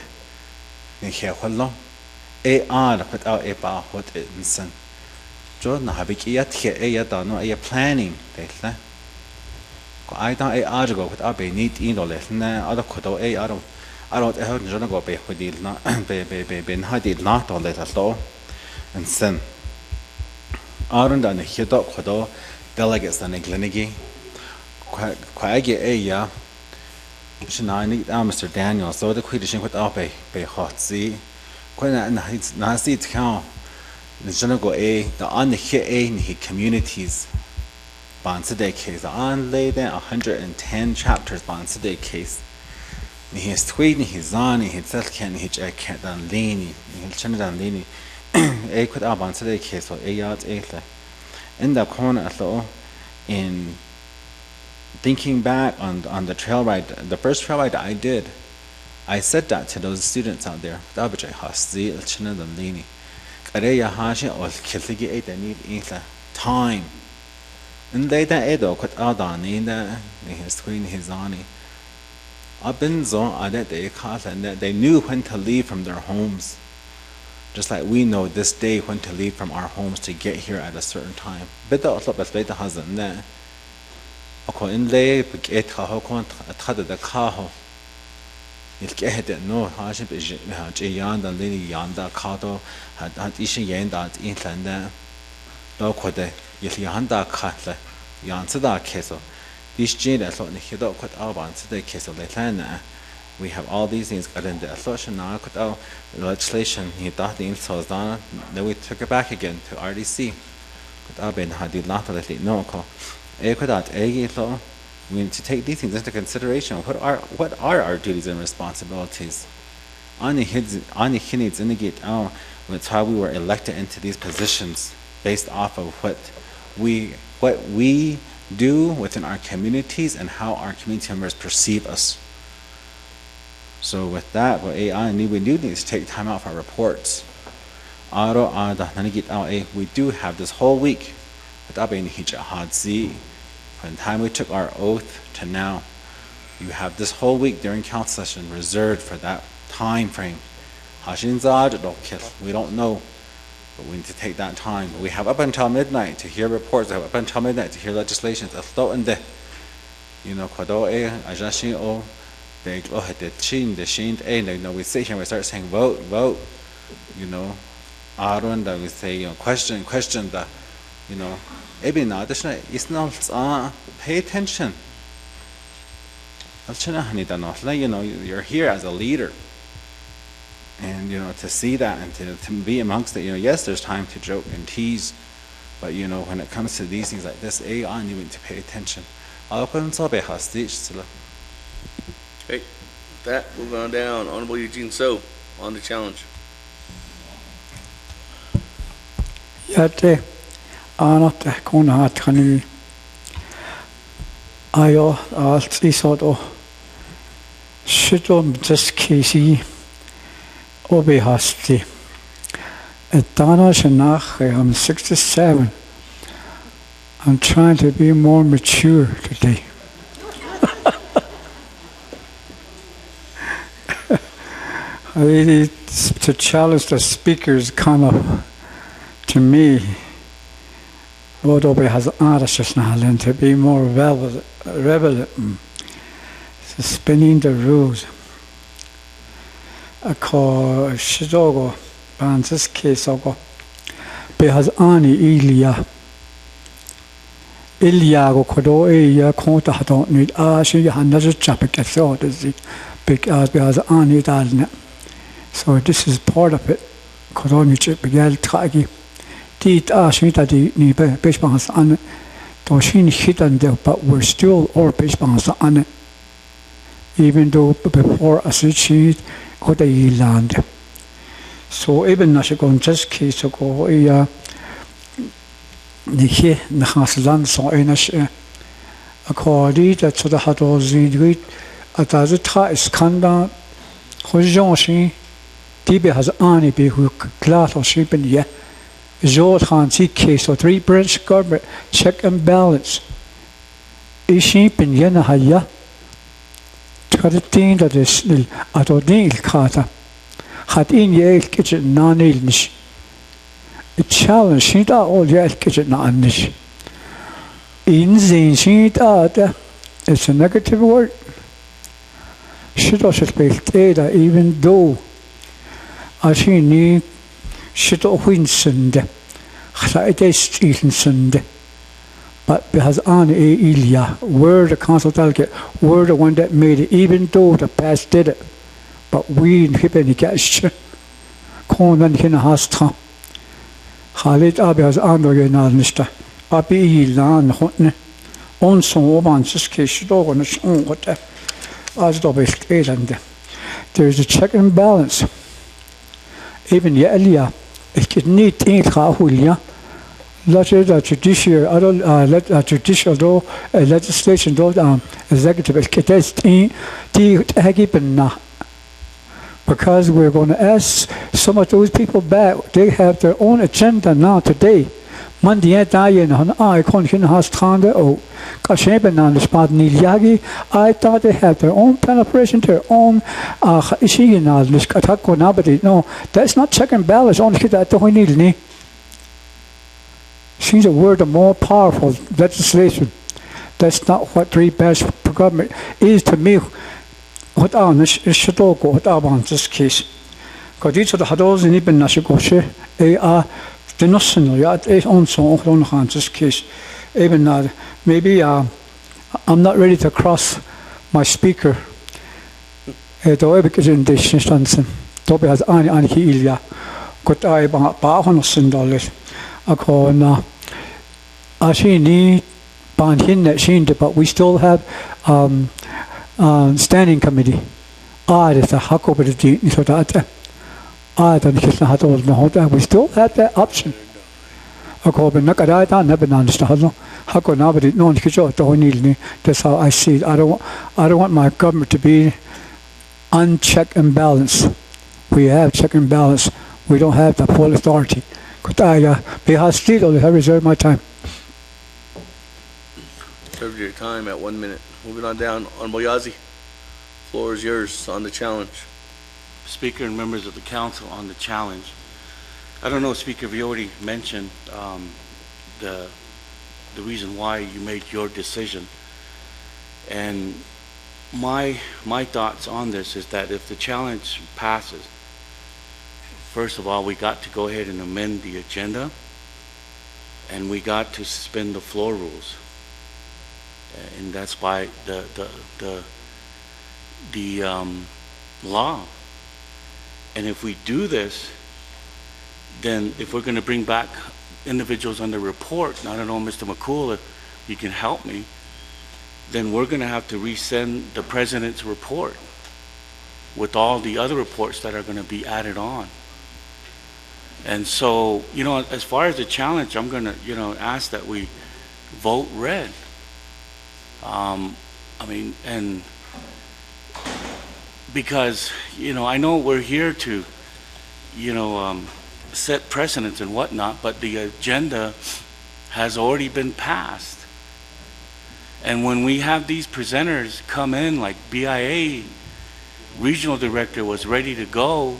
Here, hello. But our Eba hot inson. Jordan Habikiyat here, Ayadano, a planning. I don't a article with Abe neat in or less. Other Koto A. I don't have to go back with the not Hadid not all let us all and send. Aren't on the Hidok Kodo delegates and a Glenigi. Quaggy a ya. Shanani, Mr. Daniel, so the Quiddishing with Abe, Bay Hot Sea. When it's Nasi town, the General A, the on the here in he communities. Bonsaday case, on laid 110 chapters Bonsaday case. He is tweeting his on, he self can hitch a cat on leany, he'll turn it on leany. A quit up on today case or a yard acre. In the corner though, in thinking back on the trail ride, the first trail ride I did, I said that to those students out there. Time. And they could his screen his ani. They knew when to leave from their homes. Just like we know this day when to leave from our homes to get here at a certain time. We have all these things legislation then we took it back again to RDC. We need to take these things into consideration. What are our duties and responsibilities? That's how we were elected into these positions, based off of what we do within our communities and how our community members perceive us. So with that, we do need to take time out for our reports. We do have this whole week. From the time we took our oath to now, you have this whole week during council session reserved for that time frame. We don't know, but we need to take that time. We have up until midnight to hear reports. We have up until midnight to hear legislation. We sit here and we start saying vote. We say question. Pay attention. You're here as a leader, and to see that and to be amongst it. Yes, there's time to joke and tease, but when it comes to these things like this, you need to pay attention. Okay, that moving on down. Honorable Eugene So on the challenge. Yate anata kuna hatkani ayo altsisodo shito mtskisi obehasti etana shanach. I'm 67. I'm trying to be more mature today. To challenge the speakers come up to me. Lord has asked us now to be more relevant, spinning the rules. I call Shidogo, Bansis Kesogo, because Ani Ilyago Kodo, Konta don't need she had another chapter because Ani Dalnet. So this is part of it. Koronichip Begay Tragi. But we're still all on it. Even though before us achieved what they land. So even Nashagon just case ago, Niki Nahaslan saw in us a cordy that to the Hados read at as a tie scanda. Hojanshi, Tibi has Ani be who cloth or sheep in ye. Jordan see case or 3 branch government check and balance. A sheep in Yenahaya. Traditin that is nil at Odil Kata. Had in Yale kitchen non-ilnish. A challenge sheet out all Yale kitchen non-nish. In Zin sheet out, it's a negative word. Should also speak data even though I see need should win Sunday. It is Stephen Sunday. But because on Ilya, we're the council delegate, we're the one that made it, even though the past did it. But we didn't have any cash. Conan in a house top. Halit Abias Androgen Mister. Abi Ilan Hotne. On some woman's case, dog on its own what as there is a check and balance. Even Elia, it could need Hulia. Let a judicial legislation executive because we're going to ask some of those people back. They have their own agenda now today. Monday I thought they have their own preparation, their own no, that's not check and balance. She's a word of more powerful legislation. That's not what three branch government is to me. What on this case? Because these are the huddles in Ibn Nashikoshe, they are the national yard, on so on this case. Even maybe I'm not ready to cross my speaker. Because in this instance, Toby has any Ilya, got I $100. But we still have standing committee. We still have that option. That's how I see it. I don't want my government to be unchecked and balanced. We have check and balance. We don't have the full authority. I reserve my time. Serve your time at 1 minute. Moving on down. Honorable Yazi, floor is yours on the challenge. Speaker and members of the council, on the challenge. I don't know, Speaker, if you already mentioned the reason why you made your decision. And my thoughts on this is that if the challenge passes, first of all, we got to go ahead and amend the agenda, and we got to suspend the floor rules. And that's by the law. And if we do this, then if we're going to bring back individuals on the report, and I don't know, Mr. McCool, if you can help me, then we're going to have to resend the president's report with all the other reports that are going to be added on. And so, you know, as far as the challenge, I'm going to, you know, ask that we vote red. I mean, and because, you know, I know we're here to, you know, set precedents and whatnot, but the agenda has already been passed. And when we have these presenters come in, like BIA, regional director was ready to go,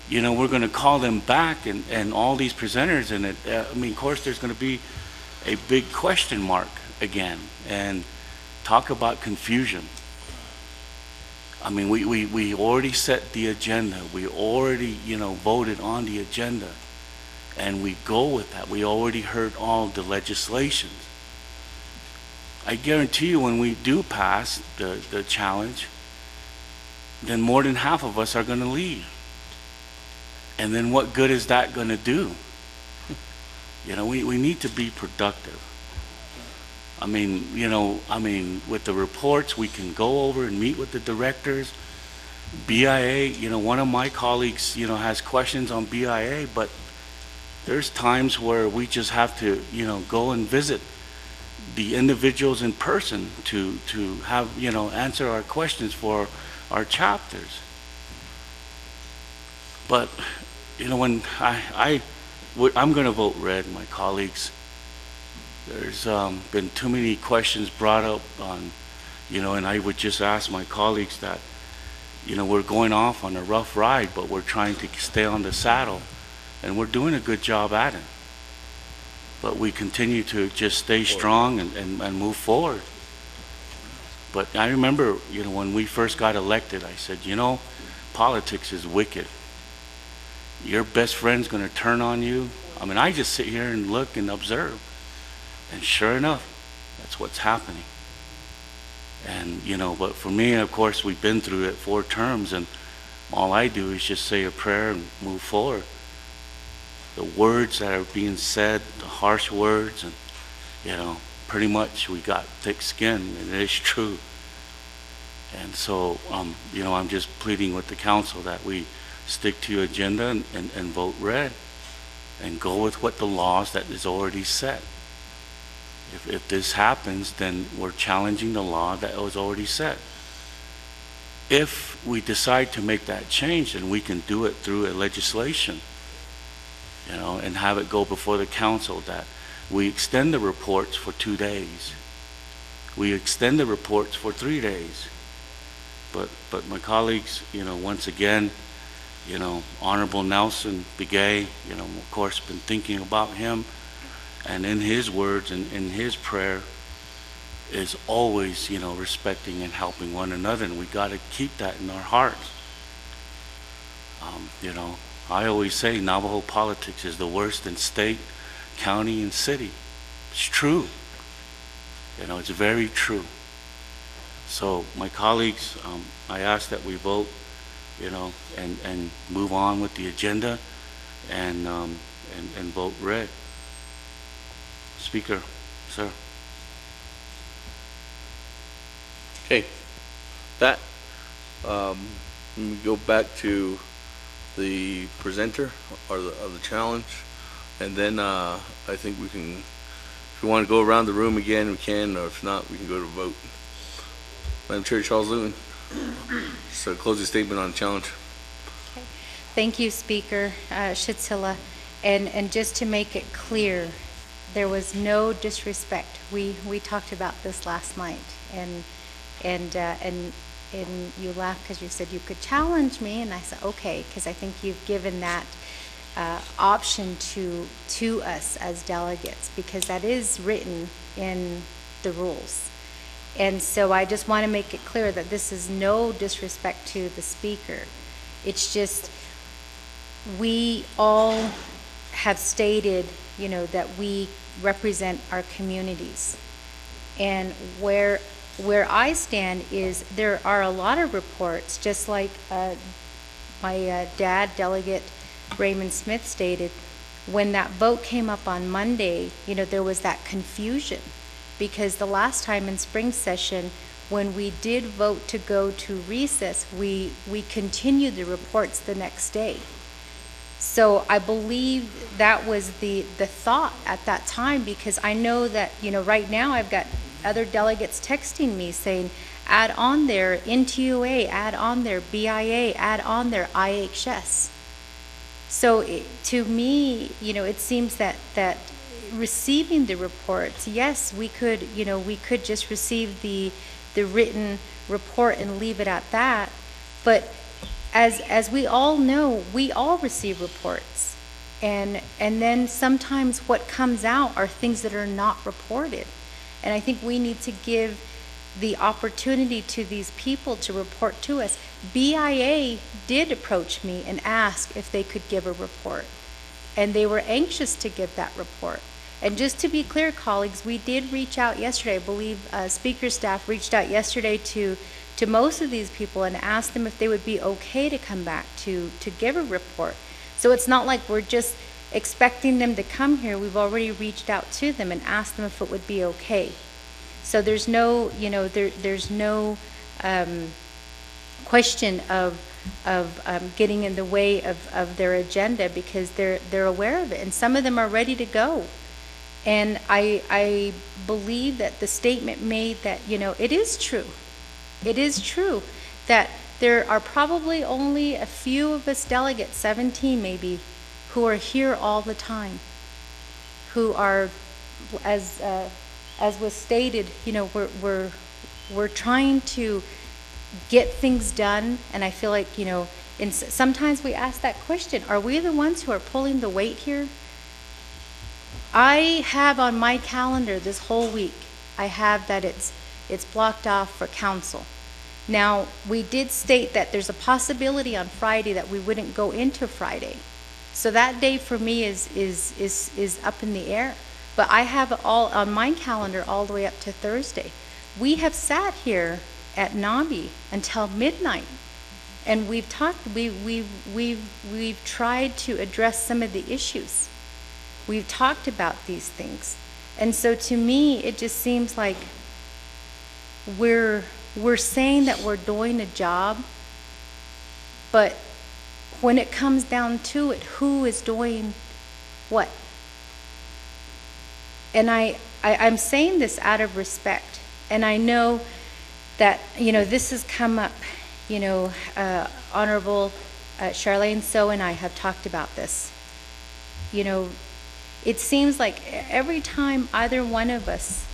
you know, we're going to call them back and all these presenters, and I mean, of course, there's going to be a big question mark again, and talk about confusion. I mean, we already set the agenda. We already, you know, voted on the agenda, and we go with that. We already heard all the legislations. I guarantee you, when we do pass the challenge, then more than half of us are going to leave. And then what good is that going to do? You know, we need to be productive. I mean, you know, with the reports, we can go over and meet with the directors. BIA, you know, one of my colleagues, you know, has questions on BIA, but there's times where we just have to, you know, go and visit the individuals in person to have, you know, answer our questions for our chapters. But, you know, when I'm going to vote red, my colleagues. There's been too many questions brought up on, you know, and I would just ask my colleagues that, you know, we're going off on a rough ride, but we're trying to stay on the saddle, and we're doing a good job at it. But we continue to just stay strong and move forward. But I remember, you know, when we first got elected, I said, you know, politics is wicked. Your best friend's going to turn on you. I mean, I just sit here and look and observe. And sure enough, that's what's happening. And, you know, but for me, of course, we've been through it 4 terms, and all I do is just say a prayer and move forward. The words that are being said, the harsh words, and, you know, pretty much we got thick skin, and it is true. And so, you know, I'm just pleading with the council that we stick to your agenda and vote red and go with what the laws that is already set. If this happens, then we're challenging the law that was already set. if we decide to make that change, then we can do it through a legislation, you know, and have it go before the council that we extend the reports for 2 days. We extend the reports for 3 days. But my colleagues, you know, once again, you know, Honorable Nelson Begay, you know, of course, been thinking about him, and in his words and in his prayer is always, you know, respecting and helping one another, and we got to keep that in our hearts. You know, I always say Navajo politics is the worst in state, county, and city. It's true. You know, it's very true. So my colleagues, I ask that we vote, you know, and move on with the agenda, and vote red. Speaker, sir. Okay, that, let me go back to the presenter or the challenge, and then I think we can, if we want to go around the room again, we can, or if not, we can go to vote. Madam Chair, Charles Luton, just a closing statement on the challenge. Okay. Thank you, Speaker Shitsila. And just to make it clear, there was no disrespect. We talked about this last night, and you laughed because you said you could challenge me, and I said okay, because I think you've given that option to us as delegates, because that is written in the rules. And so I just want to make it clear that this is no disrespect to the speaker. It's just we all have stated, you know, that we represent our communities. And where I stand is there are a lot of reports, just like my dad, Delegate Raymond Smith, stated, when that vote came up on Monday, you know, there was that confusion. Because the last time in spring session, when we did vote to go to recess, we continued the reports the next day. So I believe that was the thought at that time, because I know that, you know, right now I've got other delegates texting me saying, add on their NTUA, add on their BIA, add on their IHS. So to me, you know, it seems that receiving the reports, yes, we could, you know, we could just receive the written report and leave it at that. But as we all know, we all receive reports, and then sometimes what comes out are things that are not reported. And I think we need to give the opportunity to these people to report to us. BIA did approach me and ask if they could give a report, and they were anxious to give that report. And just to be clear, colleagues, we did reach out yesterday. I believe Speaker staff reached out yesterday to most of these people and asked them if they would be okay to come back to give a report. So it's not like we're just expecting them to come here. We've already reached out to them and asked them if it would be okay. So there's no, you know, there's no question of getting in the way of their agenda, because they're aware of it, and some of them are ready to go. And I believe that the statement made that, you know, it is true that there are probably only a few of us delegates, 17 maybe, who are here all the time, who are, as was stated, you know, we're trying to get things done. And I feel like, you know, sometimes we ask that question, are we the ones who are pulling the weight here? I have on my calendar this whole week, I have that it's blocked off for council. Now, we did state that there's a possibility on Friday that we wouldn't go into Friday. So that day for me is up in the air. But I have it all on my calendar all the way up to Thursday. We have sat here at Nabi until midnight, and we've talked, we've tried to address some of the issues. We've talked about these things. And so to me, it just seems like we're saying that we're doing a job, but when it comes down to it, who is doing what? And I'm saying this out of respect. And I know that, you know, this has come up, Honorable Charlene So and I have talked about this. It seems like every time either one of us,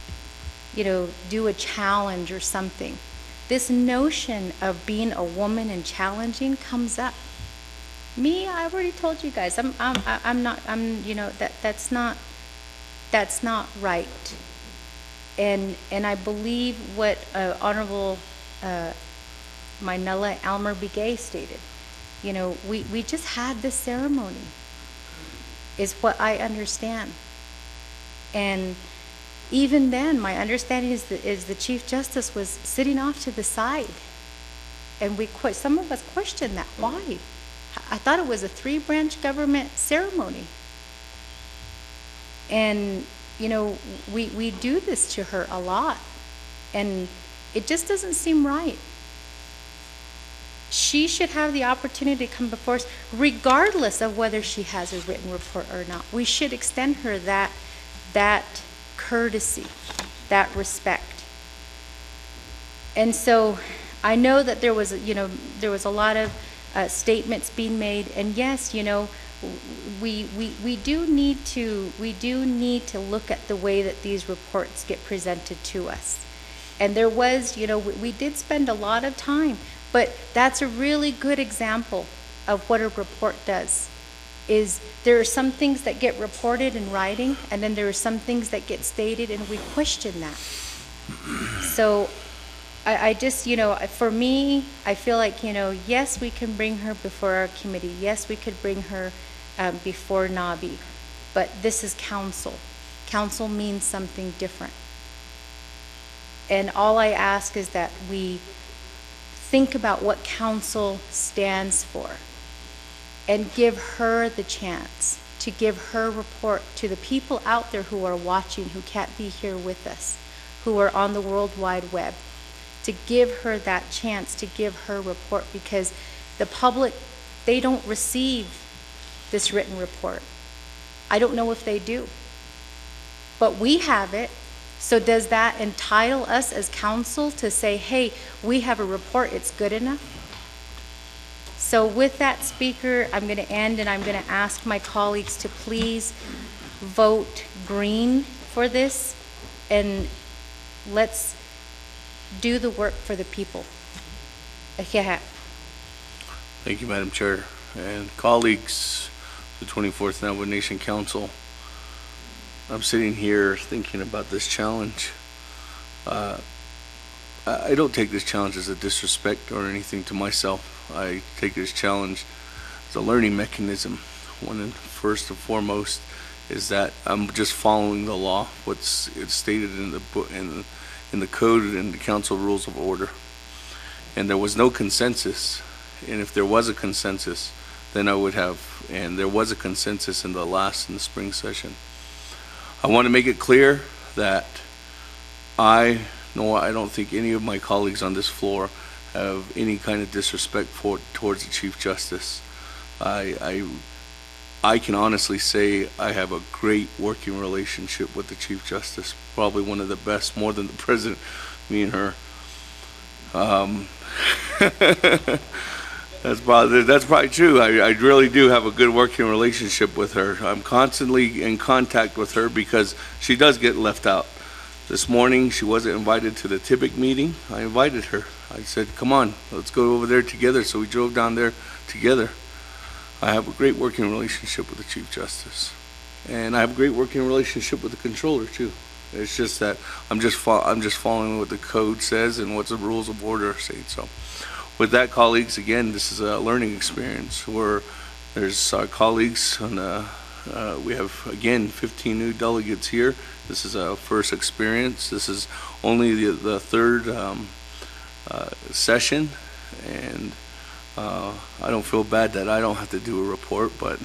do a challenge or something, this notion of being a woman and challenging comes up. Me, I've already told you guys, that's not right. And I believe what Honorable Minella Elmer Begay stated. We just had this ceremony, is what I understand. And even then, my understanding is the Chief Justice was sitting off to the side. And some of us questioned that. Why? I thought it was a 3-branch government ceremony. And, we do this to her a lot. And it just doesn't seem right. She should have the opportunity to come before us, regardless of whether she has a written report or not. We should extend her that courtesy, that respect. And so I know that there was a lot of statements being made, and yes, we do need to look at the way that these reports get presented to us. And there was, we did spend a lot of time, but that's a really good example of what a report does. Is there are some things that get reported in writing, and then there are some things that get stated, and we question that. So I just, for me, I feel like, yes, we can bring her before our committee. Yes, we could bring her before NABI, but this is council. Council means something different. And all I ask is that we think about what council stands for and give her the chance to give her report to the people out there who are watching, who can't be here with us, who are on the World Wide Web, to give her that chance to give her report, because the public, they don't receive this written report. I don't know if they do, but we have it. So does that entitle us as council to say, hey, we have a report, it's good enough? So with that, Speaker, I'm going to end, and I'm going to ask my colleagues to please vote green for this, and let's do the work for the people. Thank you, Madam Chair. And colleagues, the 24th Navajo Nation Council, I'm sitting here thinking about this challenge. I don't take this challenge as a disrespect or anything to myself. I take this challenge as a learning mechanism. First and foremost is that I'm just following the law, it's stated in the book, in the code and the council rules of order. And there was no consensus. And if there was a consensus, then I would have, and there was a consensus in the spring session. I want to make it clear that I don't think any of my colleagues on this floor have any kind of disrespect towards the Chief Justice. I can honestly say I have a great working relationship with the Chief Justice, probably one of the best, more than the President, me and her. That's probably true. I really do have a good working relationship with her. I'm constantly in contact with her because she does get left out. This morning, she wasn't invited to the TIBIC meeting. I invited her. I said, come on, let's go over there together. So we drove down there together. I have a great working relationship with the Chief Justice. And I have a great working relationship with the Controller, too. It's just that I'm just following what the code says and what the rules of order say. So with that, colleagues, again, this is a learning experience where there's our colleagues on we have, again, 15 new delegates here. This is our first experience. This is only the third session, and I don't feel bad that I don't have to do a report, but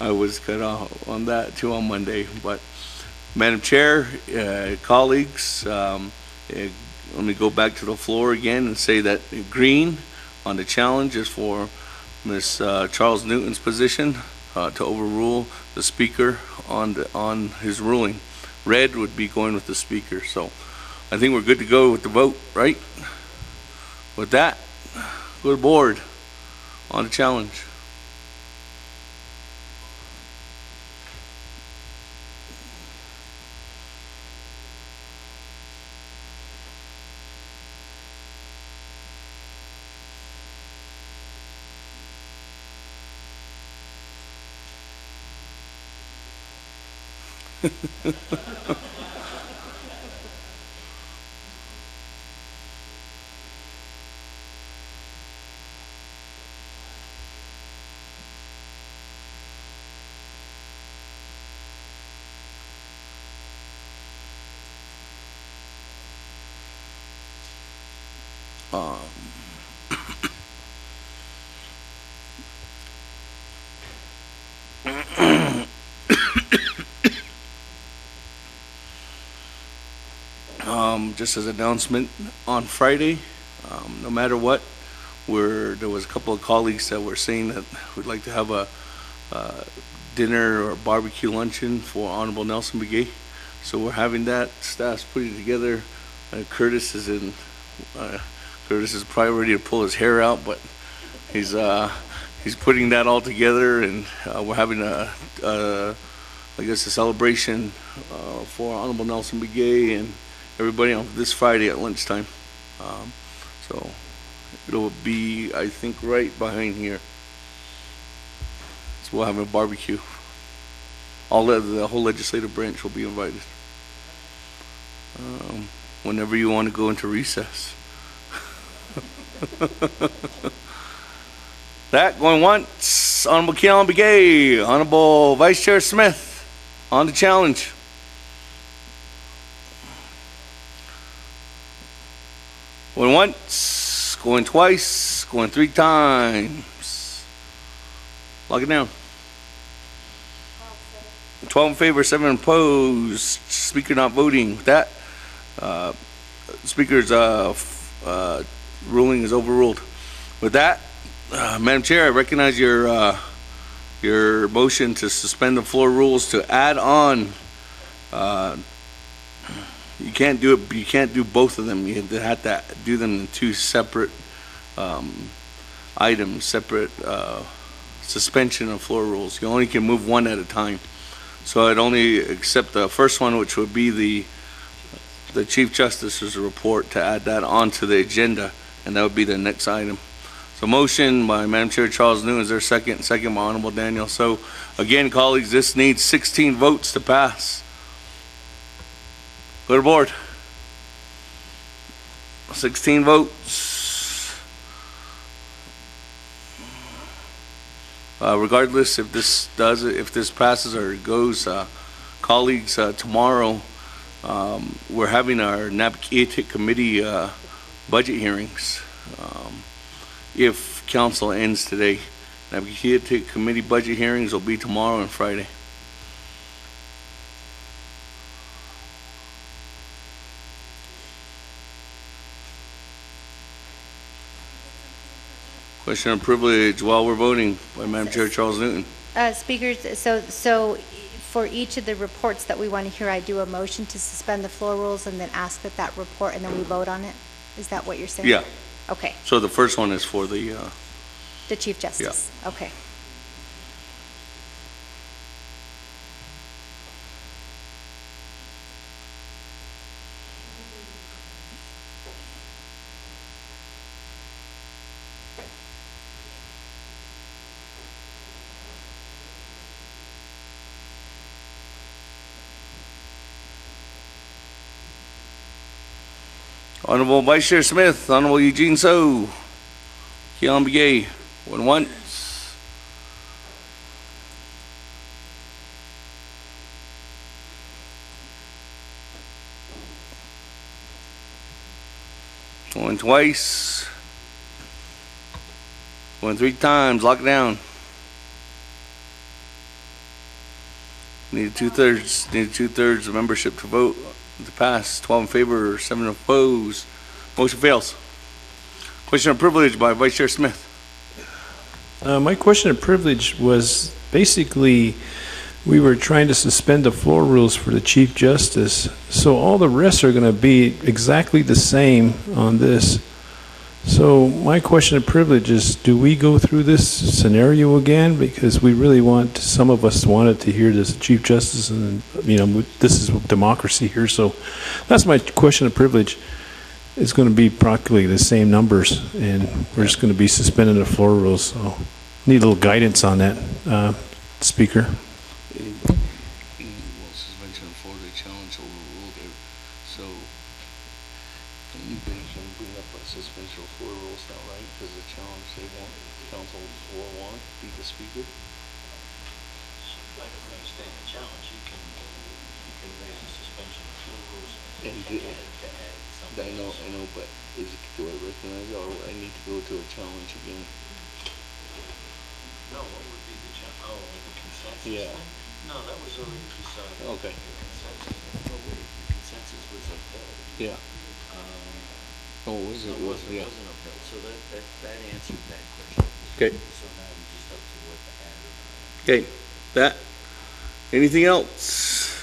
I was cut off on that too on Monday. But Madam Chair, colleagues, let me go back to the floor again and say that green on the challenge is for Ms. Charles Newton's position to overrule the Speaker on his ruling. Red would be going with the Speaker. So I think we're good to go with the vote, right? With that, go to the board on the challenge. Just as an announcement, on Friday, no matter what, there was a couple of colleagues that were saying that we'd like to have a dinner or barbecue luncheon for Honorable Nelson Begay. So we're having that. Staff's putting it together. Curtis is probably ready to pull his hair out, but he's putting that all together, and we're having a celebration for Honorable Nelson Begay and everybody on this Friday at lunchtime. So it'll be, I think, right behind here. So we'll have a barbecue. The whole legislative branch will be invited. Whenever you want to go into recess. That going once. Honorable Keon Begay, Honorable Vice Chair Smith on the challenge. Going once, going twice, going 3 times. Lock it down. 12 in favor, 7 opposed. Speaker not voting. With that, Speaker's ruling is overruled. With that, Madam Chair, I recognize your motion to suspend the floor rules to add on. You can't do it. You can't do both of them. You have to do them in 2 separate items, separate suspension of floor rules. You only can move one at a time. So I'd only accept the first one, which would be the Chief Justice's report, to add that onto the agenda, and that would be the next item. So motion by Madam Chair Charles Newton. Is there a second? Second by Honorable Daniel. So again, colleagues, this needs 16 votes to pass. Go to board. 16 votes. Regardless if this passes or goes, colleagues, tomorrow we're having our Navigated Committee budget hearings. If council ends today, Navigated Committee budget hearings will be tomorrow and Friday. Question of privilege while we're voting by Madam Chair Charles Newton. Speakers, so for each of the reports that we want to hear, I do a motion to suspend the floor rules and then ask that report, and then we vote on it. Is that what you're saying? Yeah. Okay. So the first one is for the Chief Justice. Yeah. Okay. Honorable Vice Chair Smith, Honorable Eugene So, Keon Begay, one once. Going twice. Going 3 times. Lock it down. Need 2/3. Need 2/3 of membership to vote to pass. 12 in favor, 7 opposed. Motion fails. Question of privilege by Vice Chair Smith. My question of privilege was basically we were trying to suspend the floor rules for the Chief Justice, so all the rest are going to be exactly the same on this. So my question of privilege is, do we go through this scenario again? Because we really want, some of us wanted to hear this Chief Justice, and this is democracy here. So that's my question of privilege. It's going to be practically the same numbers, and we're just going to be suspending the floor rules. So need a little guidance on that, Speaker. Suspension for the challenge overruled. So anybody can bring up a suspension of floor rules now, right? Because the challenge they want, council will want to be the speaker. I don't understand the challenge. You can raise a suspension of floor rules And to add something. I know, but do I recognize it, or I need to go to a challenge again? No, what would be the challenge? Oh, the consensus Yeah. thing? No, that was already decided. Okay. The consensus. Oh, wait, the consensus was upheld. Yeah. Oh, was it? No, Was yeah. wasn't upheld, so that answered that question. Okay. So now we just up to what to add or not. Okay. That. Anything else?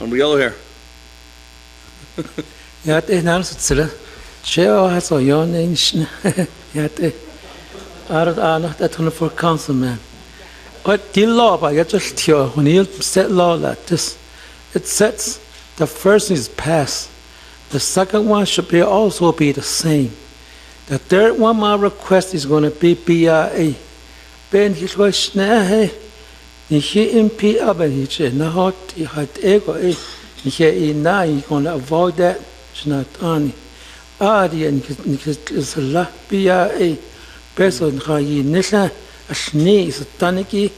On the yellow hair. Ja, det är närmast så. Cheo has a young age. Ja, det är not that 24 councilman. But the law, but you just hear when you set law like this, it sets the first is passed. The second one should be also be the same. The third one, my request is going to be BIA. Ben his question, hey, he MP up and he said, no, he had ego. He said, now you're going to avoid that. It's not on. The and it's a lot BIA. Person, how you nisha, a sneeze, a taniki,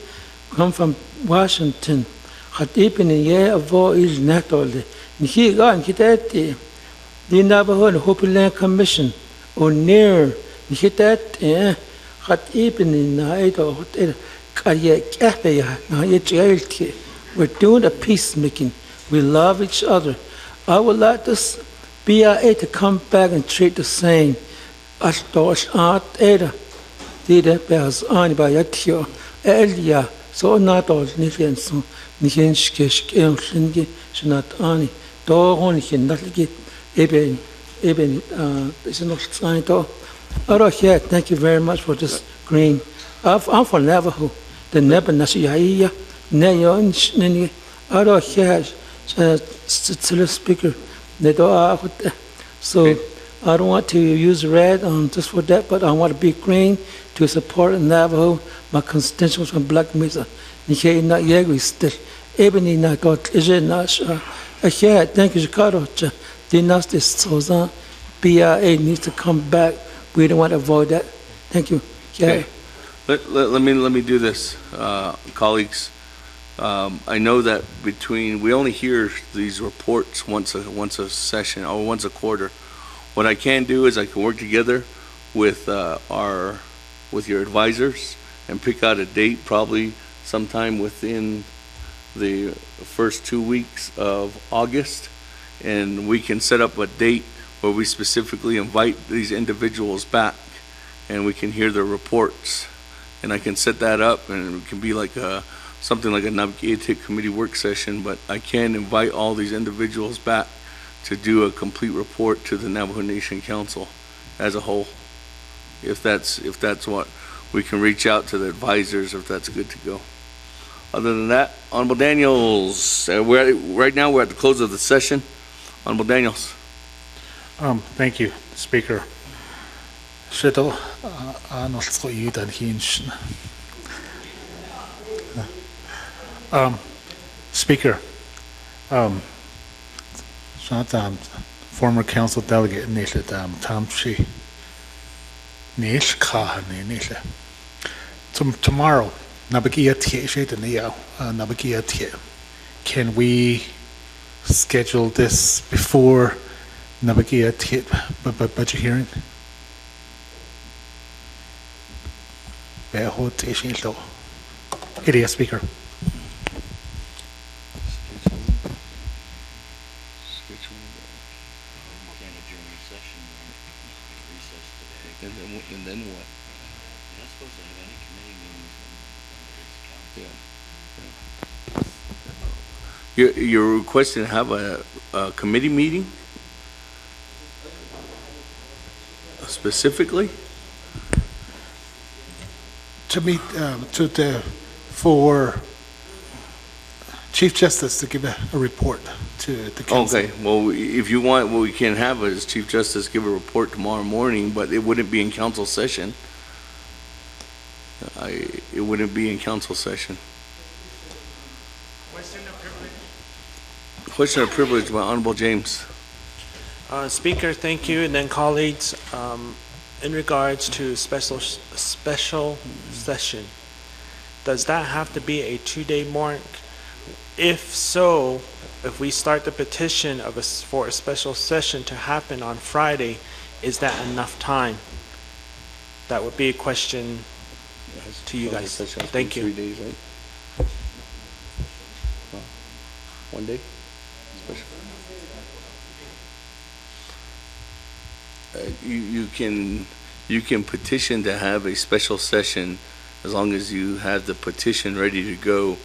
come from Washington. Had even a year avoid is not all the. He got and he did the Navajo and Hopi Land Commission or near hit that had even in night or we're doing a peacemaking. We love each other. I would like this BIA to come back and treat the same as those art either. Did it bears on by a tear earlier, so not all Nilian so Nihinskish Shingi should not only don't he not get even is not signed off. Here, thank you very much for this green. I'm from Navajo, the Nebanashia, Neon Nini. Here, still speaker. So I don't want to use red just for that, but I want to be green to support Navajo, my constituents from Black Mesa. Nihe na yegri still. Ebony na got is not sure. Here, thank you, Chicago. Dynasty Sozan, BIA needs to come back. We don't want to avoid that. Thank you. Yeah. Okay. Let me do this, colleagues. I know that we only hear these reports once a session or once a quarter. What I can do is I can work together with your advisors and pick out a date, probably sometime within the first 2 weeks of August, and we can set up a date where we specifically invite these individuals back and we can hear their reports, and I can set that up, and it can be like something like a Navajo committee work session, but I can invite all these individuals back to do a complete report to the Navajo Nation Council as a whole. If that's what we can reach out to the advisors, if that's good to go. Other than that, Honorable Daniels, right now we're at the close of the session. Honorable Daniels. Thank you, Speaker. Shuttle, Arnold's you than hinge. Speaker, former council delegate Nisha Tamshi Nish Kahan tomorrow, Nabagia Nabagia. Can we schedule this before Nabagia budget hearing? It is, Speaker. And then what? You're not supposed to have any committee meetings. Yeah. You're requesting to have a committee meeting? specifically? To meet, for Chief Justice to give a report to the council. Okay, well, if you want, what we can have is Chief Justice give a report tomorrow morning, but it wouldn't be in council session. It wouldn't be in council session. Question of privilege by Honorable James. Speaker, thank you, and then colleagues, in regards to special session, does that have to be a 2-day mark? If so, if we start the petition for a special session to happen on Friday, is that enough time? That would be a question to you guys. Thank you. 3 days, right? 1 day? Special. You can petition to have a special session as long as you have the petition ready to go,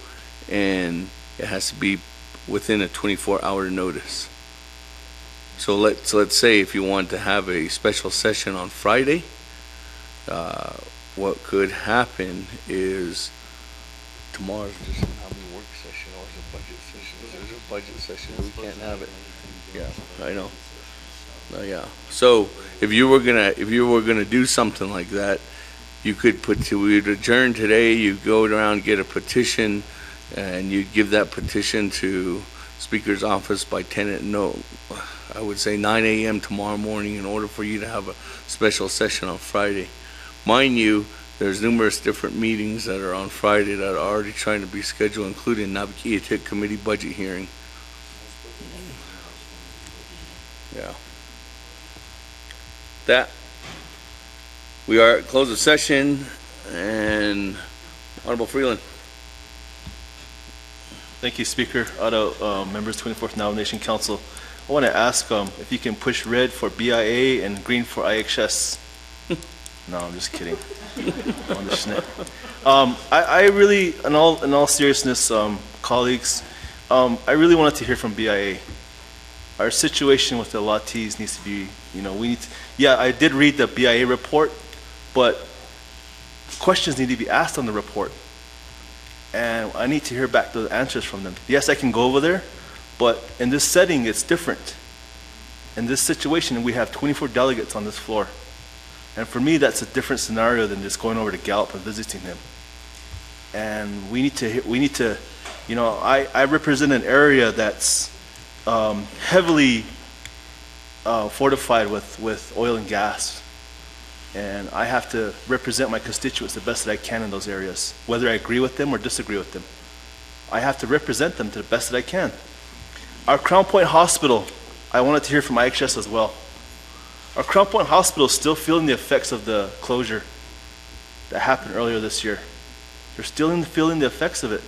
and it has to be within a 24-hour notice. So let's say if you want to have a special session on Friday, what could happen is tomorrow's just a work session or a budget session. There's a budget session, we can't have it. Yeah, I know. Yeah. So if you were gonna do something like that, you could we'd adjourn today. You go around, get a petition, and you give that petition to Speaker's office by 9 a.m. tomorrow morning in order for you to have a special session on Friday. Mind you, there's numerous different meetings that are on Friday that are already trying to be scheduled, including Navajo Committee budget hearing. Yeah. That we are at close of session, and Honorable Freeland. Thank you, Speaker. Otto, members, 24th Navajo Council. I want to ask if you can push red for BIA and green for IHS. No, I'm just kidding. I really, in all seriousness, colleagues, I really wanted to hear from BIA. Our situation with the Latis needs to be, we need to, yeah, I did read the BIA report, but questions need to be asked on the report. And I need to hear back the answers from them. Yes, I can go over there, but in this setting, it's different. In this situation, we have 24 delegates on this floor. And for me, that's a different scenario than just going over to Gallup and visiting him. And we need to, I represent an area that's heavily fortified with oil and gas. And I have to represent my constituents the best that I can in those areas, whether I agree with them or disagree with them. I have to represent them to the best that I can. Our Crown Point Hospital, I wanted to hear from IHS as well. Our Crown Point Hospital is still feeling the effects of the closure that happened earlier this year. They're still feeling the effects of it.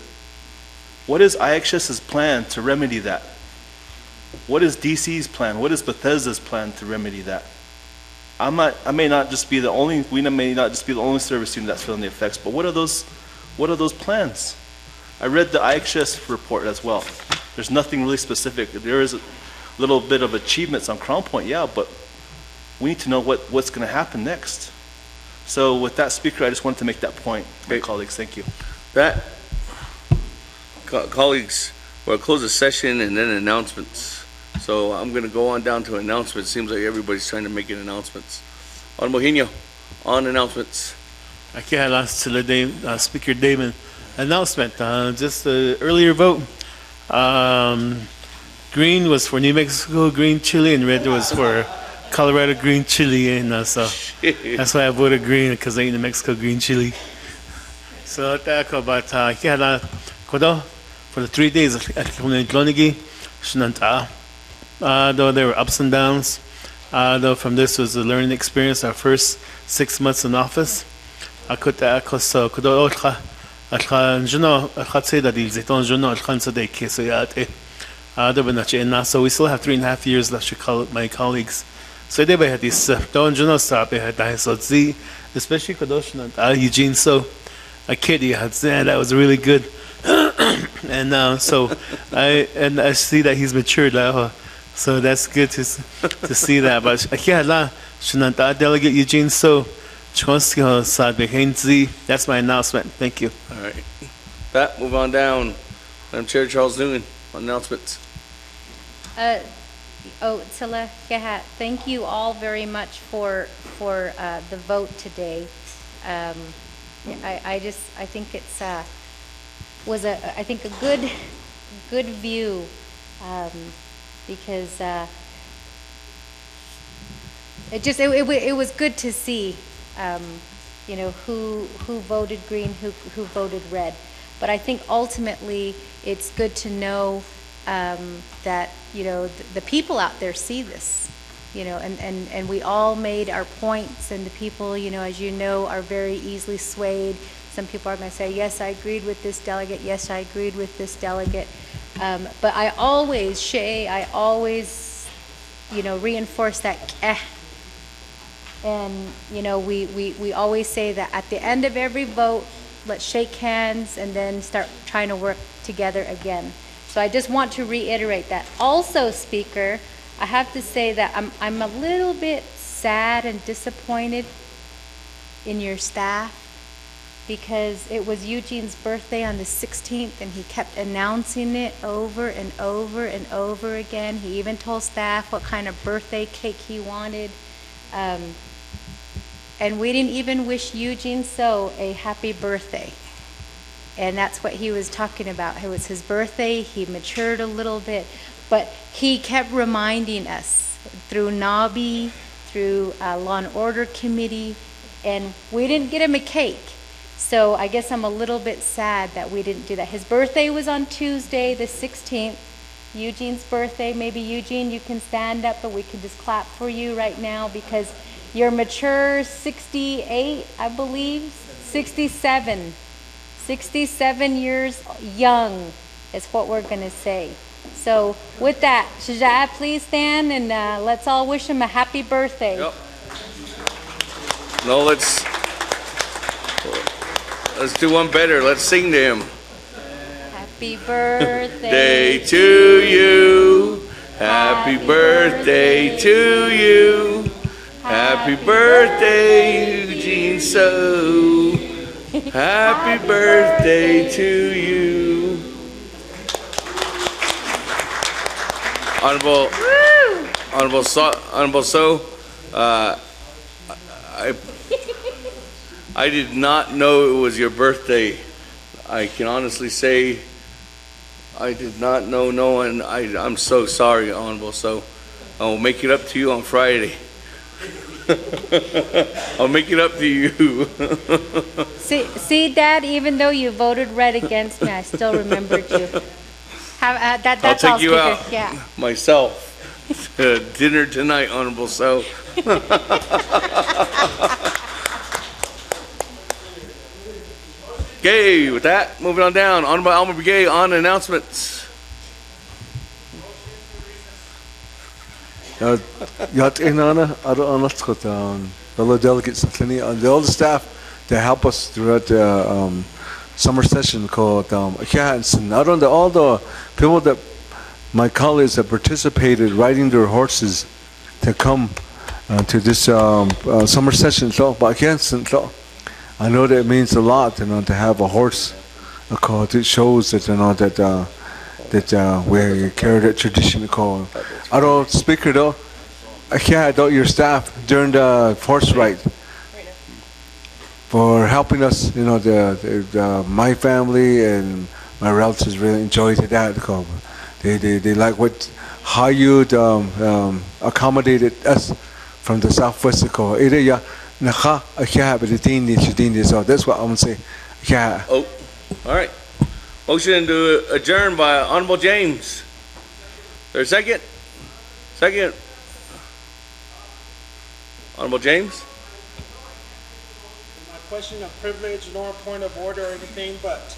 What is IHS's plan to remedy that? What is DC's plan? What is Bethesda's plan to remedy that? we may not just be the only service unit that's feeling the effects, but what are those plans? I read the IHS report as well. There's nothing really specific. There is a little bit of achievements on Crown Point, yeah, but we need to know what's going to happen next. So with that, Speaker, I just wanted to make that point. Okay. My colleagues, thank you. Colleagues, we'll close the session and then announcements. So I'm going to go on down to announcements. Seems like everybody's trying to make an announcements. Honorable Henio, on announcements. Okay, I'll ask Speaker Damon. Announcement, just the earlier vote. Green was for New Mexico green chili, and red was for Colorado green chili, and so that's why I voted green, because I eat New Mexico green chili. So that's about for the 3 days though there were ups and downs, though from this was a learning experience. Our first 6 months in office, so we still have 3.5 years left to my colleagues. So they had this especially Eugene. So a kid that was really good. And so I see that he's matured now, so that's good to see that. But Shananta Delegate Eugene So, Chonski Sad Behenzi. That's my announcement. Thank you. All right. That, move on down. Madam Chair Charles Newman, announcements. Tila, thank you all very much for the vote today. I think it's was a good view because it was good to see who voted green, who voted red. But I think ultimately it's good to know that the people out there see this, and we all made our points, and the people, as you know, are very easily swayed. Some people are going to say, yes, I agreed with this delegate, yes, I agreed with this delegate. But I always reinforce that and we always say that at the end of every vote, let's shake hands and then start trying to work together again. So I just want to reiterate that. Also, Speaker, I have to say that I'm a little bit sad and disappointed in your staff because it was Eugene's birthday on the 16th and he kept announcing it over and over and over again. He even told staff what kind of birthday cake he wanted. And we didn't even wish Eugene So a happy birthday. And that's what he was talking about. It was his birthday, he matured a little bit, but he kept reminding us through NABI, through Law and Order Committee, and we didn't get him a cake. So I guess I'm a little bit sad that we didn't do that. His birthday was on Tuesday, the 16th. Eugene's birthday, maybe Eugene, you can stand up, but we can just clap for you right now because you're mature 68, I believe, 67 years young is what we're going to say. So with that, Shaja, please stand and let's all wish him a happy birthday. Yep. No, let's do one better. Let's sing to him. Happy birthday Day to you. Happy birthday to you. Happy birthday, Eugene So. Happy birthday to you. Honorable So, I did not know it was your birthday. I can honestly say I did not know, and I'm so sorry, Honorable So. I will make it up to you on Friday. I'll make it up to you. see, Dad, even though you voted red against me, I still remembered you. That's I'll take all, you Speaker. out Yeah. myself. Dinner tonight, Honorable So. Okay, with that, moving on down. Honorable Elmer Begay on announcements. Yat Inana, fellow delegates, and all the staff that help us throughout the summer session called and all the people that my colleagues that participated riding their horses to come to this summer session. So, I know that it means a lot, to have a horse. It shows that that we carry that tradition called. I don't Speaker though. I can't doubt your staff during the horse ride for helping us. My family and my relatives really enjoyed that. They like how you accommodated us from the Southwest. So that's what I'm gonna say. Yeah. Oh, all right. Motion to adjourn by Honorable James. There's a second? Second. Honorable James? My question of privilege, nor a point of order or anything, but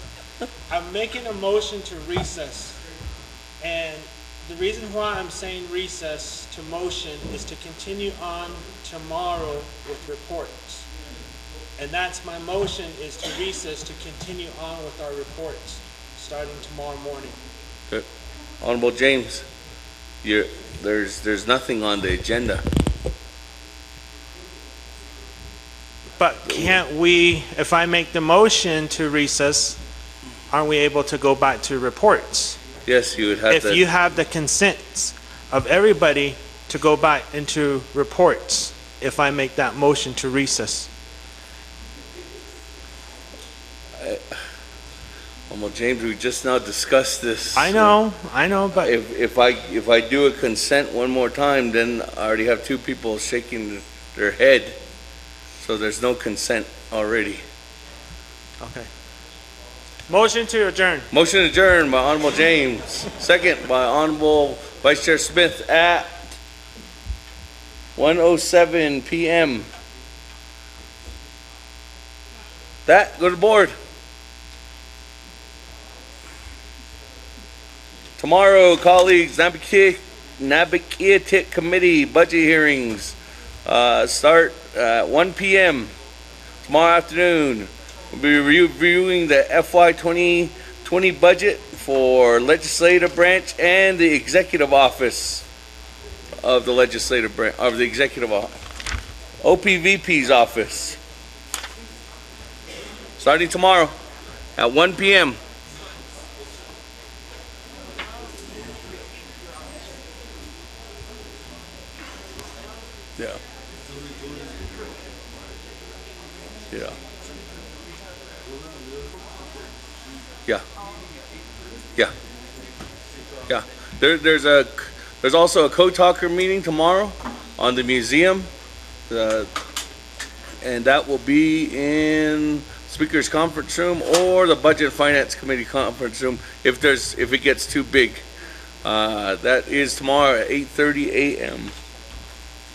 I'm making a motion to recess. And the reason why I'm saying recess to motion is to continue on tomorrow with reports. And that's my motion, is to recess to continue on with our reports starting tomorrow morning. Good. Honorable James, there's nothing on the agenda. But can't we, if I make the motion to recess, aren't we able to go back to reports? Yes, you would have to. If you have the consent of everybody to go back into reports, if I make that motion to recess. Well, James, we just now discussed this. I know, but if I do a consent one more time, then I already have two people shaking their head, so there's no consent already. Okay. Motion to adjourn. Motion to adjourn by Honorable James, second by Honorable Vice Chair Smith at 1:07 p.m. That, go to the board. Tomorrow, colleagues, Nabakiatik Committee budget hearings start at 1 p.m. tomorrow afternoon. We'll be reviewing the FY 2020 budget for legislative branch and the executive office of the legislative branch of the executive office, OPVP's office. Starting tomorrow at 1 p.m. Yeah. Yeah. Yeah. Yeah. Yeah. There's also a co-talker meeting tomorrow on the museum, and that will be in Speaker's conference room or the Budget and Finance Committee conference room if it gets too big. That is tomorrow at 8:30 a.m.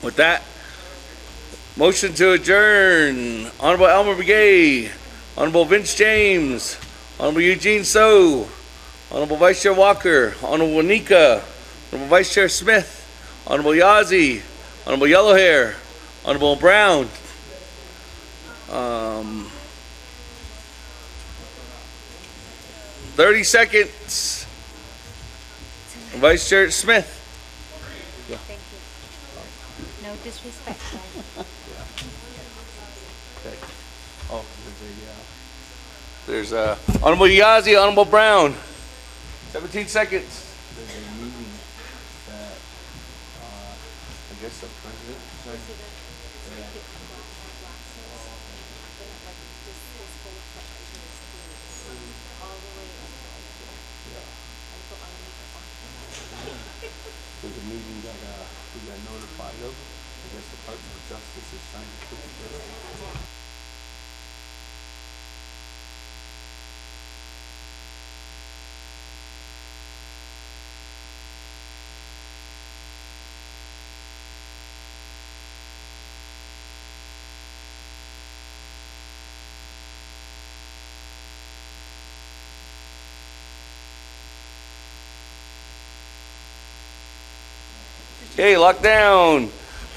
With that, motion to adjourn. Honorable Elmer Begay, Honorable Vince James, Honorable Eugene So, Honorable Vice Chair Walker, Honorable Nika, Honorable Vice Chair Smith, Honorable Yazzie, Honorable Yellowhair, Honorable Brown. 30 seconds. Vice Chair Smith. Thank you. No disrespect, guys. Okay. Oh, there's Honorable Yazzie, Honorable Brown. 17 seconds. There's a meeting that I guess the president. There's a meeting that we got notified of. I guess the Department of Justice is trying to put together. Okay, lockdown.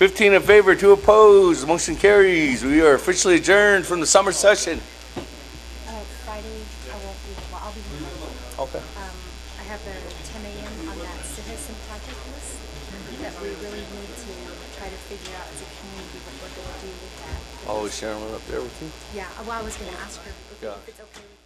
15 in favor, 2 opposed. Motion carries. We are officially adjourned from the summer session. Friday, I won't be, well, I'll be here. Okay. I have the 10 a.m. on that citizen project list that we really need to try to figure out as a community what we're going to do with that. Always sharing one up there with you? Yeah, well, I was going to ask her if Yeah. it's okay with